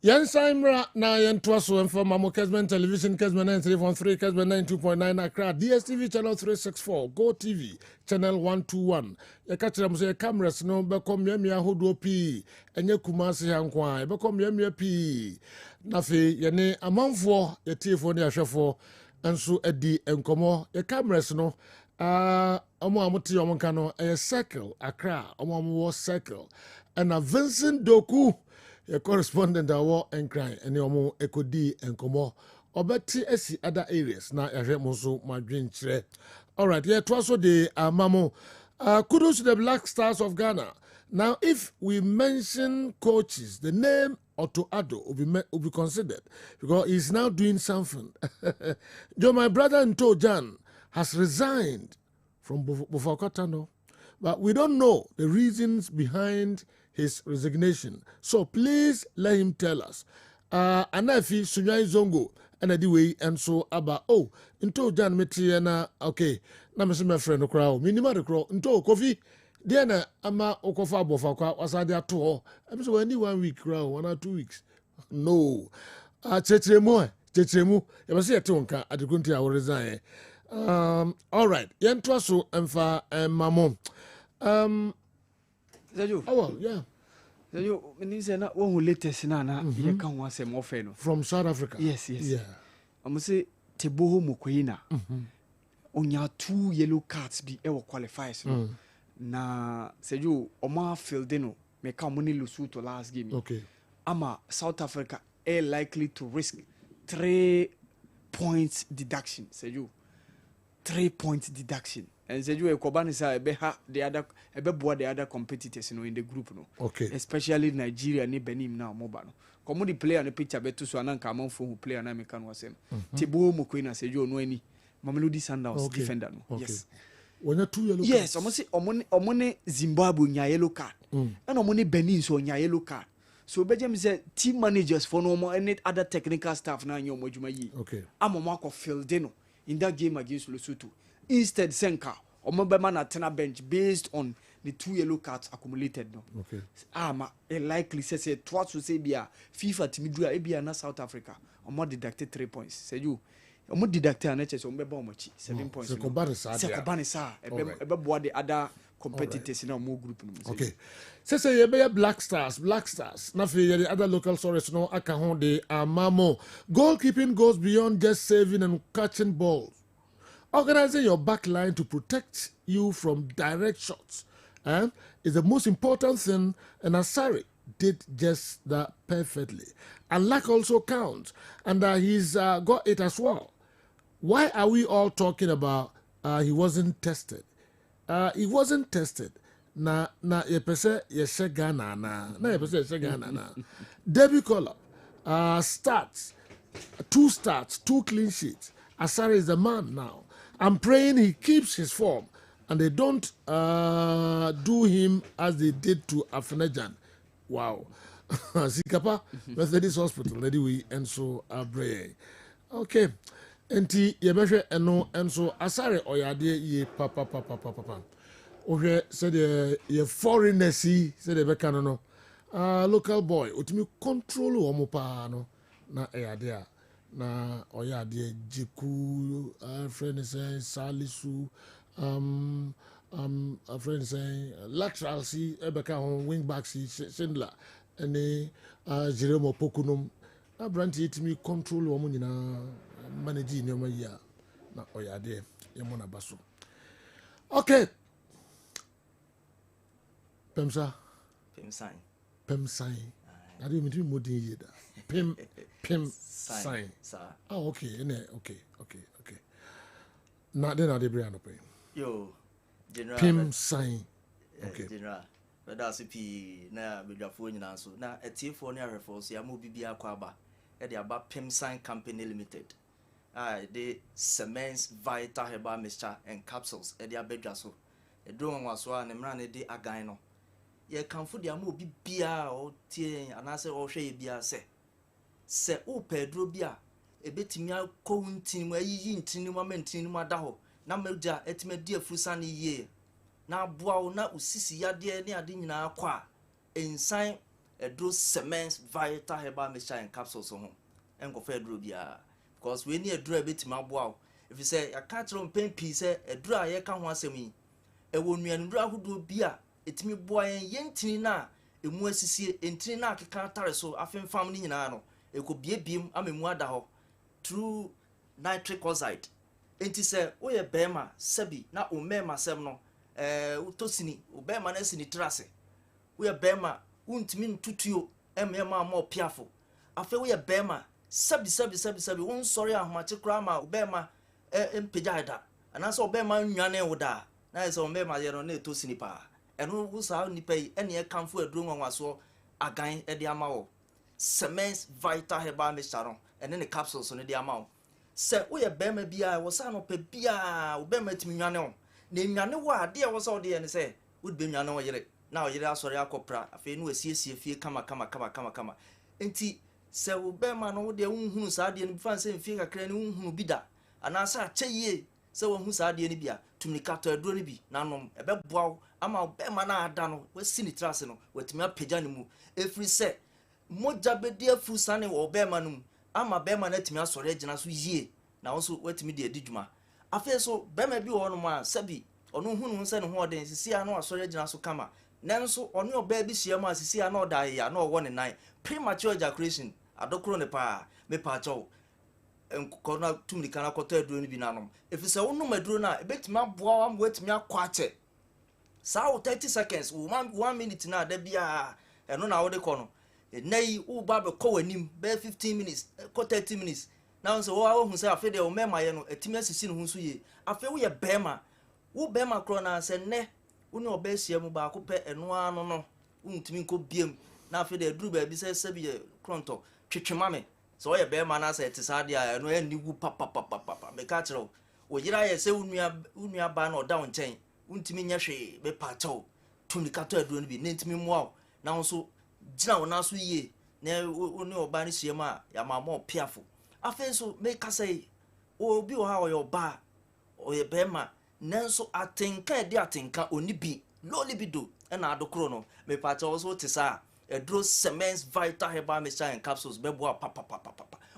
Yan Simra na yan twaso for Mamo Kessben Television, Kessben 93.3, Kessben 92.9 Accra, DSTV channel 364, Go TV channel 121. Ya kachira mo say cameras no be kom yamia hodo pi enye Kumasi hankwa be kom yamia pi. Na fe ye ne amanfo ye tiefo ne ahwefo enso edi enkomo ye cameras no omo amote omo kan no e circle Accra omo circle and a Vincent Doku a correspondent awo enkran ene omo ekodi enkomo obeti esi other areas na yahwe mo so madwen kire. All right, yeah, to also the mamo kudos to the Black Stars of Ghana. Now if we mention coaches, the name Otto Addo will be considered because he's now doing something. Joe, my brother Nto Jan has resigned from Bofokotano, but we don't know the reasons behind his resignation. So please let him tell us. Anafi Sunyai Zongo and the way and so about into Jan Metiana okay. Na me my friend crowd. Minima the crowd into coffee. Diana ama okofa bofakwa was at their tour. I'm so only 1 week crowd, 1 or 2 weeks. No. Chechemu. You must see a tonka at the country I will resign. All right. Yen twaso emfa mamom. Zajo. Oh well, yeah. Zajo, means na one latest na ye kan wa se mo fe no. From South Africa. Yes. Yeah. I'm say Teboho Mokoena. Onya 2 yellow cards bi e wo qualifiers no. Na Zajo Oma Fieldino me ka money Lesotho last game. Okay. Ama South Africa are likely to risk 3 points deduction. Zajo 3 points deduction. And Zajo Ekobani say be ha the other board the other competitors in the group no. Okay. Especially Nigeria ni Benin na moba no. Komo the player no picture betu so ananka amanfo who player na meka no asem. Teboho Mokoena Zajo no ani Mamelodi Sundowns defender no. Okay. Yes. When you 2 yellow cards. Yes, omone Zimbabwe nya yellow card. And omone Benin so nya yellow card. So Benjamin say team managers for no more any other technical staff na nyo modwuma yi. Okay. Amoma ko Fieldino in that game against Lesotho. Instead Senka omobema na tena bench based on the 2 yellow cards accumulated no. Okay. Likely say twice to say bia FIFA timidua e bia na South Africa. Omo deducted 3 points. Say you omo deducted na chese ombeba omochi 7 points. Se kobane sa. Ebe boa the other competitors in our group no. Okay. Say you be Black Stars. Na fe the other local stories no aka ho de amamo. Goalkeeping goes beyond just saving and catching balls. Organizing your back line to protect you from direct shots is the most important thing, and Asari did just that perfectly. And Laka also counts, and he's got it as well. Why are we all talking about he wasn't tested? He wasn't tested. Na yepese yeshe Ghana na yepese yeshe Ghana na. Debut call-up, starts, 2 clean sheets. Asari is the man now. I'm praying he keeps his form and they don't do him as they did to Afenejan. Wow. Sikapa Methodist Hospital, lady we and so Bray. Okay. Enti yebehwe eno enso Asare oyade ye papa. Ohwe said ye foreigners said the beka no. Local boy otimi control omo pa no na eyade a na oyade jiku friend say Salisu a friend say lateral si ebeka on wing back si Schindler ene Jerome Pokunum na brand itimi control omo nyina manage in your year na oyade yemona baso. Okay. Pemsa. I don't mean to modern year. Pem sign. Oh, okay. Okay. Now then, I did bring up. Yo, General. Pem sign. Okay. General. But that's a P. Now, with your phone in answer. Now, a T4 near force, ya movie be a quaba. At about Pem Sign Company Limited. The cements, vital herbal mixture and capsules at their bedjasso. A drone was one and ran a day agino. Ye can food ya mo bia or tea and answer or shay bia se o pedro bia a bit me out counting where yin tinuma mentinuma daho na meja et me dear fusani ye na boa na usisi ya dear near dinna qua ensign a do cements vital herbal mixture and capsules on and go fedro bia because we need a draw a bit my bow. If you say a catcher on pain piece, a draw ye can once me. A woman and draw who do beer, it me boy and yen tina, a moissy and tina can't so often family in ano. It could be a beam, I'm a mwadaho, true nitric oxide. And he said, oh, a bema, sebi, na umema semno, utosini, ubema nesini trasse. We are bema, won't mean tutu, and more piafo. I feel we are bema. Sabi won sorry ahmache krama obema empejada anaso obema nwane woda na eso obema ye no na eto sinipa eno wusa nipa yi ene e kanfo aduro nwanwaso agan e de amawo cements vital herbal mixture ene ne capsules no de amawo se wo ye bema bia wo sa no pa bia obema timi nwane o na nwane wo ade wo sa ode ne se wo be nwane wo yere na wo yere asori akopra afi no asiesie fie kama enti se wo be ma no de unhunu sa de ni fan se mfie kakra ni unhunu bi da anasa acheye se wo hu sa de ni bia tumika to aduro ni bi nanom ebe boaw ama be ma na ada no wasi ni trase no watimi apagya ni mu efri se moja be de afu sane wo be ma no ama be ma na timi asore agina so yie na wo so watimi de adidwuma afi so be ma bi wo no ma sabi ono hunu nse ne ho den sisi a na asori agina so kama nanso ono oba bi hia ma sisi a na oda ya na owo ne nan premature ejaculation adokro ne pa me pa cho nkona tumni kana kota aduro ni bi nanom efise wonu maduro na ebetimi aboa wa wetimi akwache saa 30 seconds 1 minute na da bia eno na wode kono nei wo ba be ko wanim be 15 minutes ko 30 minutes na so wo hu se afede o mema ye no etimi asisi ne hu so ye afi wo ye bema wo bema kro na se ne wo ne oba hia mu ba ko pe eno ano no untimi nko biem na afede aduru ba bi se bi kronto twetwema me so ye bema na se tisade a eno ye nigu papa me ka kire wo yira ye se unua ba na oda wonchen untimi nya hwe be pato tumika to aduro no bi ne ntimi muaw na nso gina wona so yie na oni oba ni hia ma ya mama opiafo afen so me ka say obi o ha o yo ba o ye bema nanso atenka de atenka oni bi low libido na adokro no me pato so tisa edro cements vital herbal mixture and capsules bebo papa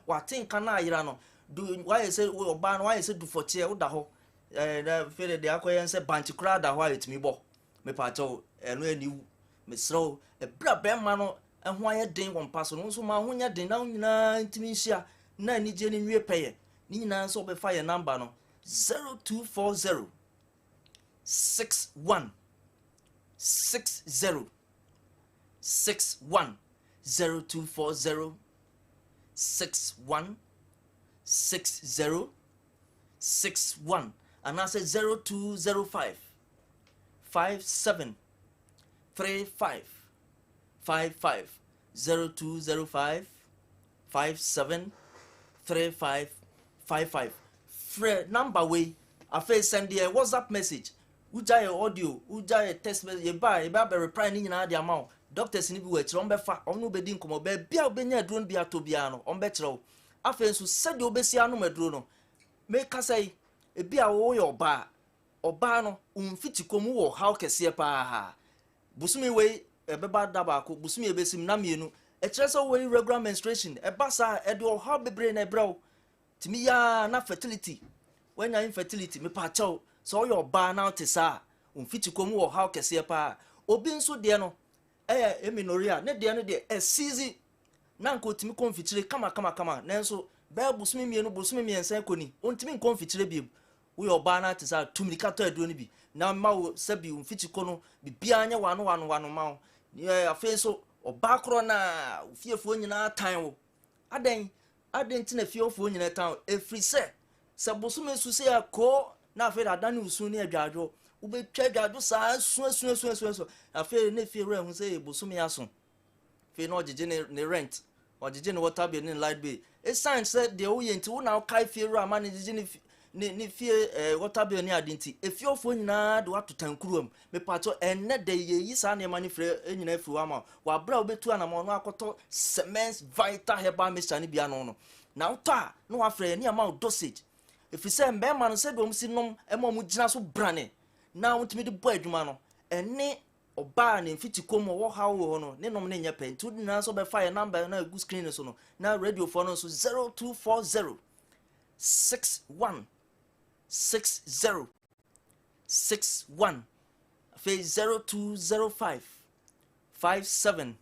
wa atenka na ayira no do why say oba no why say do for chair wo da ho na fele de akoye nse banchi kra da ho ayetimi bo me pato eno ani me sro e bra bema no ho aye den won paso no so ma ho nya den na nyina ntimi hia na ni je ni nwie peye ni nyina so be fa ye number no 0240 61 60 61 0240 61 60 61 and I say 0205 57 35 55 0205 57 35 55 free number way I face send the WhatsApp message uja audio uja text message ye ba be reply ni nyina de amount doctors ni bi we kire on be fa on no be di nkomo be bia obenya aduro bi ato bia no on be kire afa so sede obesi anu maduro no me ka say e bia wo ye oba no umfiti komu wo how kese pa ha busumi we ebeba daba ko busumi ebesim na mienu e kire so we regular menstruation e basa e de how bebre na ebraw timi ya na fertility when you infertility me pa chaw so your ba now tesa umfiti komu wo how kese pa obi nso de no eminoria ne de no de esizi na nko timi konfitire kama nanso ba busumi mienu busumi miensa koni ontimi konfitire bi wo your ba na tesa tumika to aduro ni bi na ma wo sabi umfiti kono bibia anya wano ma afen so oba kro na fiefo nyina tan wo aden tina fiefo nyina tan efri se busumi su se akọ na afen adani usu ni adwadwo wo be twa adwadwo sa su afen ne fiere hu se busumi aso fe no ogege ne rent ogege ne water bill ne light bill e sign said de wo yenti wo na kai fiere ama ne gege ne fie water bill ni adinti efiofo nyina de wato tankuruam me pato enne de yeyi sa na mani fre nyina fru ama wa bra obetu anamo no akoto cements vital herbal mixture ni bia no na uta no wa fre ni ama dosage efise mbe ma no se do msi nom ema mu gina so brane na untimi de bo adwuma no enne oba na mfiti komo wo ha wo no ne nom ne nya pentu na so be fire number na gu screen so no na radio phone no so 0240 61 60 61 phase 0205 57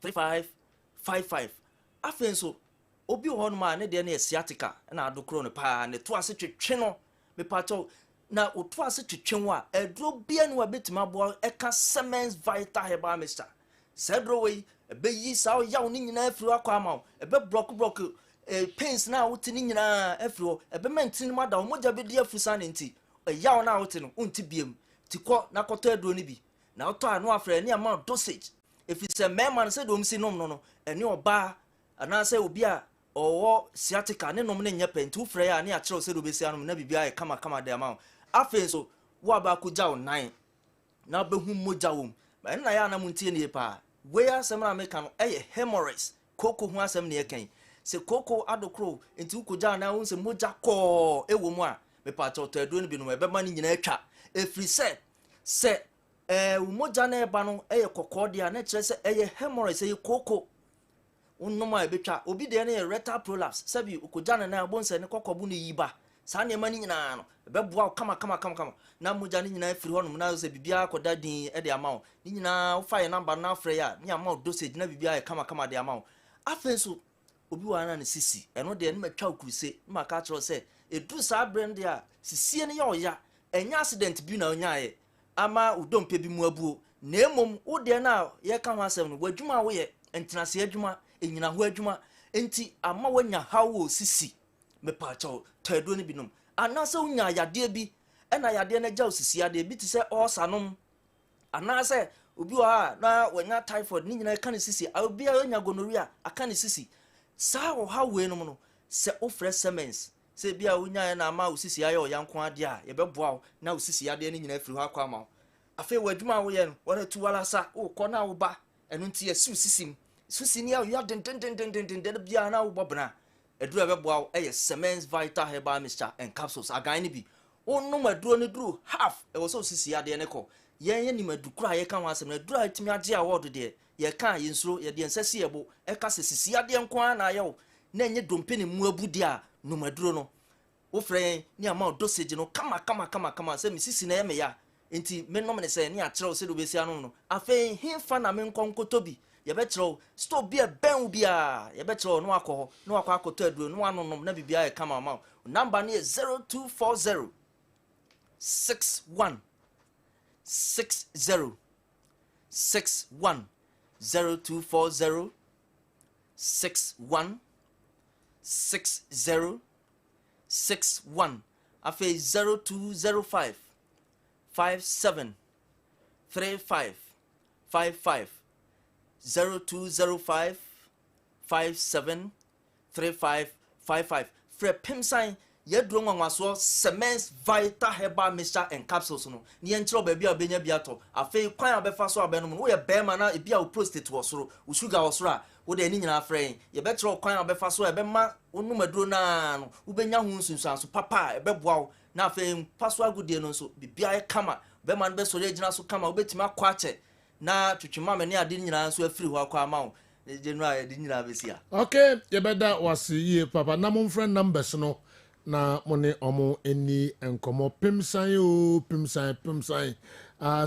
35 55 afen so obi ho no ma ne de na sciatica na adokro no pa ne to ase twetwe no me pato na oto ase twetwe ho a edro bia ne wa betima bo eka cements vital herbal mixture sedro we ebe yi sa ya oni nyina afiri akwa ma ebe block pains na wuti ni nyina afiro ebe mentin ma da omoja be di afusa ne nti ya na wuti no unti biem ti ko na koto aduro ni bi na oto anu afre ni ama dosage efise mema se do msi nom no eni oba ana se obi a owo sciatica ne nom ne nya pentu frɛ ya ne a kyerɛ se do besi anu na bibia e kama de ama afen so wo aba ko jaw 9 na be hu moja wom ba na ya na muntie ne pa we asem na me kan hemorrhoids koko hu asem ne yekan se koko adokro enti ukoja na won se moja ko ewo mu a me pa to aduro no bi no ebe ma ni nyina atwa efri se moja na eba no kokko dia na kire se hemorrhoids koko unnoma ebetwa obi de na rectal prolapse sabi ukoja na abonse ne kokko bu ne yiba saa nneɛma no nyinaa no ɛbɛboa kama na mogya no nyinaa firi hɔ nom na sɛ biribiara kɔda din de ama wo ne nyinaa wofa yɛ number no afrɛ yɛ a ne ama wo dosage na biribiara yɛ kama de ama wo afei nso obi wɔ ana ne sisi ɛno deɛ ne matwa wo kuruse ne maka kyerɛ sɛ ɛduru saa berɛ no deɛ a sisie no yɛ ɔya ɛnyɛ accident bi na ɔnyaeɛ ama wo dompe bi mu abuo na mmom wo deɛ no a yɛka ho asɛm no w'adwuma a woyɛ ntenase adwuma ɛnyina ho adwuma enti ama woanya haw wɔ sisi mepaakyɛw tɔaduro no binom anaasɛ wonya yadeɛ bi ɛna yadeɛ no agya wo sisi adeɛ bi te sɛ ɔsanom anaasɛ obi wɔ a na wanya typhoid ne nyinaa ka ne sisi obi a ɔnya gonorrhea aka ne sisi saa ɔha wei nom no sɛ wofrɛ semens sɛ bi a wonyaeɛ na ama wo sisi ayɛ ɔya nko adeɛ a yɛbɛboa wo na wo sisi adeɛ no nyinaa firi hɔ akɔ ama wo afei w'adwuma a woyɛ no wɔne tu walasa wokɔ na woba ɛno nti yɛsiw sisim sisi ni a woyɛ dendendendendendende biara na wobɔ bena aduro a ɛbɛboa wo ɛyɛ semens vital herbal mixture and capsules agan no bi wonom aduro no duru half ɛwɔ sɛ wo sisi adeɛ no kɔ yɛn nim adukura a yɛka ho asɛm na aduro a ɛtumi agye awɔdo deɛ yɛka yɛnsuro yɛde nsa si yɛbo ɛka sɛ sisi adeɛ nko ara na ayɛ wo na ɛnyɛ dompe ne mu abu deɛ a nom aduro no wofrɛ yɛn ne ama wo dosage no kama sɛ mesisi na ɛyɛ me ya enti menom ne sɛ ne akyerɛ wo sɛ de wobɛsi anom no afei hemfa na menkɔ nkɔtɔ bi yɛbɛkyerɛ wo store bi a bɛn wo bi a yɛbɛkyerɛ wo na wakɔ hɔ na wakɔ akɔtɔ aduro na wanonom na biribiara yɛ kama ma wo number no yɛ 0240 61 60 61 0240 61 60 61 afei 0205 57 35 55 0205 57 35 55 frɛ pemsan yɛduro nwanwasoɔ semens vital herbal mixture and capsules no ne yɛnkyerɛ baabi a wobɛnya bi atɔ afei kwan a wobɛfa so abɛnom no woyɛ bɛrima na ebi a wo prostate wɔ soro wo sugar wɔ soro a wode ani nyinaa frɛ yɛn yɛbɛkyerɛ wo kwan a wobɛfa so a ɛbɛma wonom aduro naa no wobɛnya ho nsunsuanso papa a ɛbɛboa wo na afei mfa so agodie no nso biribiara yɛ kama bɛrima no bɛsɔre agyina so kama wobɛtumi akɔ akyɛ na twetwema me ne ade nyinaa nso afiri hɔ akɔ ama wo gye no a yɛde nyinaa bɛsi a okay yɛbɛda wase yie papa na momfrɛ numbers no na mo ne ɔmo ani nkɔmmɔ pemsan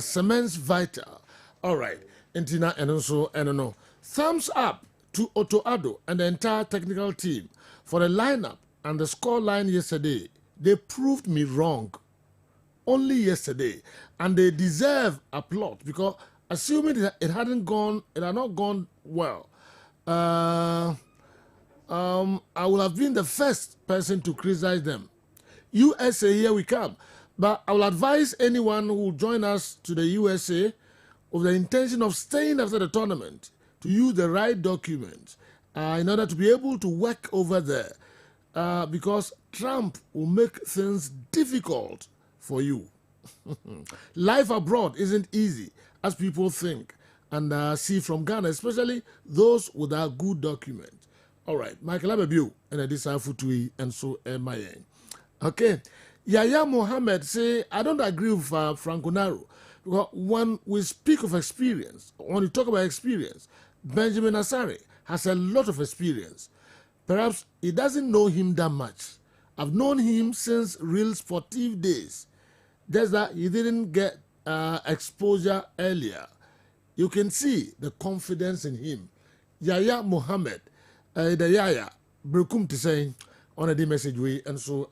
semens vital alright nti na ɛno nso ɛno no thumbs up to Otto Addo and the entire technical team for the lineup and the score line yesterday. They proved me wrong only yesterday and they deserve applause because assuming that it had not gone well, I would have been the first person to criticize them. USA, here we come. But I will advise anyone who will join us to the USA with the intention of staying after the tournament to use the right documents in order to be able to work over there because Trump will make things difficult for you. Life abroad isn't easy as people think and see from Ghana, especially those without good documents. All right, Michael Abebu and I decide for Tui and so am I. Okay, Yaya Mohammed say I don't agree with Franco Naro because when we speak of experience, when we talk about experience, Benjamin Asare has a lot of experience. Perhaps he doesn't know him that much. I've known him since real sportive days. Just that he didn't get exposure earlier. You can see the confidence in him. Yaya Mohammed, the Yaya, Brekum to say on a day message way and so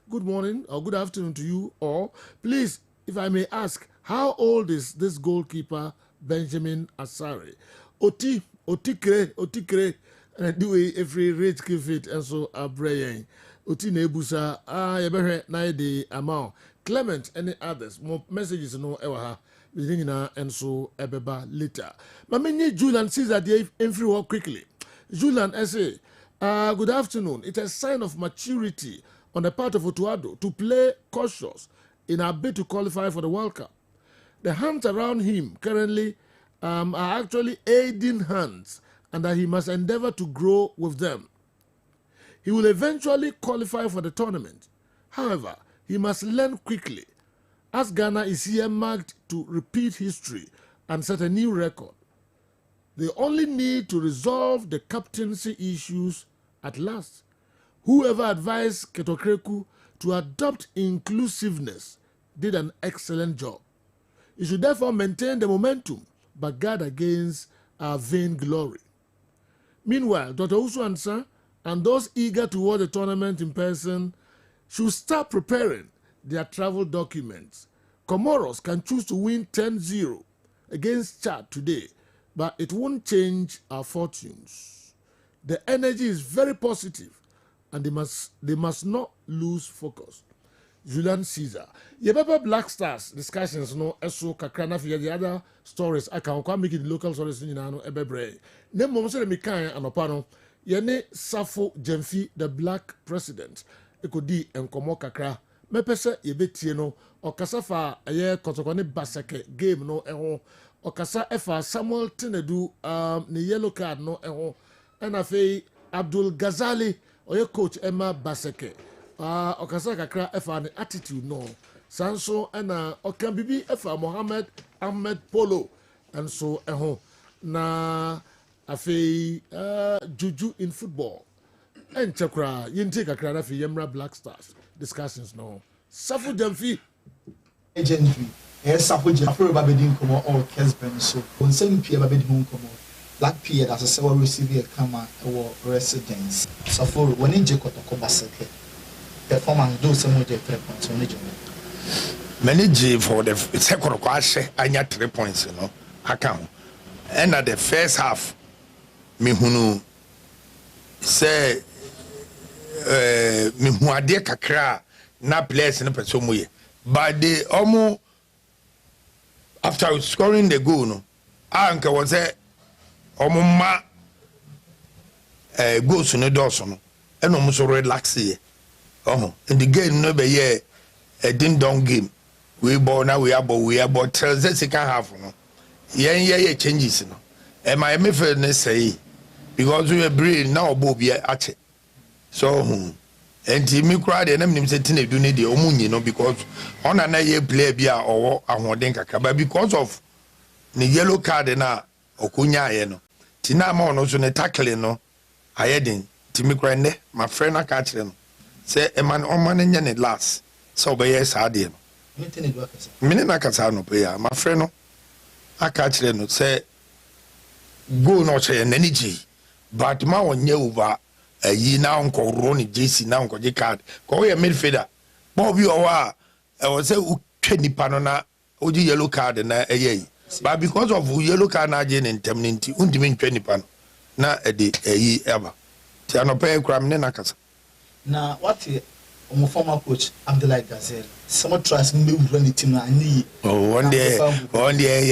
good morning or good afternoon to you all. Please, if I may ask, how old is this goalkeeper Benjamin Asare? Oti kre, and do every rate give it and so Oti nebusa yebere na de amount. Clement and others more messages no ewa and so ebeba later. Mamenye Julian sees that they info quickly. Julian essay. Good afternoon. It's a sign of maturity on the part of Otto Addo to play cautious in a bid to qualify for the World Cup. The hands around him currently are actually aiding hands and that he must endeavor to grow with them. He will eventually qualify for the tournament. However, he must learn quickly as Ghana is here marked to repeat history and set a new record. They only need to resolve the captaincy issues at last. Whoever advised Ketokreku to adopt inclusiveness did an excellent job. You should therefore maintain the momentum, but guard against our vain glory. Meanwhile, Dr. Usu Ansah and those eager to watch the tournament in person should start preparing their travel documents. Comoros can choose to win 10-0 against Chad today, but it won't change our fortunes. The energy is very positive, and they must not lose focus. Julian Caesar. Yebaba Black Stars discussions no eso kakrana for the other stories. I can make it local stories in no ebebre. Ne mom se me kan anopa no ye ne Safo Jemfi the Black President. Ekodi enkomo kakra. Me pese ye betie no okasa fa eye kotokone baseke game no eho. Okasa efa Samuel Tinedu ne yellow card no eho. And afei Abdul Ghazali oye coach Emma Baseke. Okasa kakra efa ne attitude no. Sanso ena okan bibi efa Mohammed Ahmed Polo. And so eho na afei juju in football. En chakra yinte kakra na fi Yemra Black Stars discussions no. Safu Jamfi legendary. Safu Jamfi ba bedin komo all Kessben so. Onsem pie ba bedin komo. Black Pierre as a sewer receiver kama or residence. Safu woni je kotoko baseke. Performance do some of the 3 points on the job. Manage for the second question, I had 3 points, you know. Account. And at the first half, me hunu say me huade kakra na players in the person. But they almost after scoring the goal, no, Anka was a ma goes to the dorsal and almost relax here. Oh, in the game, no, be a ding dong game. We bought now, we are about the second half. No, yeah, changes. No, and my midfield say because we are brilliant now, Bobby at it. So, and Timmy cried and I'm saying they do need the omun, no, because on a year play beer or I want denka, but because of the yellow card na Okunya, no, Tina Mon also ne tackling, no, I had in Timmy cried, my friend, I catch them. Say a man on man and last. So by yes, I did. Minina Casano pay, my friend. No, I catch them. Say go not say an energy, but my one over a ye now uncle Ronnie JC now uncle J card. Go a midfielder. Bobby or I was a kenny panona, Oji yellow card and a ye. But because of yellow card, I didn't terminate, undimin 20 pan. Na a day a ye ever. Tiano pay cram nenacas. Now, what my former coach, Abdullah Gazelle, someone tries to move when the team I need. Oh, one day,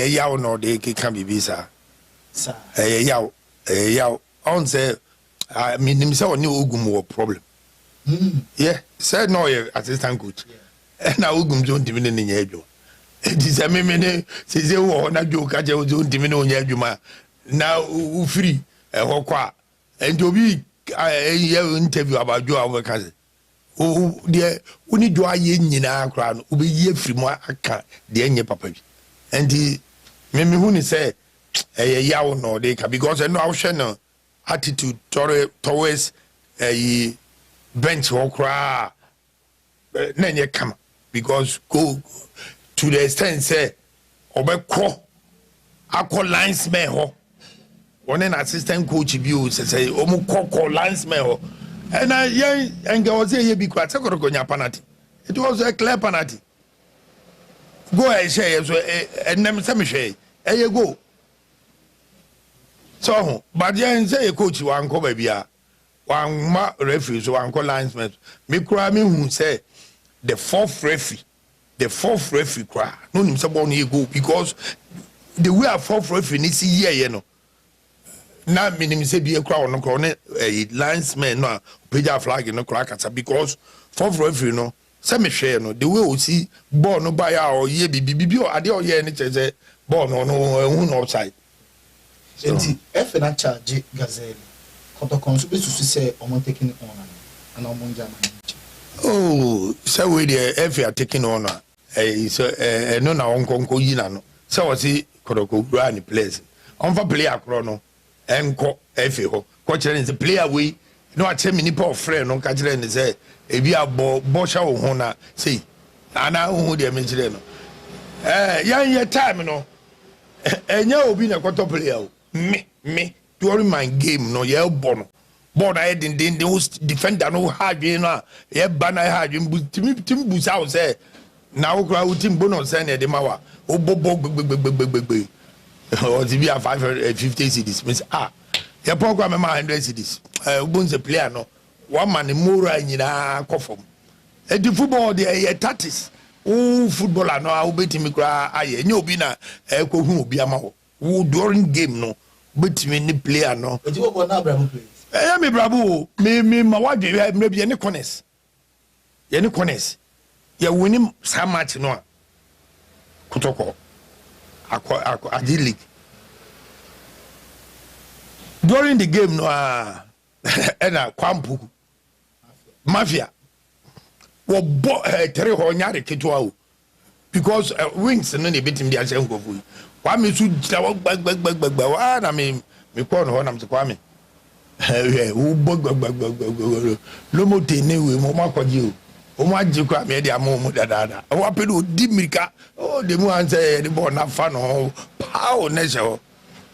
a yaw no, they can be visa. Sir, A yaw, on say, I mean, himself knew Ugum problem. Yeah, said no, assistant coach. And now Ugum don't diminish in your job. It is a minute, says you want not joke, I don't diminish in your job. Now, free, a hawk, and to be. I interview about your our cousin. Oh, dear, we need to in our crown, will be ye free more account, the end papa. And he made me when he said, a yaw no, they can because I know our attitude towards a bench or cry. Then you come because go to the extent say, Obe call, I call linesman ho. One an assistant coach view say call linesman and I and was say be quite a penalty. It was a clear penalty. Go and say and name some say you go. So but yeah say coach one go baby one referee so one call linesman. Me cry me who say the fourth referee cry. No him say you go because the way a fourth referee is here you know. Na minim say be a crowd no crone a linesman no page flag no crackers because for referee no say me share no the way we see ball no buy or ye bibi or ade or ye ni say ball no outside. Enti F na charge Gazelle kotokon so be susu say omo taking on and omo jama. Oh, say we the F are taking on so no na onkonko yi na no. Say we see kotoko run place. On for play akro no enko efe ho ko chere the player we no I tell me nipa of friend no catch and say if you are bosha or hona say and I who they mention no yeah time no and you will be a quarter player me during my game no yeah bono born I didn't defender no hard you know yeah banner hard you team boost out say now crowd team bonus send the mawa oh big or to be a 550 cities means your program 100 cities bones a player no one man more in coffin the football the tactics footballer no I bet me cry aye no be na ko hu obi ama wo during game no bet me ni player no e go go na brabo play me brabo me ma wadwe me be ne corners ya win some match no kutoko akwa league during the game no ena kwampu mafia wo bo tere ho nyare ketwa o because wings no ne betim dia se nkofu kwa me su jira wo gbagbagba wa na me ko no ho na me kwa me wo bo gbagbagba lo mo te ne we mo makoji o mo agi kwa me dia mo dada wa pe do di mirika o de mu an say the ball na fa no power na se ho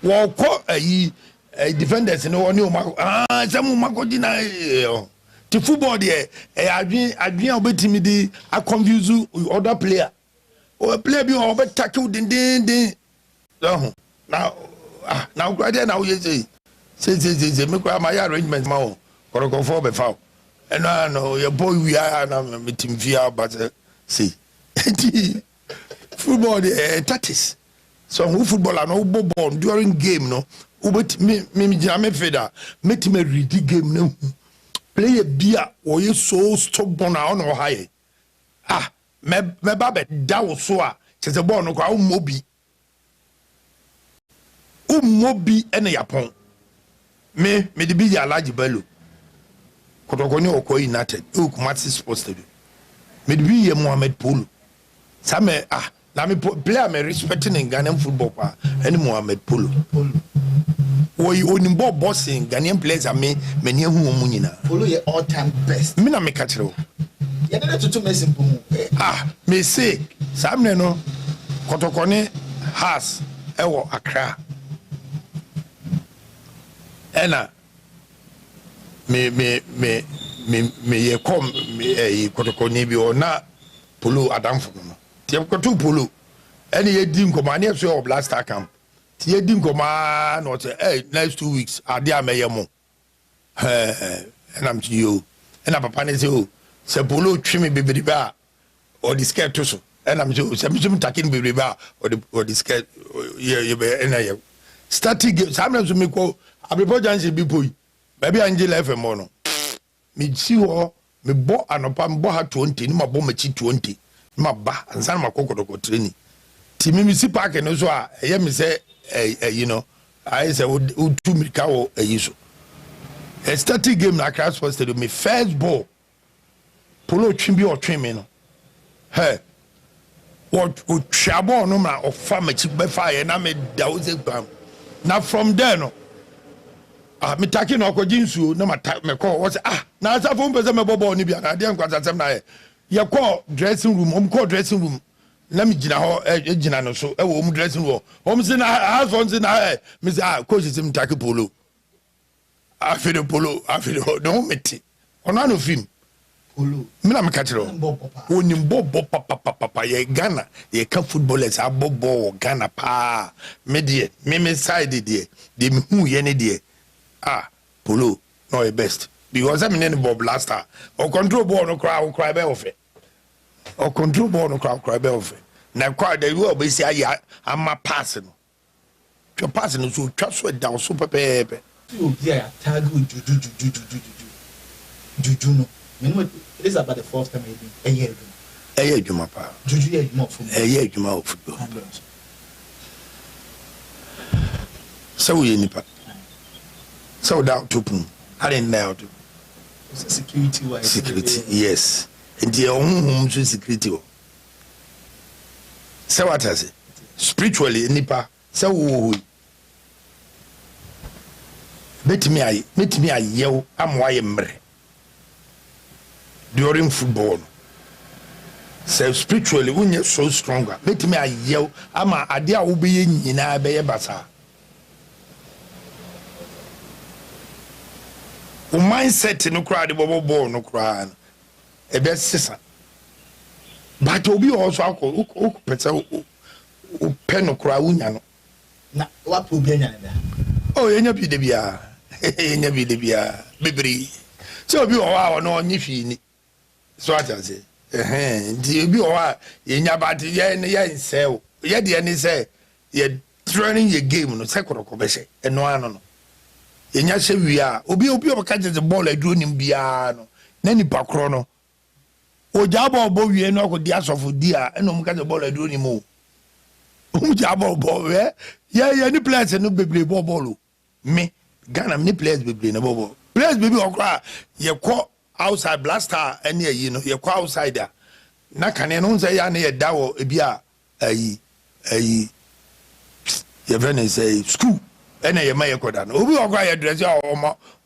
wo ko ayi defenders no oni o ma se mo makoji na the football there adwin obetimi di a confuse other player o player bi o be tackle din now grade now you say me kwa my arrangement ma o koroko for be foul and no your boy we are na meeting via but see football the tactics so who footballer no ball during game no ubet me jame feda meet me read the game no player bia or you so stubborn on or high me babe da so a chese ball no kwa mobi ene yapon me de bi ya large bello kotoko ni okọ United Kumasi Sports Stadium me de bi ye Mohamed Polo same na me player me respecting in Ghanaian football pa any Mohamed Polo we onimbo bossing Ghanaian players me ni hu mu nyina Polo ye all time best me na me ka kire o ye na tutu Messi mpomu me say same no kotoko ni has ewo Accra ena me ye kom kotoko ni bi ona Polo adamfo no tie kotu Polo ene ye di nkoma ne so o blaster camp tie di nkoma no say next 2 weeks ade ameyemo ena mti yo ena papa ne say o se Polo twi me bebiri ba o di skirt to so ena mti se mi takin bebiri ba o di skirt ye be ena ye starting game samna so me ko abripo janse bi boy baby Angela FM no me si ho me bo anopa me bo ha 20 ni ma bo ma chi 20 ma ba ansan ma kokodoko training ti me si park no so a ye me say you know I say o tu mirika wo ayiso a starting game na Accra Sports Stadium me first ball Polo twin o twin me no what o twabo no ma o fa ma chi be fa ye na me da o ze gbam na from there no me taki no akwaji nsuo na me call what na asafo mpese me bobo ni bia na de nkwasasem na ye call dressing room call dressing room na me gina ho gina no so e wo dressing room se na house on se na me say coach sim taki Polo afide Polo afide no meti ona no film Polo me na me ka kire oni mbobo papa ye Ghana ye ka footballers abobo Ghana pa me de me side de me hu ye ne de Polo no the best because I'm in Bob blaster or control ball no cry be off or control ball no cry be off na cry the will be say I'm a passing to passing so trust it down super pepe you yeah tag juju no me it is about the first time a year juma pa juju ye juma for a year juma of football so we nipa so down to pum I didn't know to security yes and the home security so what I say spiritually nipa so metimi ayew amwaye mre during football so spiritually when you so stronger metimi ayew ama ade a wo beye nyina beye basa o mindset no kra de bobo no kra e be sisa but obi also akọ o pese o pe no kra wunya no na what problem nya na oh yenya bi de bia yenya bi de bia bebri so obi o wa no onyi fi ni so atase ndi obi o wa yenya but ye nsel ye de ni say ye training your game no sekoroko be se eno ano no yenya se wi a obi o ka je ball aduro nim bia no na ni pakro no o jabo bo wi no ko di asofo di a eno mu ka je ball aduro nim o jabo bo we ye ni players no bebre ball me Ghana many players bebre na ball players baby okra ye ko outside blaster any yi no ye ko outsider na kane no say ya na ye dawo e bia ayi ye vene say school ene ye maye koda no obi okra ye dress ya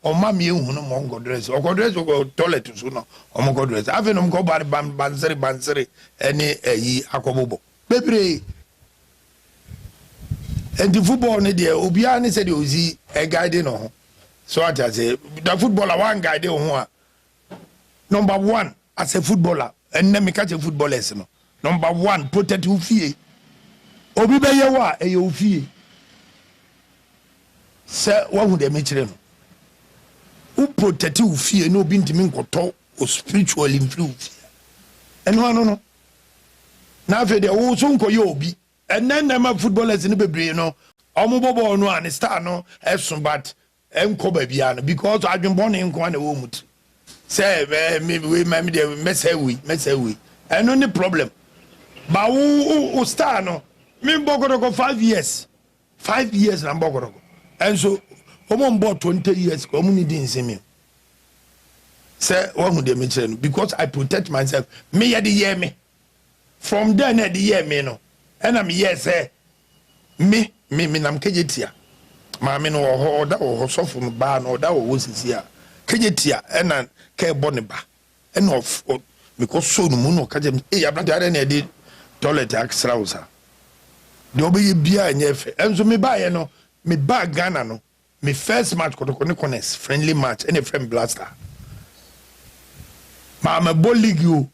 oma mi ehun no mo ngo dress go toilet so no o go dress ave no go bar bansere ene ayi akobobo bebre and the football ne there obi ani said ozi e guide no so I say the footballer one guide ho number 1 as a footballer and na me catch footballers no number 1 protect who fie obi be ye wa e ye fie se wa hu de me kire no who protect who fie no obi ntimi nkoto o spiritual influence eno no na fe de wo so nkoye obi and then them footballers in the baby, no, Omobobo no and star no, Epson but Kobe Biano because I've been born in Kwana Womut. Say, maybe we mess we, and only problem. But who star no, me Bogoro 5 years, 5 years and Bogoro, and so on board 20 years, community in Semi. Say, one would mention because I protect myself, me at the year me. From then at the year me no. And I'm yes, me, nam kejetia. Mammy no or that or soften ban or that was here. Kejetia and an care boniba. And of because so no moon or kajem, eh, I'm not any did toilet extrausa. The obey beer and yefe. And so me buy no, me bag Ghana no, me first match kotokonekones, friendly match, and a friend blaster. Mamma ball league you.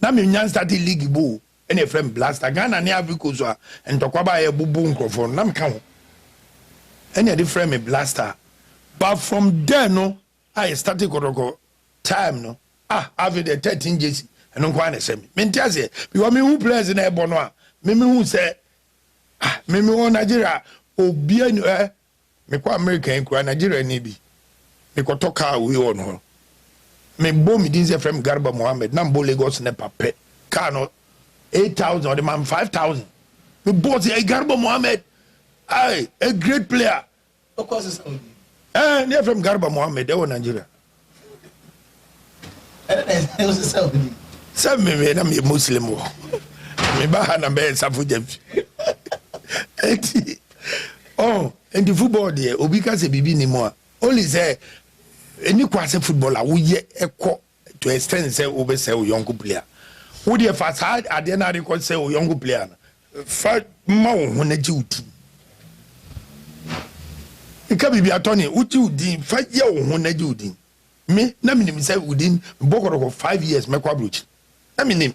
Na me nyan start league boo. Any friend blaster Ghana near because and Tokwaba a bubu microphone nam count. Any different me blaster. But from there no, I started to time no. After the 13 JC and no one say me. Mentiase, because me who plays in a bonwa. Me who say me who Nigeria o bien me kwa American kwa Nigeria ni bi. Me ko toka we on ho. Me bo me dinse from Garba Mohammed nambo Lagos ne pape. Car no 8,000 or the man 5,000. We bought a Garba Mohammed. Aye, a great player. Of course, it's Saudi. They're from Garba Mohammed. They were Nigeria. It was Saudi. Some me, I'm a Muslim. Me bahana be safujem. Oh, and the football there, Obika se bibi ni mo. Only say any kwase footballer we ye eko to extend say obe say o young player. Who the facade at the end of the say o young player. Fa ma wo na jiuti. E ka bibi atoni uti udin fa ye wo na jiuti. Me na minim say udin bokoro 5 years me kwa broach. Na minim.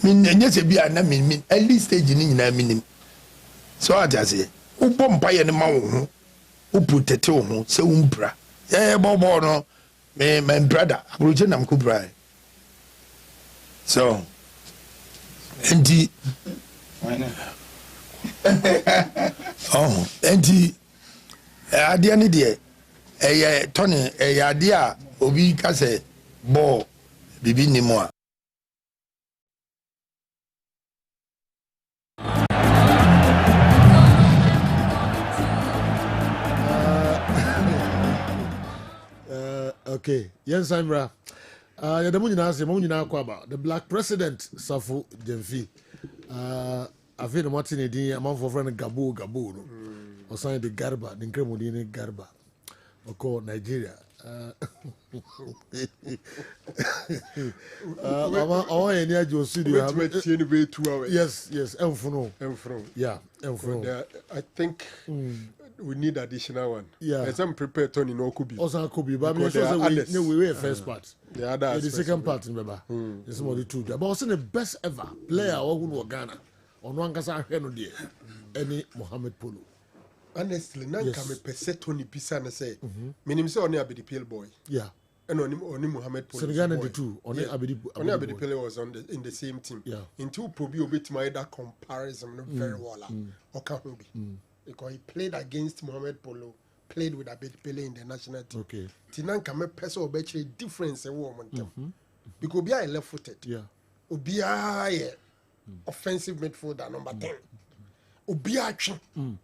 Min enye se bia na min early stage ni nyina minim. So I just say, who bomb pay any man who protect you, so umbra. Yeah, bobo no, me, my brother, Aboriginal am kubra. So, and the oh, and the idea ni de, Tony, idea, obi kase, bo, bibi ni moi. Okay, yes, I'm right. The Munina Kwaba, the Black President, Safu Jemfi. I feel the Martin, a month for friend Gabu. signed the Garba, the Nkremodini Garba. Or called Nigeria. I want any Joe City. Yes, yeah, I think we need additional one. Yeah, I'm prepared to no could be. Also could be, but we were first part. The second part, remember? There's somebody too. But also the best ever player who Ghana on one casa any Mohamed Polo. Honestly, nanka me pese Tony Pisa na say. Minim say only Abedi Pale boy. Yeah. And only Mohamed Polo. Senegal the two. Only Abedi Pale was in the same team. Yeah. Into Probi obit my that comparison very well. Okahubi. Because he played against Mohamed Polo, played with Abedi Pele in the national team. Okay. Tinanka me pese obetche difference in woman team. Because Obia left footed. Yeah. Obia offensive midfielder number 10. Obia twi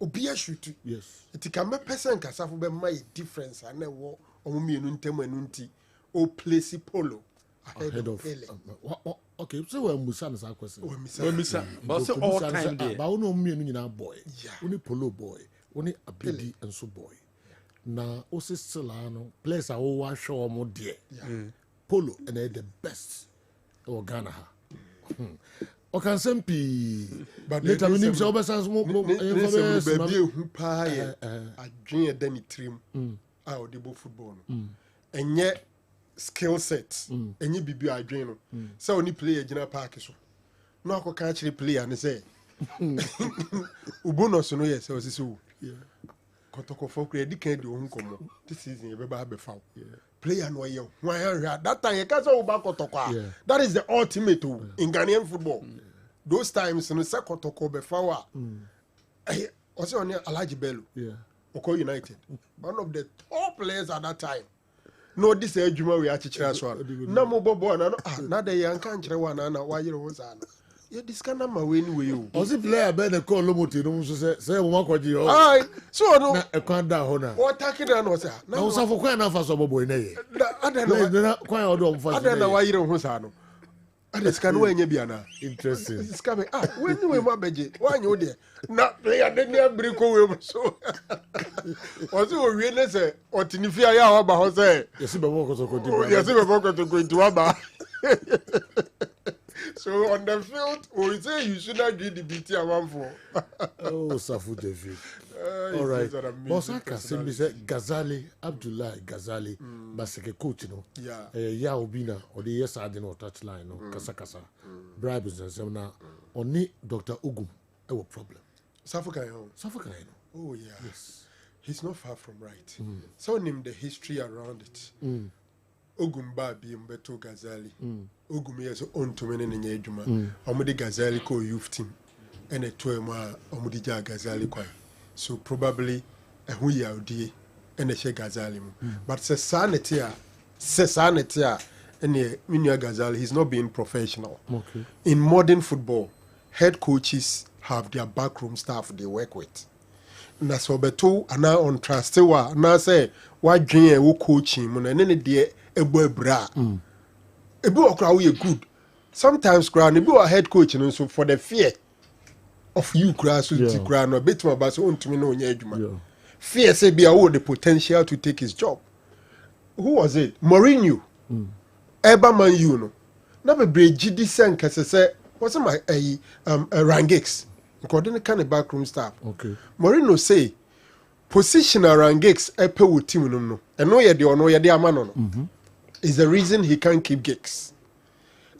obia shoot yes it can be person kasafo be my difference and wo omumienu ntem anunti o place Polo ahead of Pele. Okay, so we musa na question we misa but say all time there ba wono omumienu nyina boy oni Polo boy oni Abedi enso boy na o se still no place a wo wa show mo de Polo and the best o Ghana ha Okan sempi but later we nim say obesans mo baby hu pa ye adwen edani trim a odebo football no enye skill set enye bibi adwen no say oni player gina park so no akoka kire player ne say ubonus no yes say so kotoko for credit kan de ohun komo this season e be ba be foul player no ye hwan that time you can say oba kotoko that is the ultimate in Ghanaian football those times no say kotoko be foul also on Alhaji Bello Oko United one of the top players at that time no this ejuma we achichira so na mo bobo na de yanka nchire wa na wa yire wo sa yeah, this kind of way anyway. Was it player be the call Lomoti no say wo makwaji o. Ai, so no. Na e kwan da ho na. What taking na no say. Na wo safo kwan na fa so bobo na ye. Na kwan odo mfa. Ada na wa yire ho sa no. Ada scan we nya bia na. Interesting. This coming. When we ma beje, wa nya o de. Na player de nya briko we so. Was o wie na say otinifia ya wa ba ho say. Yesi be boko to ko di. Yesi be boko to ko di wa ba. So on the field, we say you should not do the BT around for. Oh, Safu David. All right. Bosaka simply said Ghazali, Abdullahi Ghazali, Baseke coach, no. Yeah. Obina, or the yes, I didn't touch line, no. Kasa. Bribe is the same now. Only Dr. Ugum, a problem. Safukaino. Oh, yeah. Yes. He's not far from right. So name the history around it. Ogumba bi mbeto Ghazali. Ogumi yeso ontumene nenye edwuma. Omudi Ghazali ko youth team. Ene toema omudi ja Ghazali kwa. So probably ehu ya odie ene she Ghazali mu. But se sanity ene minua Ghazali, he's not being professional. Okay. In modern football, head coaches have their backroom staff they work with. Na so beto ana on trust wa na say wa dwen e wo coaching mu na ne de ebo bra ebi okra we good sometimes kra ne bi wa head coach no so for the fear of you kra so ti kra no betima ba so ontumi na onya adwuma fear say be a the potential to take his job. Who was it? Mourinho. Eberman you no na be brejidi senka say what's my Rangix according to kind of backroom staff. Okay. Mourinho say positional Rangix epe wo team no eno ye de ono ye de amano no is the reason he can't keep gigs.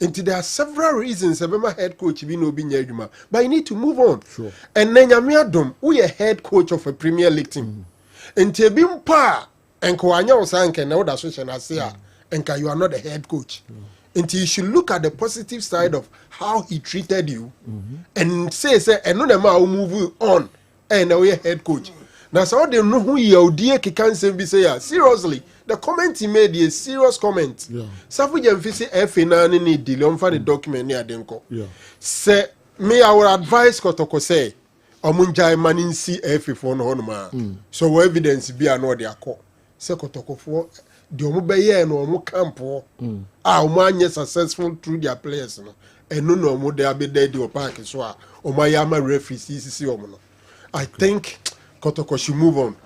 And there are several reasons about head coach be no be nyadwuma, but you need to move on. Sure. And then Nyamiadom, we a head coach of a Premier League team. And Tebim pa and Koanya Osanke na oda association asia and you are not the head coach. And you should look at the positive side of how he treated you and say and no dem will move on and now we head coach. Now so they know who you dear can say seriously. The comment he made is a serious comment. Safu Jemfisi FA na ni delay on the document near Denko. Say me I would advise Kotoko say omunjai manin see FA for no ma. So evidence be an order call. Say Kotoko for the omubeye no omu campo. Omu successful through their players no. And no mo they be there the park so omayama referees see omu no. I think Kotoko should move on.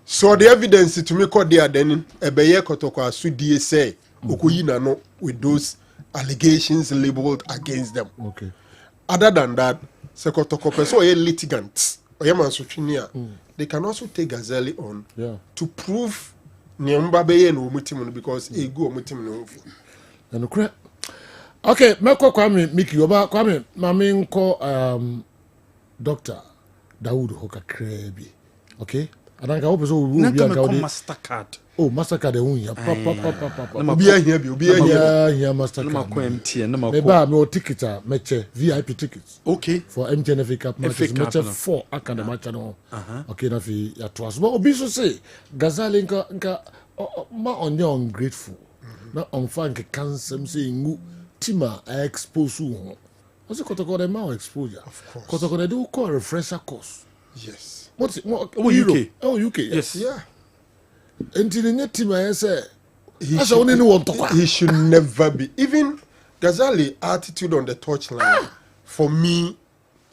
So the evidence to me called there then Ebeye Kotoko Asudie say Okoyina no with those allegations labeled against them. Okay. Other than that, Sekotoko person or litigants or they can also take Gazelle on to prove Nyambabe no mutimun because a go mutimun. And okay, Meko Kwame Miki Oba Kwame Mami nko Dr. Dawood Hoka Krebi. Okay? And I hope so we will be Mastercard. Oh, Mastercard unya. Papa. Obi here Mastercard. Meba me ticket meche VIP tickets. Okay. For MTN FA Cup matches meche 4 aka the match no. Okay, na fi ya twas. But obi so say Gazali nka ma onye ungrateful. Na onfa nke kansem say ngu tima expose ho. What's Kotoko the more exposure? Of course. Kotoko they do call refresher course. Yes. What's it? UK. Oh, UK. Yes. Yeah. Until the net team, I say, he should never be. Even Ghazali attitude on the touchline, for me,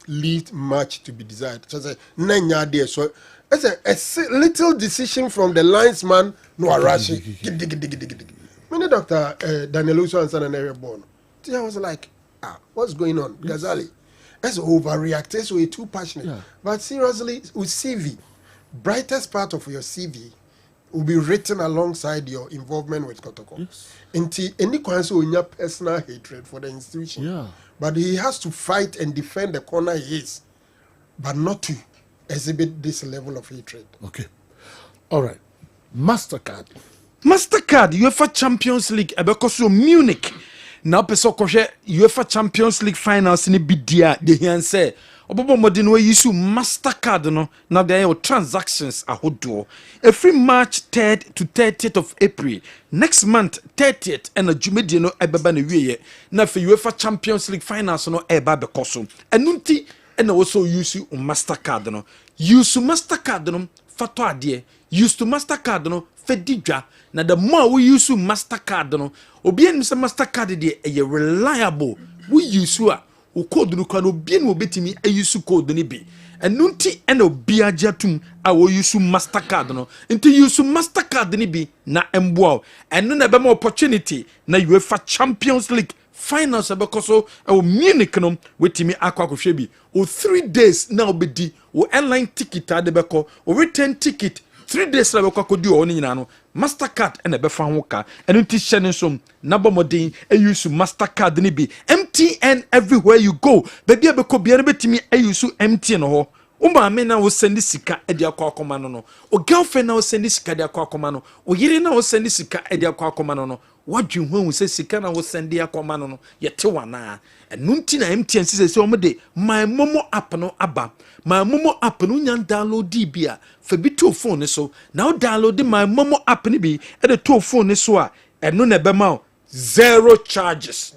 leave much to be desired. So it's a little decision from the linesman, no rushing. Many Dr. Daniel Uso and San area born. I was like, what's going on? Yes. Ghazali. That's overreacted, so you're too passionate. Yeah. But seriously, with CV, brightest part of your CV will be written alongside your involvement with Kotoko. Yes. Until any your personal hatred for the institution. Yeah. But he has to fight and defend the corner he is, but not to exhibit this level of hatred. Okay. All right. Mastercard, UEFA Champions League, Ebekoso Munich. Now, person koshe UEFA Champions League finals ni bidia de hian say obobo modern we use Mastercard no now there are transactions ahodo every March 3rd to 30th of April next month 30th and a jumedi no ebeba na wiye na for UEFA Champions League finals no eba bekoso enunti and also use Mastercard no use Mastercard no fato ade use to Mastercard no fedidwa na the more we use Mastercard no obi en se Mastercard de e reliable we use a o code no kwa no obi no betimi e use code ni bi enu nti e na obi ajatum a wo use Mastercard no nti use Mastercard ni bi na emboa enu na be ma opportunity na UEFA Champions League finals abekoso e Munich no wetimi akwakohwe bi o 3 days na obedi o airline ticket adebeko o return ticket 3 days la bekwa kodi o nyina no Mastercard and a befa hoka and unti shenin som nabomodin e use Mastercard ni bi MTN everywhere you go baby abeko bia na betimi e use MTN ho o ma me na wo send sika e dia kwa akoma no o girlfriend na wo send sika dia kwa akoma no o yire na wo send sika e dia kwa akoma no wadwen hu se sika na wo send dia akoma no yete wana enunti na MTN se o mo de my momo app no aba my momo app no nyan download bia fa bi to phone so now download my momo app ni bi e de to phone so a eno na be ma zero charges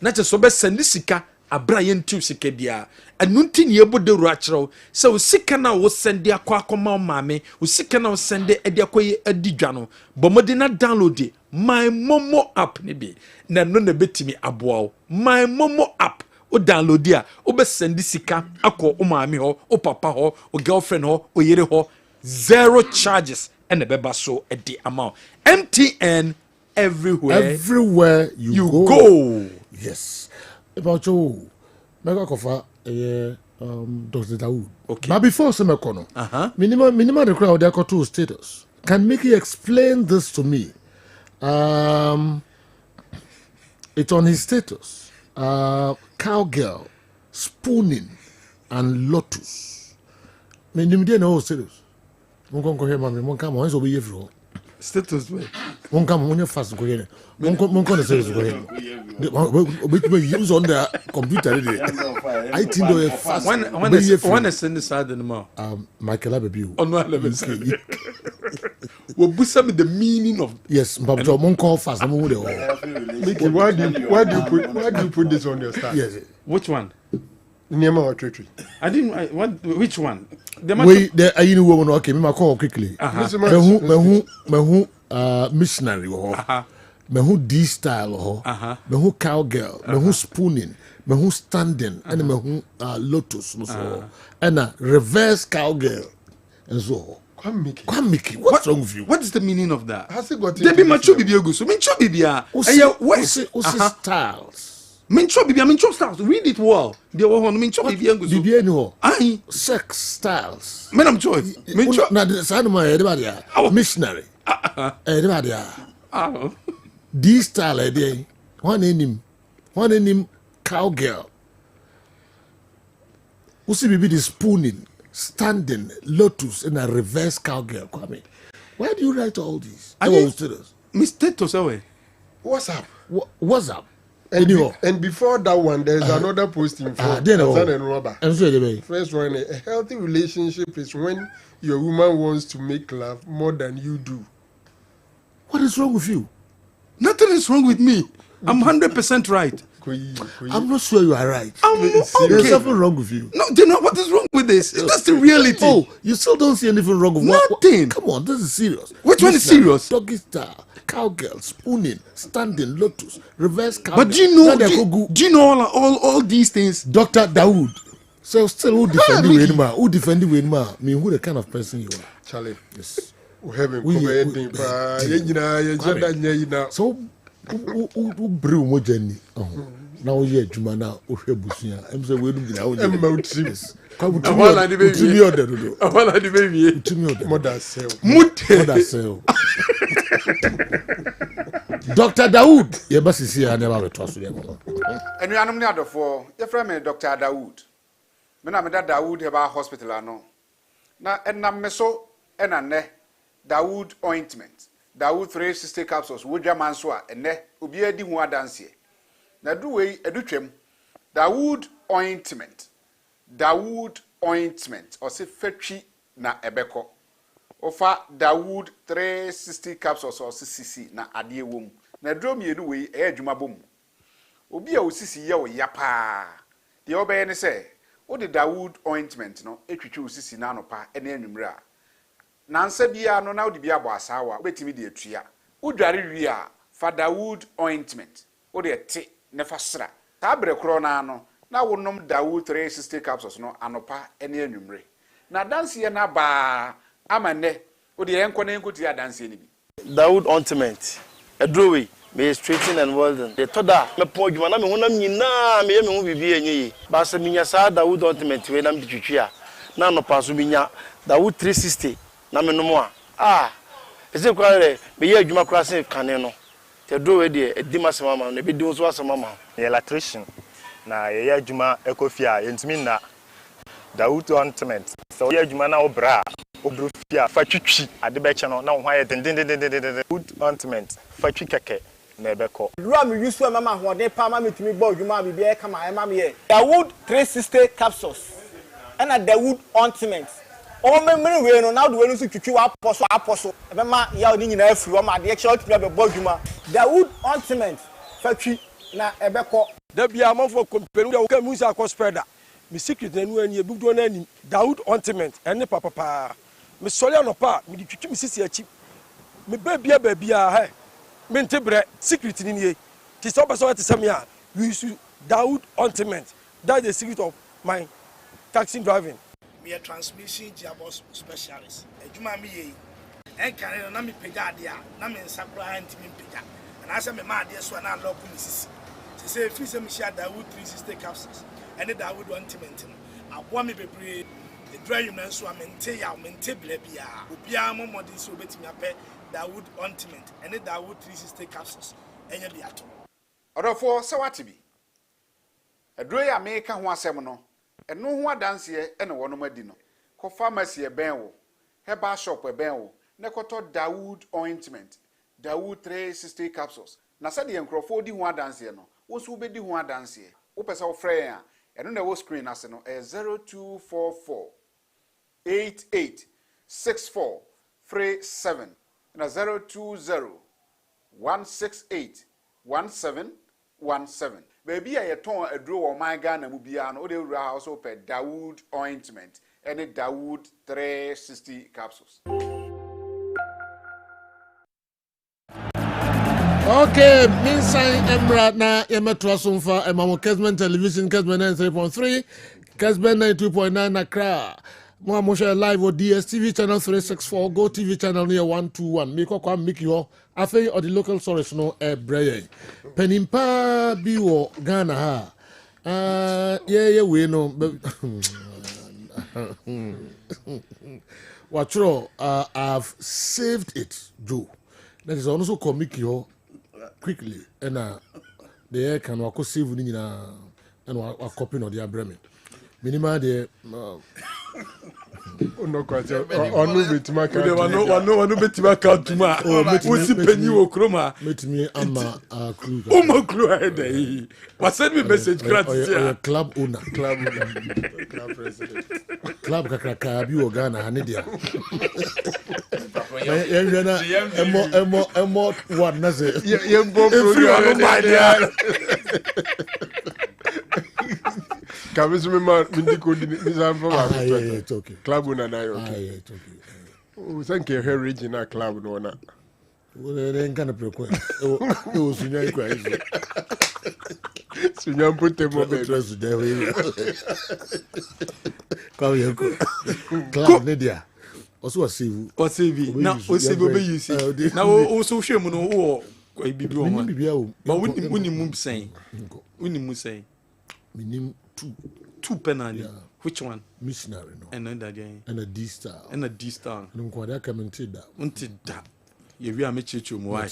na che so be send sika abra yentu sika bia enunti ne ebodo ru akireo se o sika na wo send akwa akoma maame o sika na wo send e de akoye adidwa no bomode na download my momo app ni bi na no na betimi aboa my momo app o download ya o be send sika akọ o maame ho o papa ho o girlfriend ho o yere ho zero charges and the beba so at the amount MTN everywhere you go. Yes about you mega kofa Dr. Dawood. Okay, but before semekono minimum the crowd they got two status can make you explain this to me. It's on his status. Cowgirl, spooning, and lotus. Me nimde na o status. Mon kon ko hema me mon kam on so be yefro. Status way. Mon kam on fast go here. Mon kon status go here. We use on the computer there. I think do fast. When send this side no Michael Abebi. On no level. We busa me the meaning of yes, but mon call fast no mo Mickey, why do you put this on your start? Yes. Which one? Niema or Tree. I didn't which one? Wait, there are you woman okay, me call quickly. Who missionary me who D style ho, me who cowgirl, me who spooning, me who standing, and me who lotus no so, and a reverse cowgirl, and so. Kwamiki, what's wrong with you? What is the meaning of that? Has it got They be macho bibi ogu. So mincho bibia. Usi styles. Mincho bibia, mincho styles. Read it well. They were on mincho bibia ogu. Bibia ni ho. Aye. Sex styles. Men am choice. Mincho. Na the side my everybody missionary. Everybody D style idea. One name cowgirl. Usi bibi the spooning. Standing, lotus, and a reverse cowgirl. Kwame, why do you write all these? Mistake to say. What's up? What's up? And before that one, there's another posting for Hassan and Robert. First one, a healthy relationship is when your woman wants to make love more than you do. What is wrong with you? Nothing is wrong with me. I'm 100% right. I'm not sure you are right. There's something wrong with you. No, do you know what is wrong with this? That's the reality. Oh, you still don't see anything wrong with nothing. Come on, this is serious. Which one is serious? Doggy style, cowgirl, spooning, standing, lotus, reverse cowgirl. But do you know all these things? Dr. Dawood. So still who defend you anymore? Who defend you anymore? I mean, who the kind of person you are? Charlie. Yes. We haven't covered anything. So who brew more journey? Now yeah, Juma now. Busia. I'm saying we don't get out. I'm out. Come to me order. I want the baby. To me order. Mother sell. Mother sell. Dr. Dawood. Yeah, but see, I never trust them. And you are not for your friend, Dr. Dawood. Me na me da Dawood heba hospital ano. Na enna me so enna ne Dawood ointment. Dawood 360 capsules. Wodwa manso a enne obi adi hu adanse. Na do we edutwem. Dawood ointment. Dawood ointment. O se fetwi na ebeko. Ofa Dawood 360 capsules o se cc na ade wom. Na drum yenu we e adwuma bom. Obi a osisi ye o yapa. De obeye ne se o de Dawood ointment no etwitwi osisi na anopa ene anwumre a nansa bia no na o de bia bo asawa obetimi de atua o dware wi a fa Dawood ointment o de te ne fa sra ta bre kro na no na wonom Dawood 360 capsules no anopa ene anwumre na danse ye na ba amane o de enko na enko ti adanse ni bi Dawood ointment edrowe me straighten and welding the toda me pon djuma na me honam nyina me ye me ho bibi enye ba se minya sa Dawood ointment we na me twitwi a na no paso minya Dawood 360 na me no mo a ese kware me ye adwuma kra se kane no te do we de edima se mama na be di so asema mama ye electrician na ye adwuma ekofia ye ntimi na Dawood ointment so ye adwuma na obra obrofia fa twitwi ade be che no na ho aye den Dawood ointment fa twi keke na ebeko lua me yusu mama hoden pa mama metumi gba odwuma bibi e kama e mama ye Dawood 360 capsules and a Dawood ointment o memre we no na do we no so twitwi wa aposo e be ma ya oni nyina afiri o ma de extra tumi be gba odwuma Dawood ointment fa twi na ebeko da bia amafo kompenu da ka musa ko spreader mi secret na nu ani ebudo na ani Dawood ointment ene papa mi sole anopa mi di twitwi mi sisi achi mi babia he Mentebre secret in ye. Tis up so at Samia. We use Dawood ointment. That's the secret of my taxi driving. Me a transmission jabos specialist. A juma me and carry na me pegadia, na me sakura anti me pega. And as I'm a mad, yes, one I love Mrs. She said, if you share Dawood 360 capsules and the Dawood ointment, I want me to be the dry human swam and tell you, Mentebia, Ubiamo modis so betting a pet. Dawood ointment and the Dawood 360 capsules and you be at all. Odofo se wati bi. Edroy America ho asem no, eno ho adanse e na wono madi no. Ko pharmacy e ben wo, herbal shop e ben wo, ne koto Dawood ointment, Dawood 360 capsules. Na se de enkrofo di ho adanse no, wo so be di ho adanse. Wo pese wo frɛ a, eno na wo screen ase no, 0244 88 64 37 na 020 168 1717. Baby, I ton a draw on my gun and Mubiano, or the house open Dawood ointment and a Dawood 360 capsules. Okay, Minsan Emra na Yemetra Sunfa, Emamo Kessben Television, Kessben 93.3, Kessben 92.9 Accra. More motion live on DSTV channel 364, Go TV channel near 121. Miko kwa Mikio, Afe or the local source no Braye. Penimpa biwo Ghana ha. Yeah, we know. Watro, I've saved it, Joe. That is also Mikio quickly. And the air can walk save Nina and a copy of the Bremen. Minima de. No question. Onu betima ka. Wano betima ka tuma. Usi penny wo kroma. Met me ama clue. Uma clue head. What send me message gratis. Club owner. Club president. Club kakraka bi wo Ghana hanidia. Emo one na say. Yembo program. Kabisu me man mindiko nizam from it's okay. Club una na okay. It's okay. Oh, thank you her regional club no na. Well, then kind of prekwe. It was sunya kwa hizo. Sunya mpote mo be. Trust there. Kwa hiyo club media. Also a save. O save. Na o save be use. Na o so hwe mu no wo bibi o ma. Ba woni mu sen. Woni mu sen. Minim two penalty. Yeah. Which one? Missionary no. And another again. And a D star. And a D star. Nkwada commentary da. Unti da. Ye wi amechechu mu why.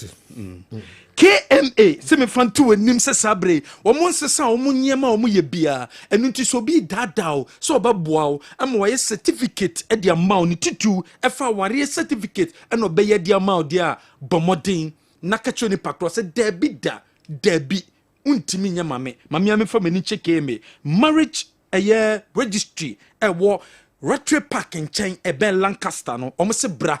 KMA se me fanto anim se sabre. Omo nsesa omo nyema omo ye bia. Enu nti so bi dadao. So obaboa o. Ama wa certificate e dia ma ni titu. E fa ware certificate e no be ye dia ma o dia bomodin. Nakacho ni pakro se debi. Untimi nya mame ame fa mani cheke me marriage registry wo retro park nchen ben Lancaster no omo se bra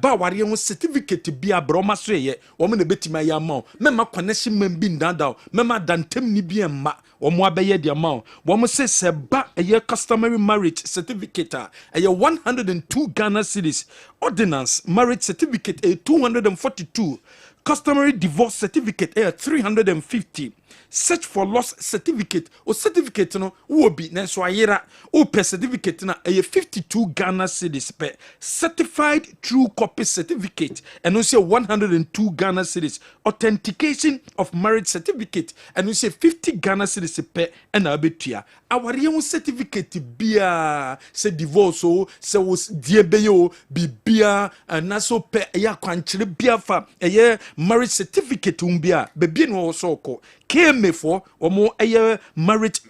ba ware ho certificate bia bra omo so ye omo na betima ya ma mema connection man bi ndanda mema dantem ni bi emma omo abeye dia ma omo se ba customary marriage certificate 102 Ghana cedis ordinance marriage certificate 242 customary divorce certificate 350 search for loss certificate o certificate no wo bi na so ayera o per certificate na 52 Ghana cedis per certified true copy certificate and no say 102 Ghana cedis authentication of marriage certificate and no say 50 Ghana cedis per and abetua aware ho certificate bia se divorce o se was diebeyo bibia na so per ya kwankyere bia fa marriage certificate umbia bebi no so ko KMA for omo marriage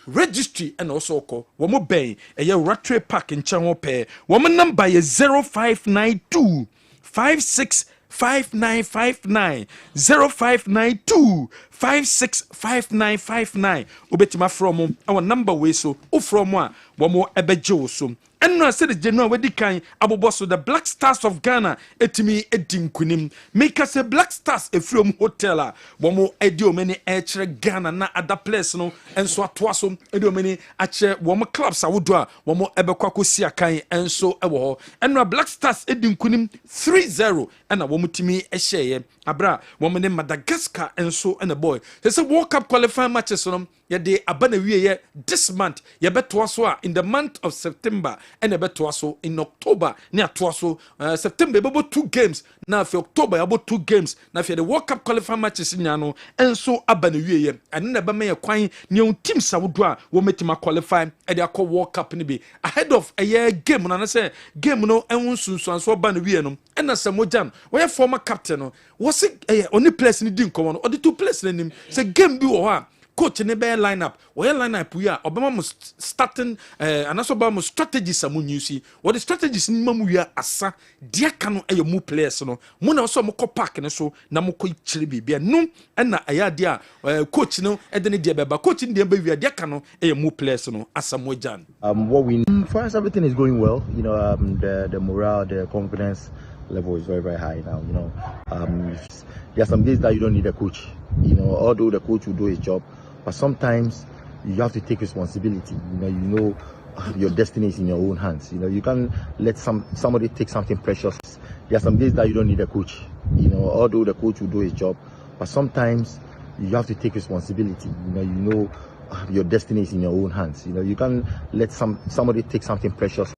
registry and also ko womo ben Rattre Park in Chanwo pe womo number 0592 565959 0592 565959 obetima from our number we so o from a womo ebeje so and no said the general wedi kan aboboso the Black Stars of Ghana etimi edinkunim make us a Black Stars from hotel a womo edio many echere Ghana na other place no enso atoaso edio many ache womo clubs awodo a womo ebekwa kosi akan enso ewo ho and no Black Stars edinkunim 3-0 and womo timi ehye abra womo ne Madagascar enso and a boy they say World Cup qualifying matches no ye abana wiye this month ye beto so in the month of September and beto so in October ne ato so September about 2 games na for October about 2 games na for the World Cup qualifying matches nya no enso abana wiye and na ba me kwan ne team sawodo a wo metima qualify e de akọ World Cup ni be ahead of a year game na say game no ensunsun so ba na wiye no na Samojan we former captain no was only place ni din komo no or the two place na nim say game bi wo ha coach ne be lineup we lineup ya obama mo starting anaso ba mo strategies amu nyusi what the strategies ni mamu ya asa dia ka no mu players no mo na so mo ko park ne so na mo ko chire bibia no na aya dia coach no e de ne dia beba coach ni dia ba wi dia ka no mu players no asamo jan what we for us everything is going well, you know. The morale, the confidence level is very, very high now, you know. There are some days that you don't need a coach, you know, although the coach will do his job, but sometimes you have to take responsibility. You know your destiny is in your own hands. You know, you can't let somebody take something precious. There are some days that you don't need a coach, you know, although the coach will do his job, but sometimes you have to take responsibility. You know your destiny is in your own hands. You can't let somebody take something precious.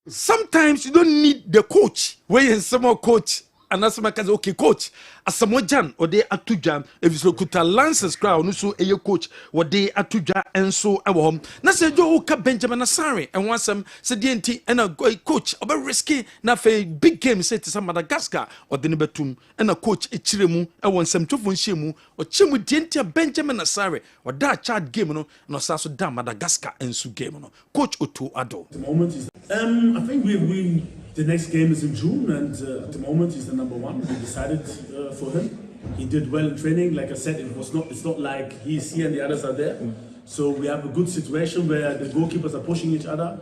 Sometimes you don't need the coach. Where you some more coach. And that's my cousin, okay, coach. As someone Jan or they are two jam, if you look at Lance's crowd, so a coach, what they are two jam, and so our home. Now say Joe Benjamin Asari, and once some said DNT and a coach, about risky, now for big game, say to some Madagascar or the Nibetum, and a coach, a Chirimu, I want some Tufun Shimu, or Chimu DNT Benjamin Asari, or that child game, no Sasso Dam Madagascar and Su game, coach Oto Ado. The moment is, I think the next game is in June, and at the moment he's the number one. We decided for him. He did well in training. Like I said, it's not like he's here and the others are there. So we have a good situation where the goalkeepers are pushing each other.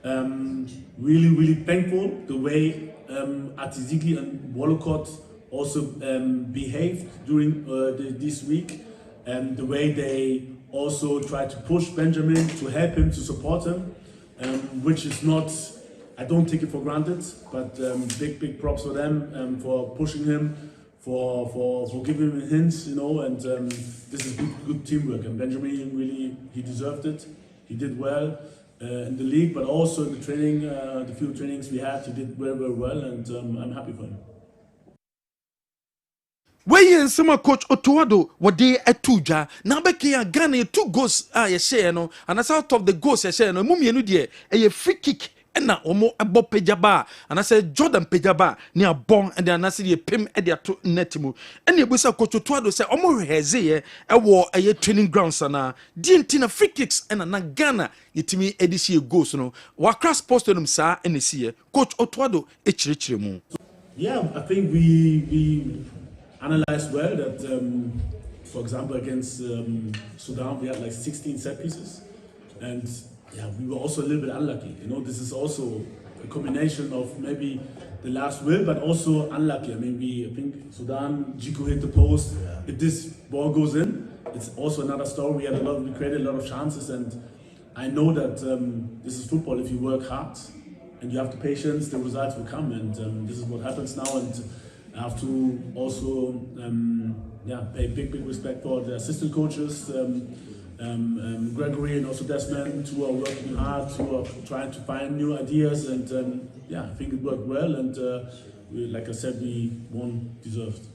Really, really thankful the way Atiziki and Wolcott also behaved during this week, and the way they also tried to push Benjamin, to help him, to support him, which is not. I don't take it for granted, but big props for them for pushing him, for giving him hints, and this is good teamwork. And Benjamin really, he deserved it. He did well in the league, but also in the training, the few trainings we had, he did very well, and I'm happy for him. Where in summer coach Otuado what they a tuja now Becky Ghana 2 goals you share no, and as out of the goals you share no mummy no dear a free kick. And now, abo pejaba, and I said Jordan pejaba near bon, and then I said ye pim at their netimu. And you was a coach to Twado say, Omo Heze, a war a training grounds, and Dintina free kicks and a Nagana, yetimi edisi goes no. Wakras posted them, sir, and this year, Coach Otwado, Echirichimu. Yeah, I think we analyzed well that, for example, against Sudan, we had like 16 set pieces, and yeah, we were also a little bit unlucky. This is also a combination of maybe the last will, but also unlucky. I mean, I think Sudan, Jiku hit the post. If this ball goes in, it's also another story. We created a lot of chances, and I know that this is football. If you work hard and you have the patience, the results will come, and this is what happens now. And I have to also, pay big respect for the assistant coaches. Gregory and also Desmond, who are working hard, who are trying to find new ideas, and I think it worked well, and like I said, we won deserved.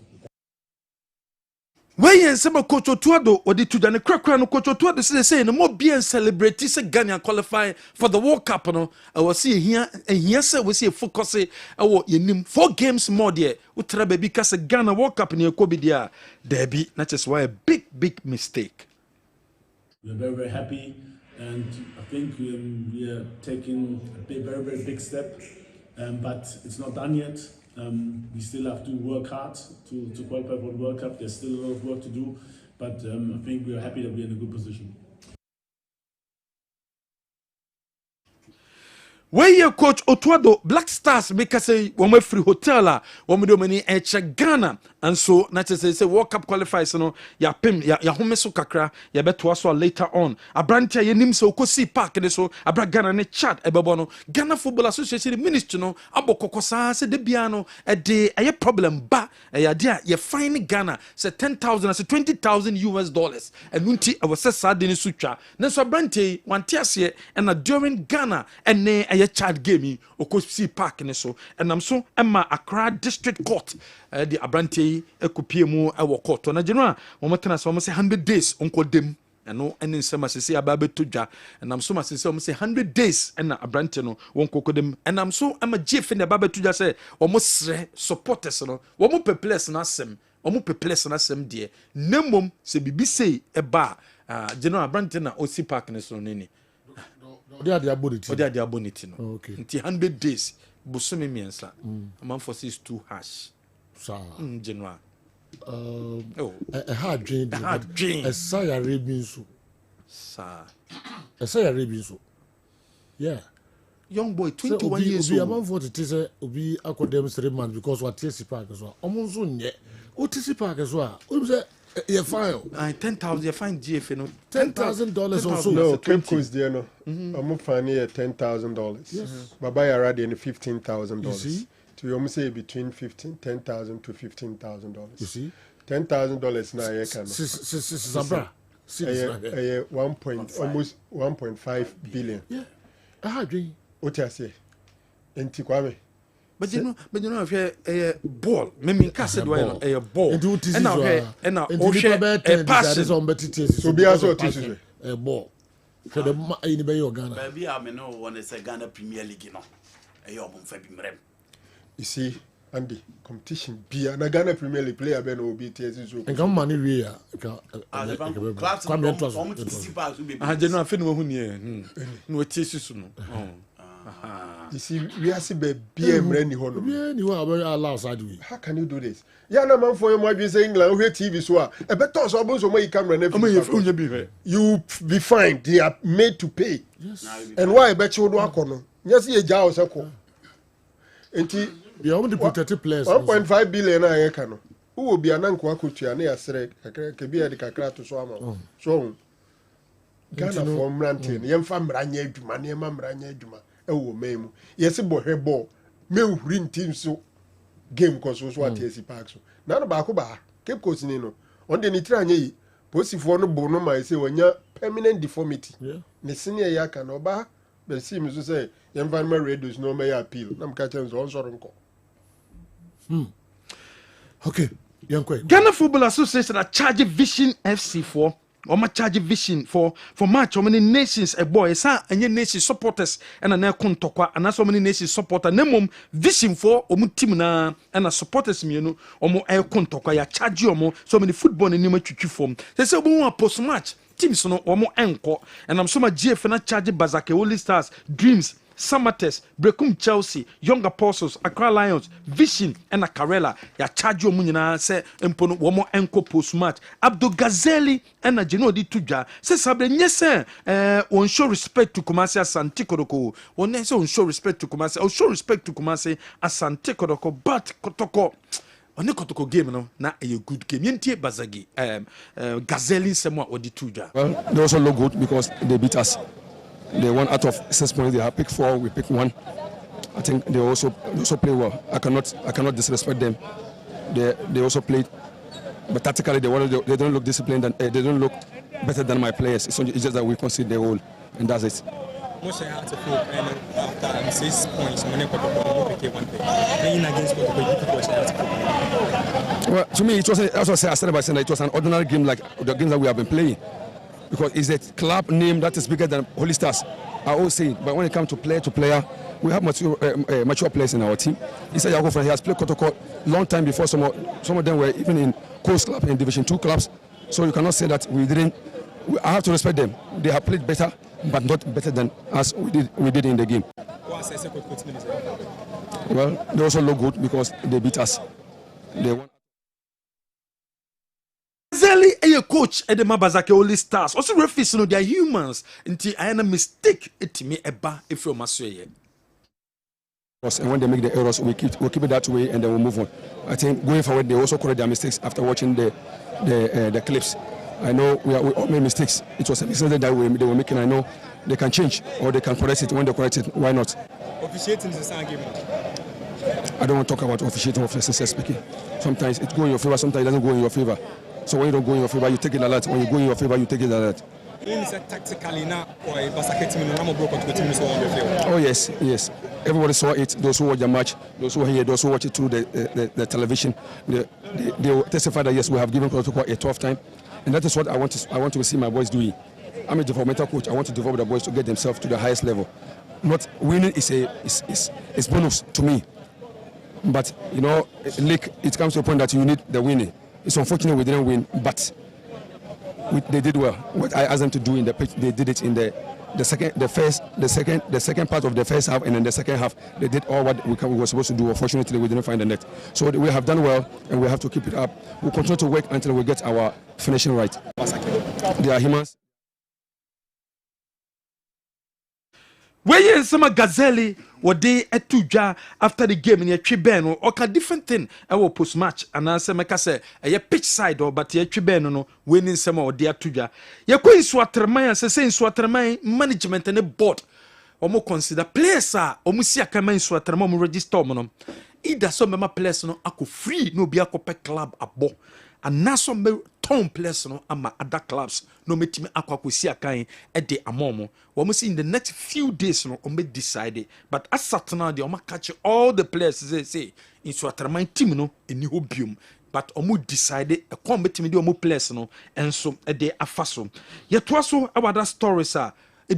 Where some coach Otuado or the Tudan Cracker no coach Otuado say no more being celebrate say Ghana qualify for the World Cup no. I was see here and here say we see focus our yenim 4 games more there. Utra baby cause Ghana World Cup in your Kobe there. There be not just why a big mistake. We are very happy, and I think we are taking a very big step, but it's not done yet. We still have to work hard to qualify for the World Cup. There's still a lot of work to do, but I think we are happy that we're in a good position. Where your coach Otuado Black Stars make us say when we free hotel when we do many Ghana, and so not just say World Cup qualifiers no ya pim ya home so kakra ya beto aso later on abrantia ye nim so kosi park ne so abra Ghana ne chat ebebo no Ghana Football Association ministry no abokokosa se de bia no e de eye problem ba ya de ye fine Ghana say 10,000 say $20,000 and nunti e was say de ne sutwa ne so abrantia wante ase and during Ghana and ne a child game okosi park ne so and am so Emma Accra District Court the Abrante ekopie mu e wo court na general wo metena so mo say 100 days onko dem eno ene nsema sese ababe todwa and am so ma sese mo say 100 days and Abrante no wonko kodem and am so am gf ne ababe todwa say wo mo sre supporters no wo mo perplex na asem wo mo perplex na asem de nemom se bibi sei e ba general Abrante na osi park ne so nini They are the abonity. They are the abonity. No. Okay. Until 100 days. Busumi miensa. A man for is too harsh. Sir. General. A hard dream. A hard dream. A Saya Rabinsu. Sir. A Saya Rabinsu. Yeah. Young boy, 21 years old. A man for the teaser will be academic 3 months because what TC Park as well. Almost soon yet. What TC Park as well. You fine. 10,000. You find GF, no. $10,000 also. No, Cape Coast there no. I'm finding $10,000. Yes. Baba already in $15,000. To almost say between $10,000 to $15,000. You see? $10,000 now I can. Almost 1.5 billion. Yeah. I agree. What I say? Enti Kwame. But you know, if a ball, maybe cast well, a ball, and now a passion. So be also a ball. For the anybody or Ghana. Baby, I mean, no one is a Ghana Premier League, you know. A young February. You see, Andy, competition be a Ghana Premier League player, Ben will be TSS. And come money, we are. Come I did not feel who near. No, it is. You see, we are seeing BM Randy Honor. You are very allowed. How can you do this? Yeah, no man for you might be saying England TV so a better so you camera you be fine. They are made to pay. Yes. And why I bet you don't know? Yes, you jaw circle. And the only protected players 1.5 billion I can. Who will be an uncle to an air srek, can be a decacra to swam. So Ghana from Rantin, young fam ranye to money, mam ranye juma. Oh, ma'am. Yes, a boy, ball. Me green team so game cause was what TSC Parks. None about Kuba, Cape Coast Nino. On the Nitranye, Pussy for no bono, I say, when you're permanent deformity. Yeah. The senior Yaka no bar, but seems to say, environment radios no may appeal. Nam catchers also uncle. Okay, young quick. Ghana Football Association are charging Vision FC for. Or my charge vision for match how many nations a boy sa any nation supporters and an kontokwa and so many nations supporter nemum vision for team na and a supporters me no omo e kontokwa ya charge omo so many football ni ma twitwi form say omo post match teams no omo enko and I'm so my GF na charge Bazake Holy Stars Dreams Samates, Brekum Chelsea, Young Apostles, Accra Lions, Vision, and a Karela. Ya charge your munina say empono womo enko post match. Abdul Gazeli and a Geno di Tuja. Say Sabre yes on show respect to Kumasi Asante Kodoko. On say on show respect to Kumasi. On show respect to Kumasi Asante Kodoko. But Kotoko. On the Kotoko game no na a good game. Yentie Bazagi. Gazeli semwa odi Tuja. Well, they also look good because they beat us. They won out of 6 points. They have picked 4. We picked 1. I think they also play well. I cannot disrespect them. They also played, but tactically they don't look disciplined and they don't look better than my players. It's just that we concede the goal, and that's it. Most had to play after 6 points. When playing against well, to me, it was I started by saying that it was an ordinary game like the games that we have been playing. Because it's a club name that is bigger than Holy Stars. I always say, but when it comes to player, we have mature players in our team. He said, he has played Kotoko long time before. Some of them were even in Coast Club and Division 2 clubs. So you cannot say that we didn't. I have to respect them. They have played better, but not better than us we did in the game. Well, they also look good because they beat us. They won. Zeli a coach at the Mabazake Holy Stars. Also, referees, they are humans. Until I am a mistake, it me eba if you must say. And when they make the errors, we keep it that way, and then we move on. I think going forward, they also correct their mistakes after watching the clips. I know we all made mistakes. It was a mistake that they were making. I know they can change or they can correct it. When they correct it, why not? Officiating is the same game. I don't want to talk about officiating of speaking. Sometimes it goes in your favor, sometimes it doesn't go in your favor. So when you don't go in your favor, you take it a lot. When you go in your favor, you take it a lot. Oh yes. Everybody saw it. Those who watch the match, those who hear, those who watch it through the television, they will testify that yes, we have given protocol a tough time, and that is what I want to see my boys doing. I'm a developmental coach. I want to develop the boys to get themselves to the highest level. Not winning is bonus to me, but you know, it comes to a point that you need the winning. It's unfortunate we didn't win, but they did well. What I asked them to do in the pitch, they did it in the second part of the first half, and in the second half they did all what we were supposed to do. Unfortunately, we didn't find the net. So we have done well, and we have to keep it up. We'll continue to work until we get our finishing right. They are humans. Where some Gazeli were they at Tuja after the game in a Kessben or a different thing. I will post match and answer make us say a pitch side or but a Kessben no winning some or dear Tuja. Ya queen Swatermaya saying Swatermaya management and a board omo consider players omo si akama nso atrama omo register omo no either so mema players no ako free no obi akopɛ club abo anaso me ton players no ama other clubs no metimi akwakosi akan e de amomo omo see in the next few days no omo decide but asatna de omo catch all the players say nso atrama team no eni hobium but omo decide e kon betimi de omo players no enso e de afaso yeto so about that stories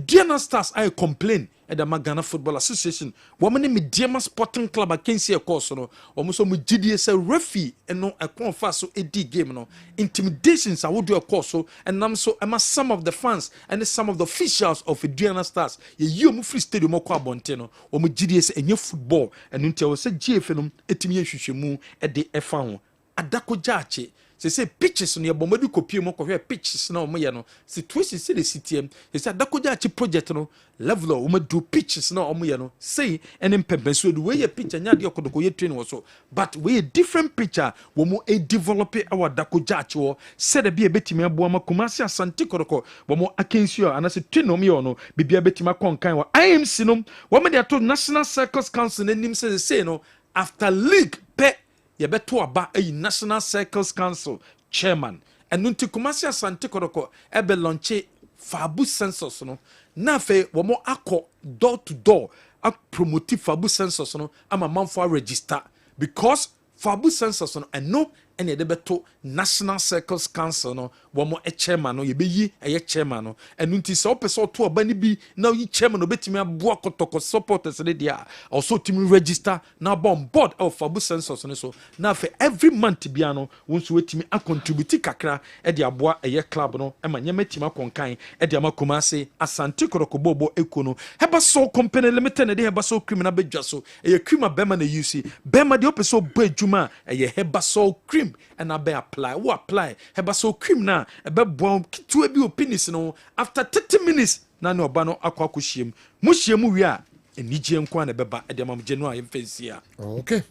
Diana Stars I complain at the Ghana Football Association. Woman in Mediama Sporting Club against a course no. Almost some GDS referee and no a confaso a D game no. Intimidations I would do a course and I'm so am some of the fans and some of the officials of Diana Stars. You free stadium or Bonteno or GDS and your football and until I said GFM etimi shushemu at the F1 Adako Jache. Say pitches on your bomadu copy mo pitches na omo ye no situation say the CTM say dakoja chi project no level o do pitches na omo ye no say en pempenso do we picture nya de okodoko ye train wo so but we a different picture wo mo e develop our dakoja chi wo said be betimi abo ma kumasi asante kodoko wo mo akensio anase train no me no bibia betimi akonkan wo IMC no wo me de to National Circus Council nim say no after league pe yebeto aba a National Circles Council chairman and nunti kumasi asante kodoko ebe launche fabu census no na fe womo akọ door to door a promote fabu census no ama manfo register because fabu census no eno ene de beto National Circles Council no womo e chairman no yebeyi eye chairman no enunti se opeso to oba ni bi na yi chairman no betimi aboa kotoko supporters ne dia also timi register na on board of fabu census no so na for every month bia no wonso wetimi a contribute kakra e de aboa eye club no e ma nyema timi akonkan e de amakomase asante koroko bobo ekono heba so company limited ne de heba so criminal bedwa so eye crima bema na UC bema de opeso bo adwuma eye heba so cream and I be apply. Who apply? Heba so cream na ebe bon kitu ebi opinis no after 30 minutes na no ba no akwa kushiem. Mushiem wi a enije nko na beba e de mam January mfensia. Okay.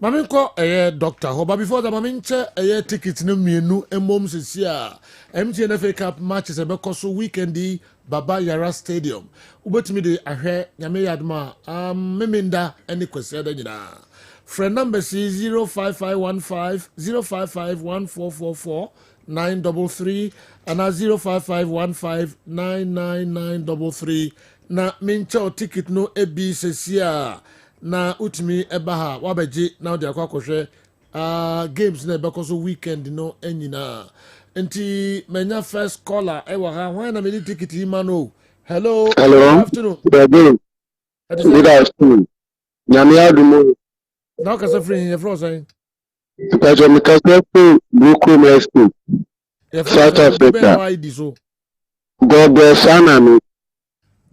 Mami ko doctor ho but before that mami nche ticket no mienu emom sisi a MTN Cup matches ebe koso weekend di Baba Yara Stadium. Ubetimi de ahwe nyame yadma meminda ene kwesi ada nyina. Friend number is 05515 0551444 933 and 05515 99933 na mincha ticket no ebi sesia na utimi ebaha wabeji na odi akwakohwe games na ebekoso weekend no enyina enti menya first caller ewa ha why na me ticket imano hello good afternoon good afternoon nyame adumo now kasa free here for saying because me kasa free Brooklyn Estate South Africa God bless Anami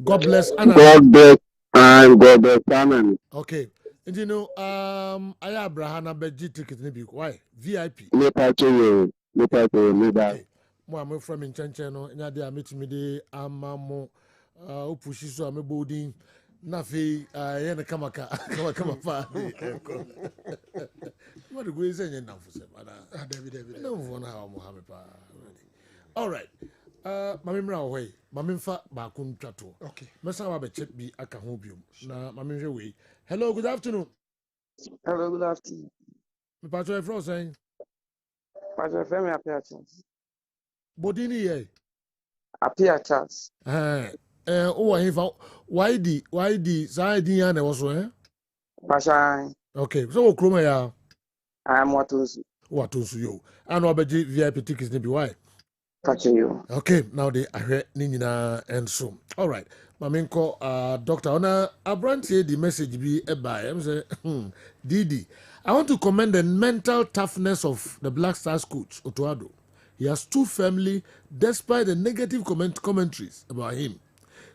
God bless Anami God bless and God bless Anami okay and you know I Abraham beji ticket ni bi why VIP me pacho me da mo am from Nchenchen no nya de ametimi de amamo opushi so amebodin na fe yene kama pa what the go is yen na for say David no won how Mohammed pa all right mami mra wo hey mami mfa ba ko ntwato okay mesa ba be check bi aka ho biom na mami hwe we hello good afternoon me pa try from saying Pastor Femi appear chance bodini ye appear chance oh hifa why the side yan na was Pastor okay so kroma ya I am what to yo and obeji VIP tickets ni bi why you okay now they are ni nyina and so all right maminko doctor ona abrantie the message bi eba am say Didi I want to commend the mental toughness of the Black Stars coach Otuado. He has stood firmly despite the negative commentaries about him.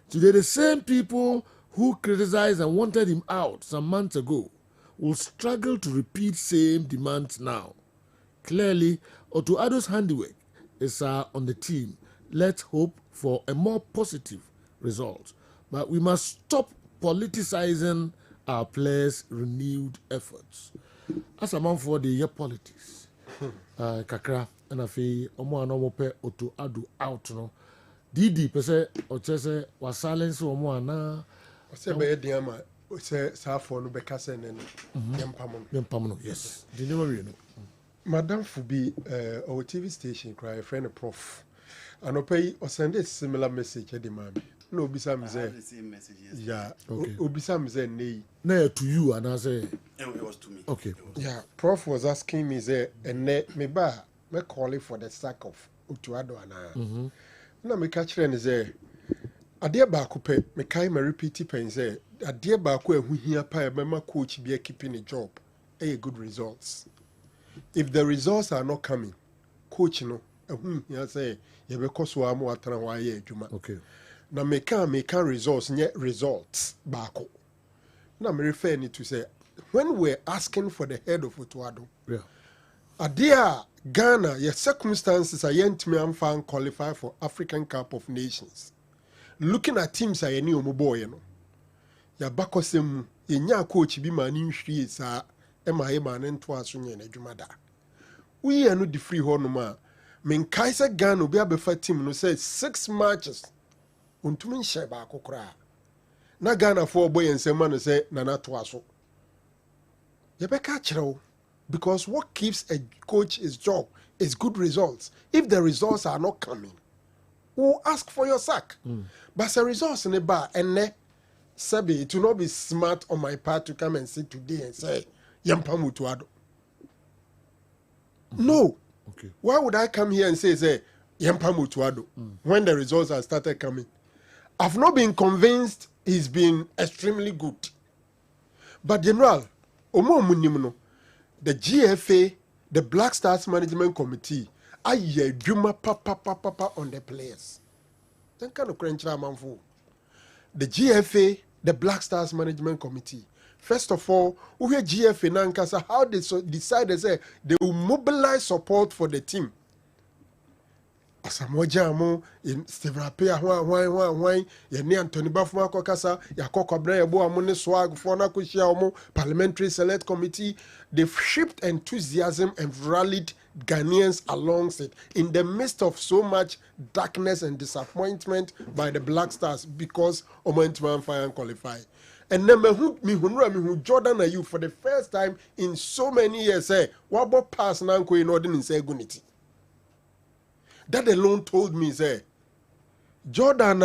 Today, the same people who criticized and wanted him out some months ago will struggle to repeat same demands now. Clearly, Otuado's handiwork is on the team. Let's hope for a more positive result. But we must stop politicizing our players' renewed efforts. As a man for the year politics, kakra and afi omo anomo pe Otuado out no. Didi pese o chese wa silence o mo ana say be diama say safo no be kase ne yempam no yes di ne we no Madam Fubi our TV station cry friend prof and pay or send a similar message at the mommy. No bisa me say yeah okay obisa me say nay na to you and I say it was to me. Okay. Yeah, prof was asking me say and me ba me call it for the sack of Utuado ana. Na me catch and say adeɛ baako pɛ me kai me repeat pen say adeɛ baako ehu hia pa e ma coach be keeping a job a good results. If the results are not coming, coach no ehu hia say ye be koso am watana wa ye adwuma. Okay. Na me can results nye results baako. Na me refer ni to say when we're asking for the head of Utuado. Yeah. Adia Ghana, your circumstances are yentime amfan qualify for African Cup of Nations. Looking at teams are any omuboy no. Ya bakosem yenya coach bi ma ni nhwie sa e ma nto aso nye na adwuma da. We are no the free ho no ma. Men kaisa Ghana obi abefa team no say 6 matches. Untumi nhye ba akokora. Na Ghana for boy ensema no say na to aso. Ye beka kire because what keeps a coach his job is good results. If the results are not coming, we'll ask for your sack. But the results in the bar and ne Sabi, it will not be smart on my part to come and sit today and say, Yampa Mutuado. No. Okay. Why would I come here and say Yampa Mutuado when the results have started coming? I've not been convinced he's been extremely good. But General, Omo Munimno, the GFA, the Black Stars Management Committee, aye dwuma papa on the players. Then kind of crunch manful. The GFA, the Black Stars Management Committee. First of all, we hear GFA nankasa how they decided say they will mobilize support for the team. Asamoja mo in Stevapia why ye Anthony Bafuma kokasa ya kokobra ye bo amone swag for na kushia omo parliamentary select committee. They've shipped enthusiasm and rallied Ghanaians alongside in the midst of so much darkness and disappointment by the Black Stars because Omantuan Fire and qualify. And then me Jordan are you for the first time in so many years say wabo pass nanko in order in say gunity. That alone told me, say, Jordan,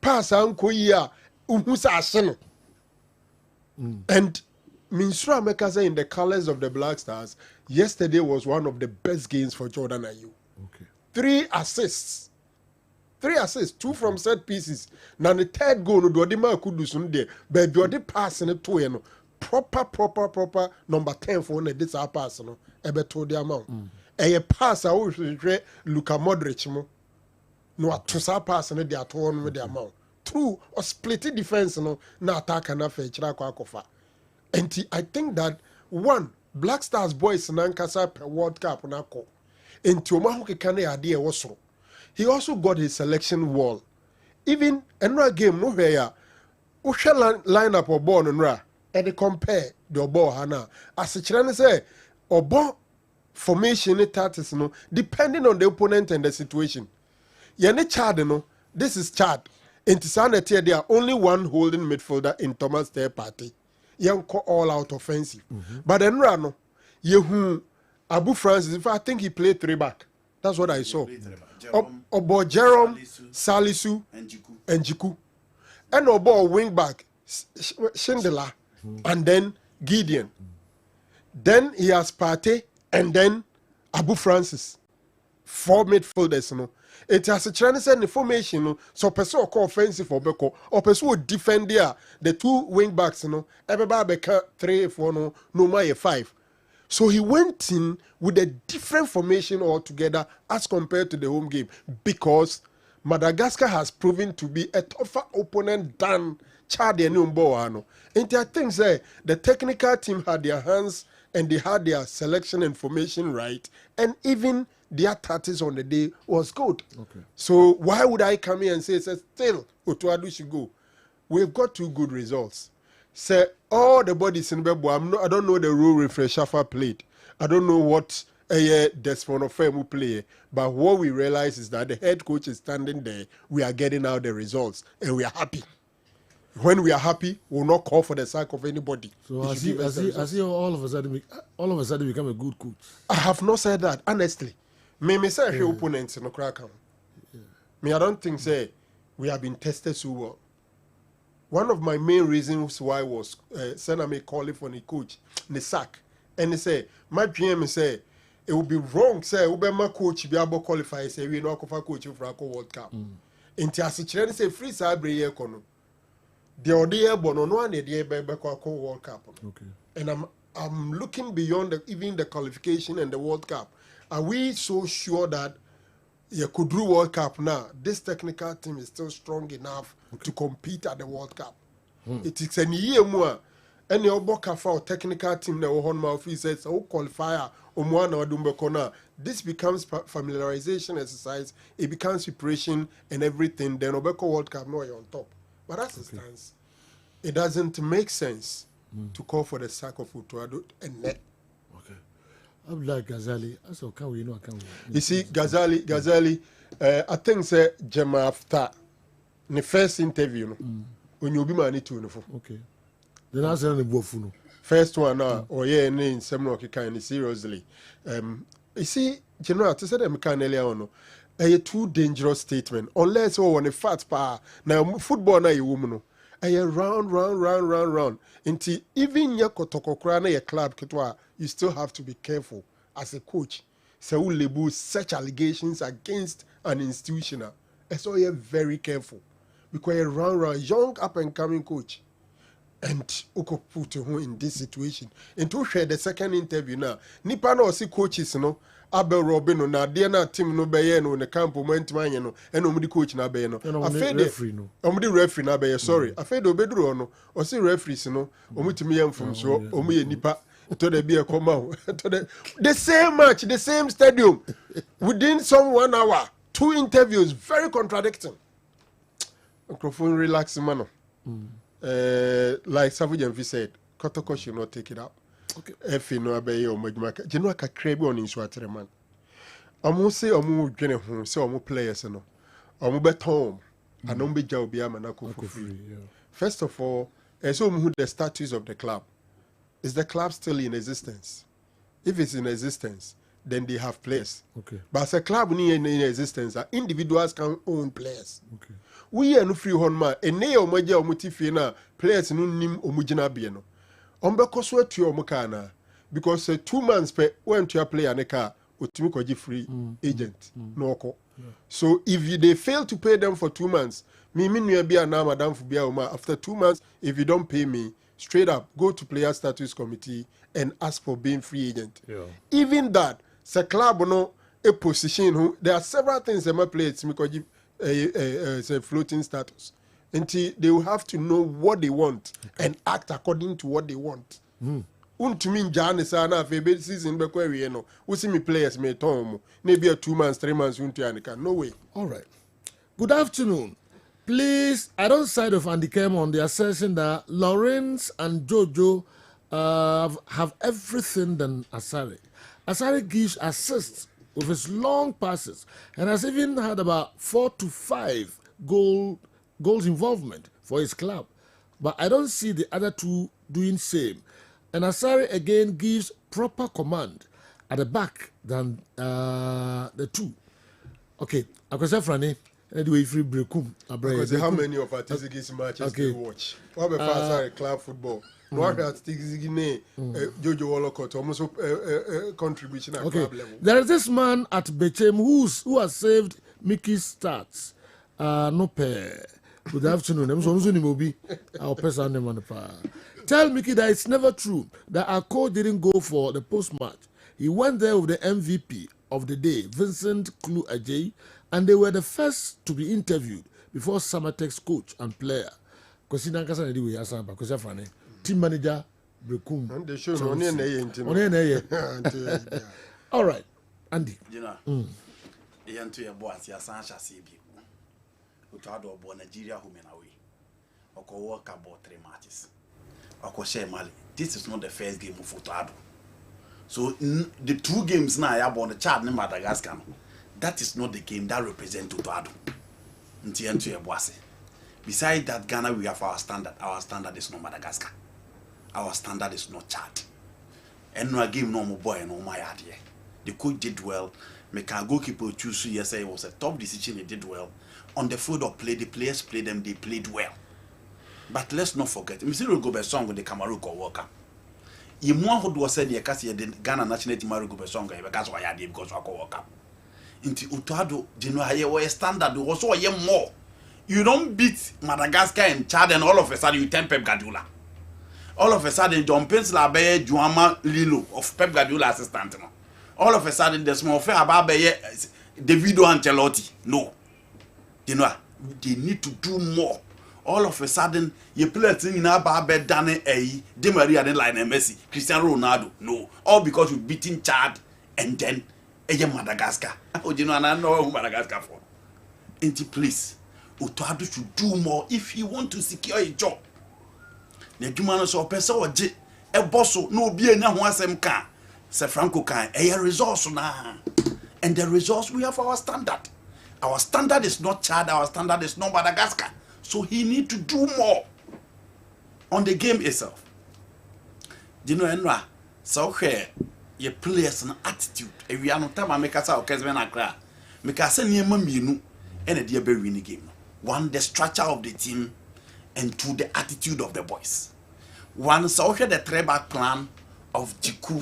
pass uncle ya, umusa aseno. And Minsura Mekaza in the colors of the Black Stars, yesterday was one of the best games for Jordan Ayew. Okay. 3 assists. 3 assists, 2 from set pieces. Now the third goal, no Dodima Kudu Sunday, but you pass in it to proper number 10 for this pass, no, ebe to the amount. A pass I always Luka Modric mo no atosa pass no de ato no with the amount through or split defense no na attack na fa chira kwa kofa. And I think that one Black Stars boys na nkasa per World Cup na ko enti o ma ho keka na ade e wosoro. He also got his selection wall. Even another game no where ya o lineup or ball no and they compare the ball hana as chira ne say obo formation tactics no depending on the opponent and the situation. Yene Chad no, this is Chad. In Tisanete there are only one holding midfielder in Thomas Day Party. Yanko all out offensive. But then Rano, Yehu Abu Francis, if I think he played 3 back. That's what I saw. Obo Jerome, Salisu, and Jiku. And Obo wing back, Shindela, and then Gideon. Then he has Partey and then Abu Francis. 4 midfielders, no. It has a chance in the formation, no. So person call offensive for Beko, or person would defend there. The 2 wing backs, no. Everybody 3, 4, no more 5. So he went in with a different formation altogether as compared to the home game because Madagascar has proven to be a tougher opponent than Chad and Umboano. And I think the technical team had their hands and they had their selection and formation right, and even their tactics on the day was good. Okay. So why would I come here and say still Otuado should go? We've got 2 good results. Say all the bodies in Bebo, I don't know the role Refresh Shafa played. I don't know what Desmond Ofemu player. But what we realize is that the head coach is standing there. We are getting out the results, and we are happy. When we are happy, we will not call for the sack of anybody. So I see all of a sudden become a good coach. I have not said that, honestly. Me say opponents in the crack. Me, I don't think say we have been tested so well. One of my main reasons why was Sename calling for the coach, the sack. And he say, my GM say, it would be wrong, say, my coach be able to qualify, say, we know coach for a World Cup. Inti asichire say free sabre ye kono. The odie bono no ane the be World Cup. Okay. And I'm looking beyond even the qualification and the World Cup. Are we so sure that you could do World Cup now? This technical team is still strong enough to compete at the World Cup. It is a year more. Any oboka for technical team that will my office says qualifier this becomes familiarization exercise, it becomes preparation and everything. Then Obeko World Cup no you're on top. But that's the stance. It doesn't make sense to call for the sack of Utuado and net. Okay. I'm like Ghazali. I said, can we know? You see, Ghazali, I think say Jema after the first interview, when you be money to okay. Then I said, the first one or yeah, name some kind seriously. You see, General, to say them can earlier on. A too dangerous statement unless on a fat power. Now football na you woman. A round until even your kotokokrana your club kitwa, you still have to be careful as a coach. So we label such allegations against an institution. So you're very careful because a round young up and coming coach. And Uko put you in this situation. And to share the second interview now, Nipa no see coaches no, Abel Robin na dear na team no be no the camp moment man no, and omudi coach na be no. Afraid referee no. Omudi referee na be sorry. Afraid obedro no, or see referees no, omutimi yam from so omuye nipa to the be a come the same match, the same stadium, within some 1 hour, 2 interviews, very contradicting. Microphone relax man. Like Savage and said, Kotoko should not take it up. Okay. If you know about your Majmaka, you know, I can crave on in Swatreman. I must say, I'm more general, so I'm players, no. I'm bet home, and don't be job, Yamanako for free. First of all, as who the status of the club. Is the club still in existence? If it's in existence, then they have players. Okay. But as a club in existence, individuals can own players. Okay. We are no free horn man. And ne omaja omutifie na players no nim omugina bie no. Ombeko so atu omukana because 2 months per when to player ne ka otimi koji free agent no oko. So if they fail to pay them for 2 months, me nua bia na madam fu bia oma after 2 months if you don't pay me straight up go to player status committee and ask for being free agent. Yeah. Even that the club no a position who there are several things that my players because a floating status until they will have to know what they want and act according to what they want. Untumin Jan sana febe season be kwere no. We see me players me tom maybe 2 months 3 months untu no way. All right. Good afternoon. Please, I don't side of Andy Kem on the assertion that Lawrence and Jojo have everything than Asare. Asare gives assists with his long passes and has even had about 4 to 5 goals involvement for his club. But I don't see the other two doing same. And Asare again gives proper command at the back than the two. Okay, Akwese Frane, anyway, free breakum. Because how many of our Tigis matches do you watch? What about Asare club football? What about Tigis Jojo Wolocott, almost contribution at club level? There is this man at Bechem who has saved Mickey's starts. No pair. Good afternoon. Our person. Tell Mickey that it's never true that our coach didn't go for the post-match. He went there with the MVP of the day, Vincent Klu Ajay, and they were the first to be interviewed before Samatex coach and player. Team manager, Brekum. All right, Andy. You know, Nigeria World Cup 3 matches. This is not the first game of Utado. So the 2 games now I have on the chart in Madagascar. That is not the game that represents Otoado. Besides that, Ghana, we have our standard. Our standard is not Madagascar. Our standard is not Chad. And no game no more boy no my idea. The coach did well. Make a goalkeeper choose yesterday. It was a top decision. He did well. On the field of play, the players played them. They played well. But let's not forget. Mr. Go be song with the Cameroon World Cup. You more who was said the Ghana national team go song because why I did because I World Cup. Into Otoado, you know how a standard was so more. You don't beat Madagascar and Chad and all of a sudden you turn Pep Guardiola. All of a sudden John Pence Labe Juama Lilo of Pep Guardiola assistant. All of a sudden the small fair about Davido Ancelotti. No. You know, they need to do more. All of a sudden you play a thing in about Dane A, Di Maria then line Messi, Cristiano Ronaldo. No. All because you beating Chad and then Madagascar. Oh, you know, and I know who Madagascar for. Ain't it, please? Otoado should do more if he want to secure a job. The human so person or a boss no be na ho asem kan. Se Franco kan a resource na. And the resource we have our standard. Our standard is not Chad, our standard is not Madagascar. So he need to do more on the game itself. You know, Enra, so here your players and attitude. If we are not time make us our Kessben Accra. Make us say near minu and a dear be win the game. 1, the structure of the team, and 2, the attitude of the boys. 1, so here the 3-back plan of Jiku,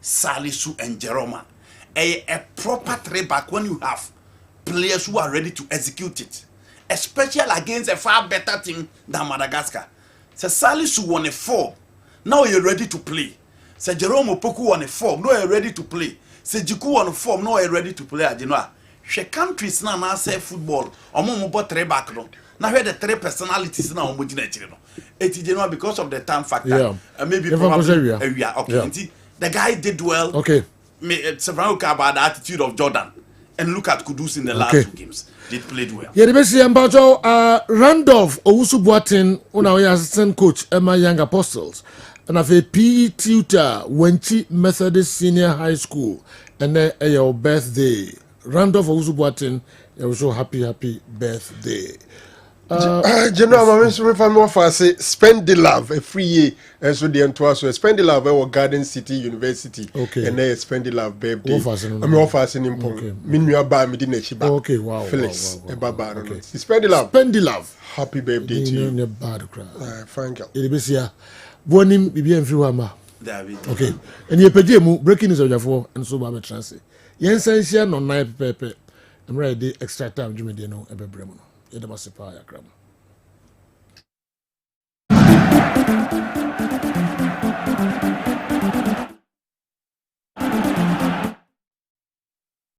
Salisu, and Jeroma. A proper 3-back when you have players who are ready to execute it, especially against a far better team than Madagascar. So Salisu won a 4, now you're ready to play. So Jerome Opoku won a 4, now you're ready to play. So Jiku won a 4, now you're ready to play. You know. She countries now say football. Omo mo 3-back no. Now where the 3 personalities now omo gina chire no. It is because of the time factor. Yeah. Maybe probably area. Okay. Yeah. The guy did well. Okay. Several about the attitude of Jordan. And look at Kudus in the last 2 games. They played well. Yeah, the best about Randolph Owusu Boateng, una assistant coach Emma Young Apostles, and have a PE tutor Wenchi Methodist Senior High School, and then your birthday. Randolph Owusu Boateng, you was so happy birthday. General, I'm family for say spend the love a free year, and so the entire so spend the love our Garden City University. Okay. And then spend the love birthday. I'm offering in Pong. Minua ba me didn't chiba. Okay, wow. Felix, wow. Baba. Okay. Spend the love. Spend the love. Happy birthday to you. Bad cry. Thank you. Elibisia, bonim bibi en free wama. David. Okay. And ye pedi mu breaking news of for and so ba translate. Yen sensia no na pepe. I'm ready extra time jume de no ebe bremo no. Yedama sepa ya kram.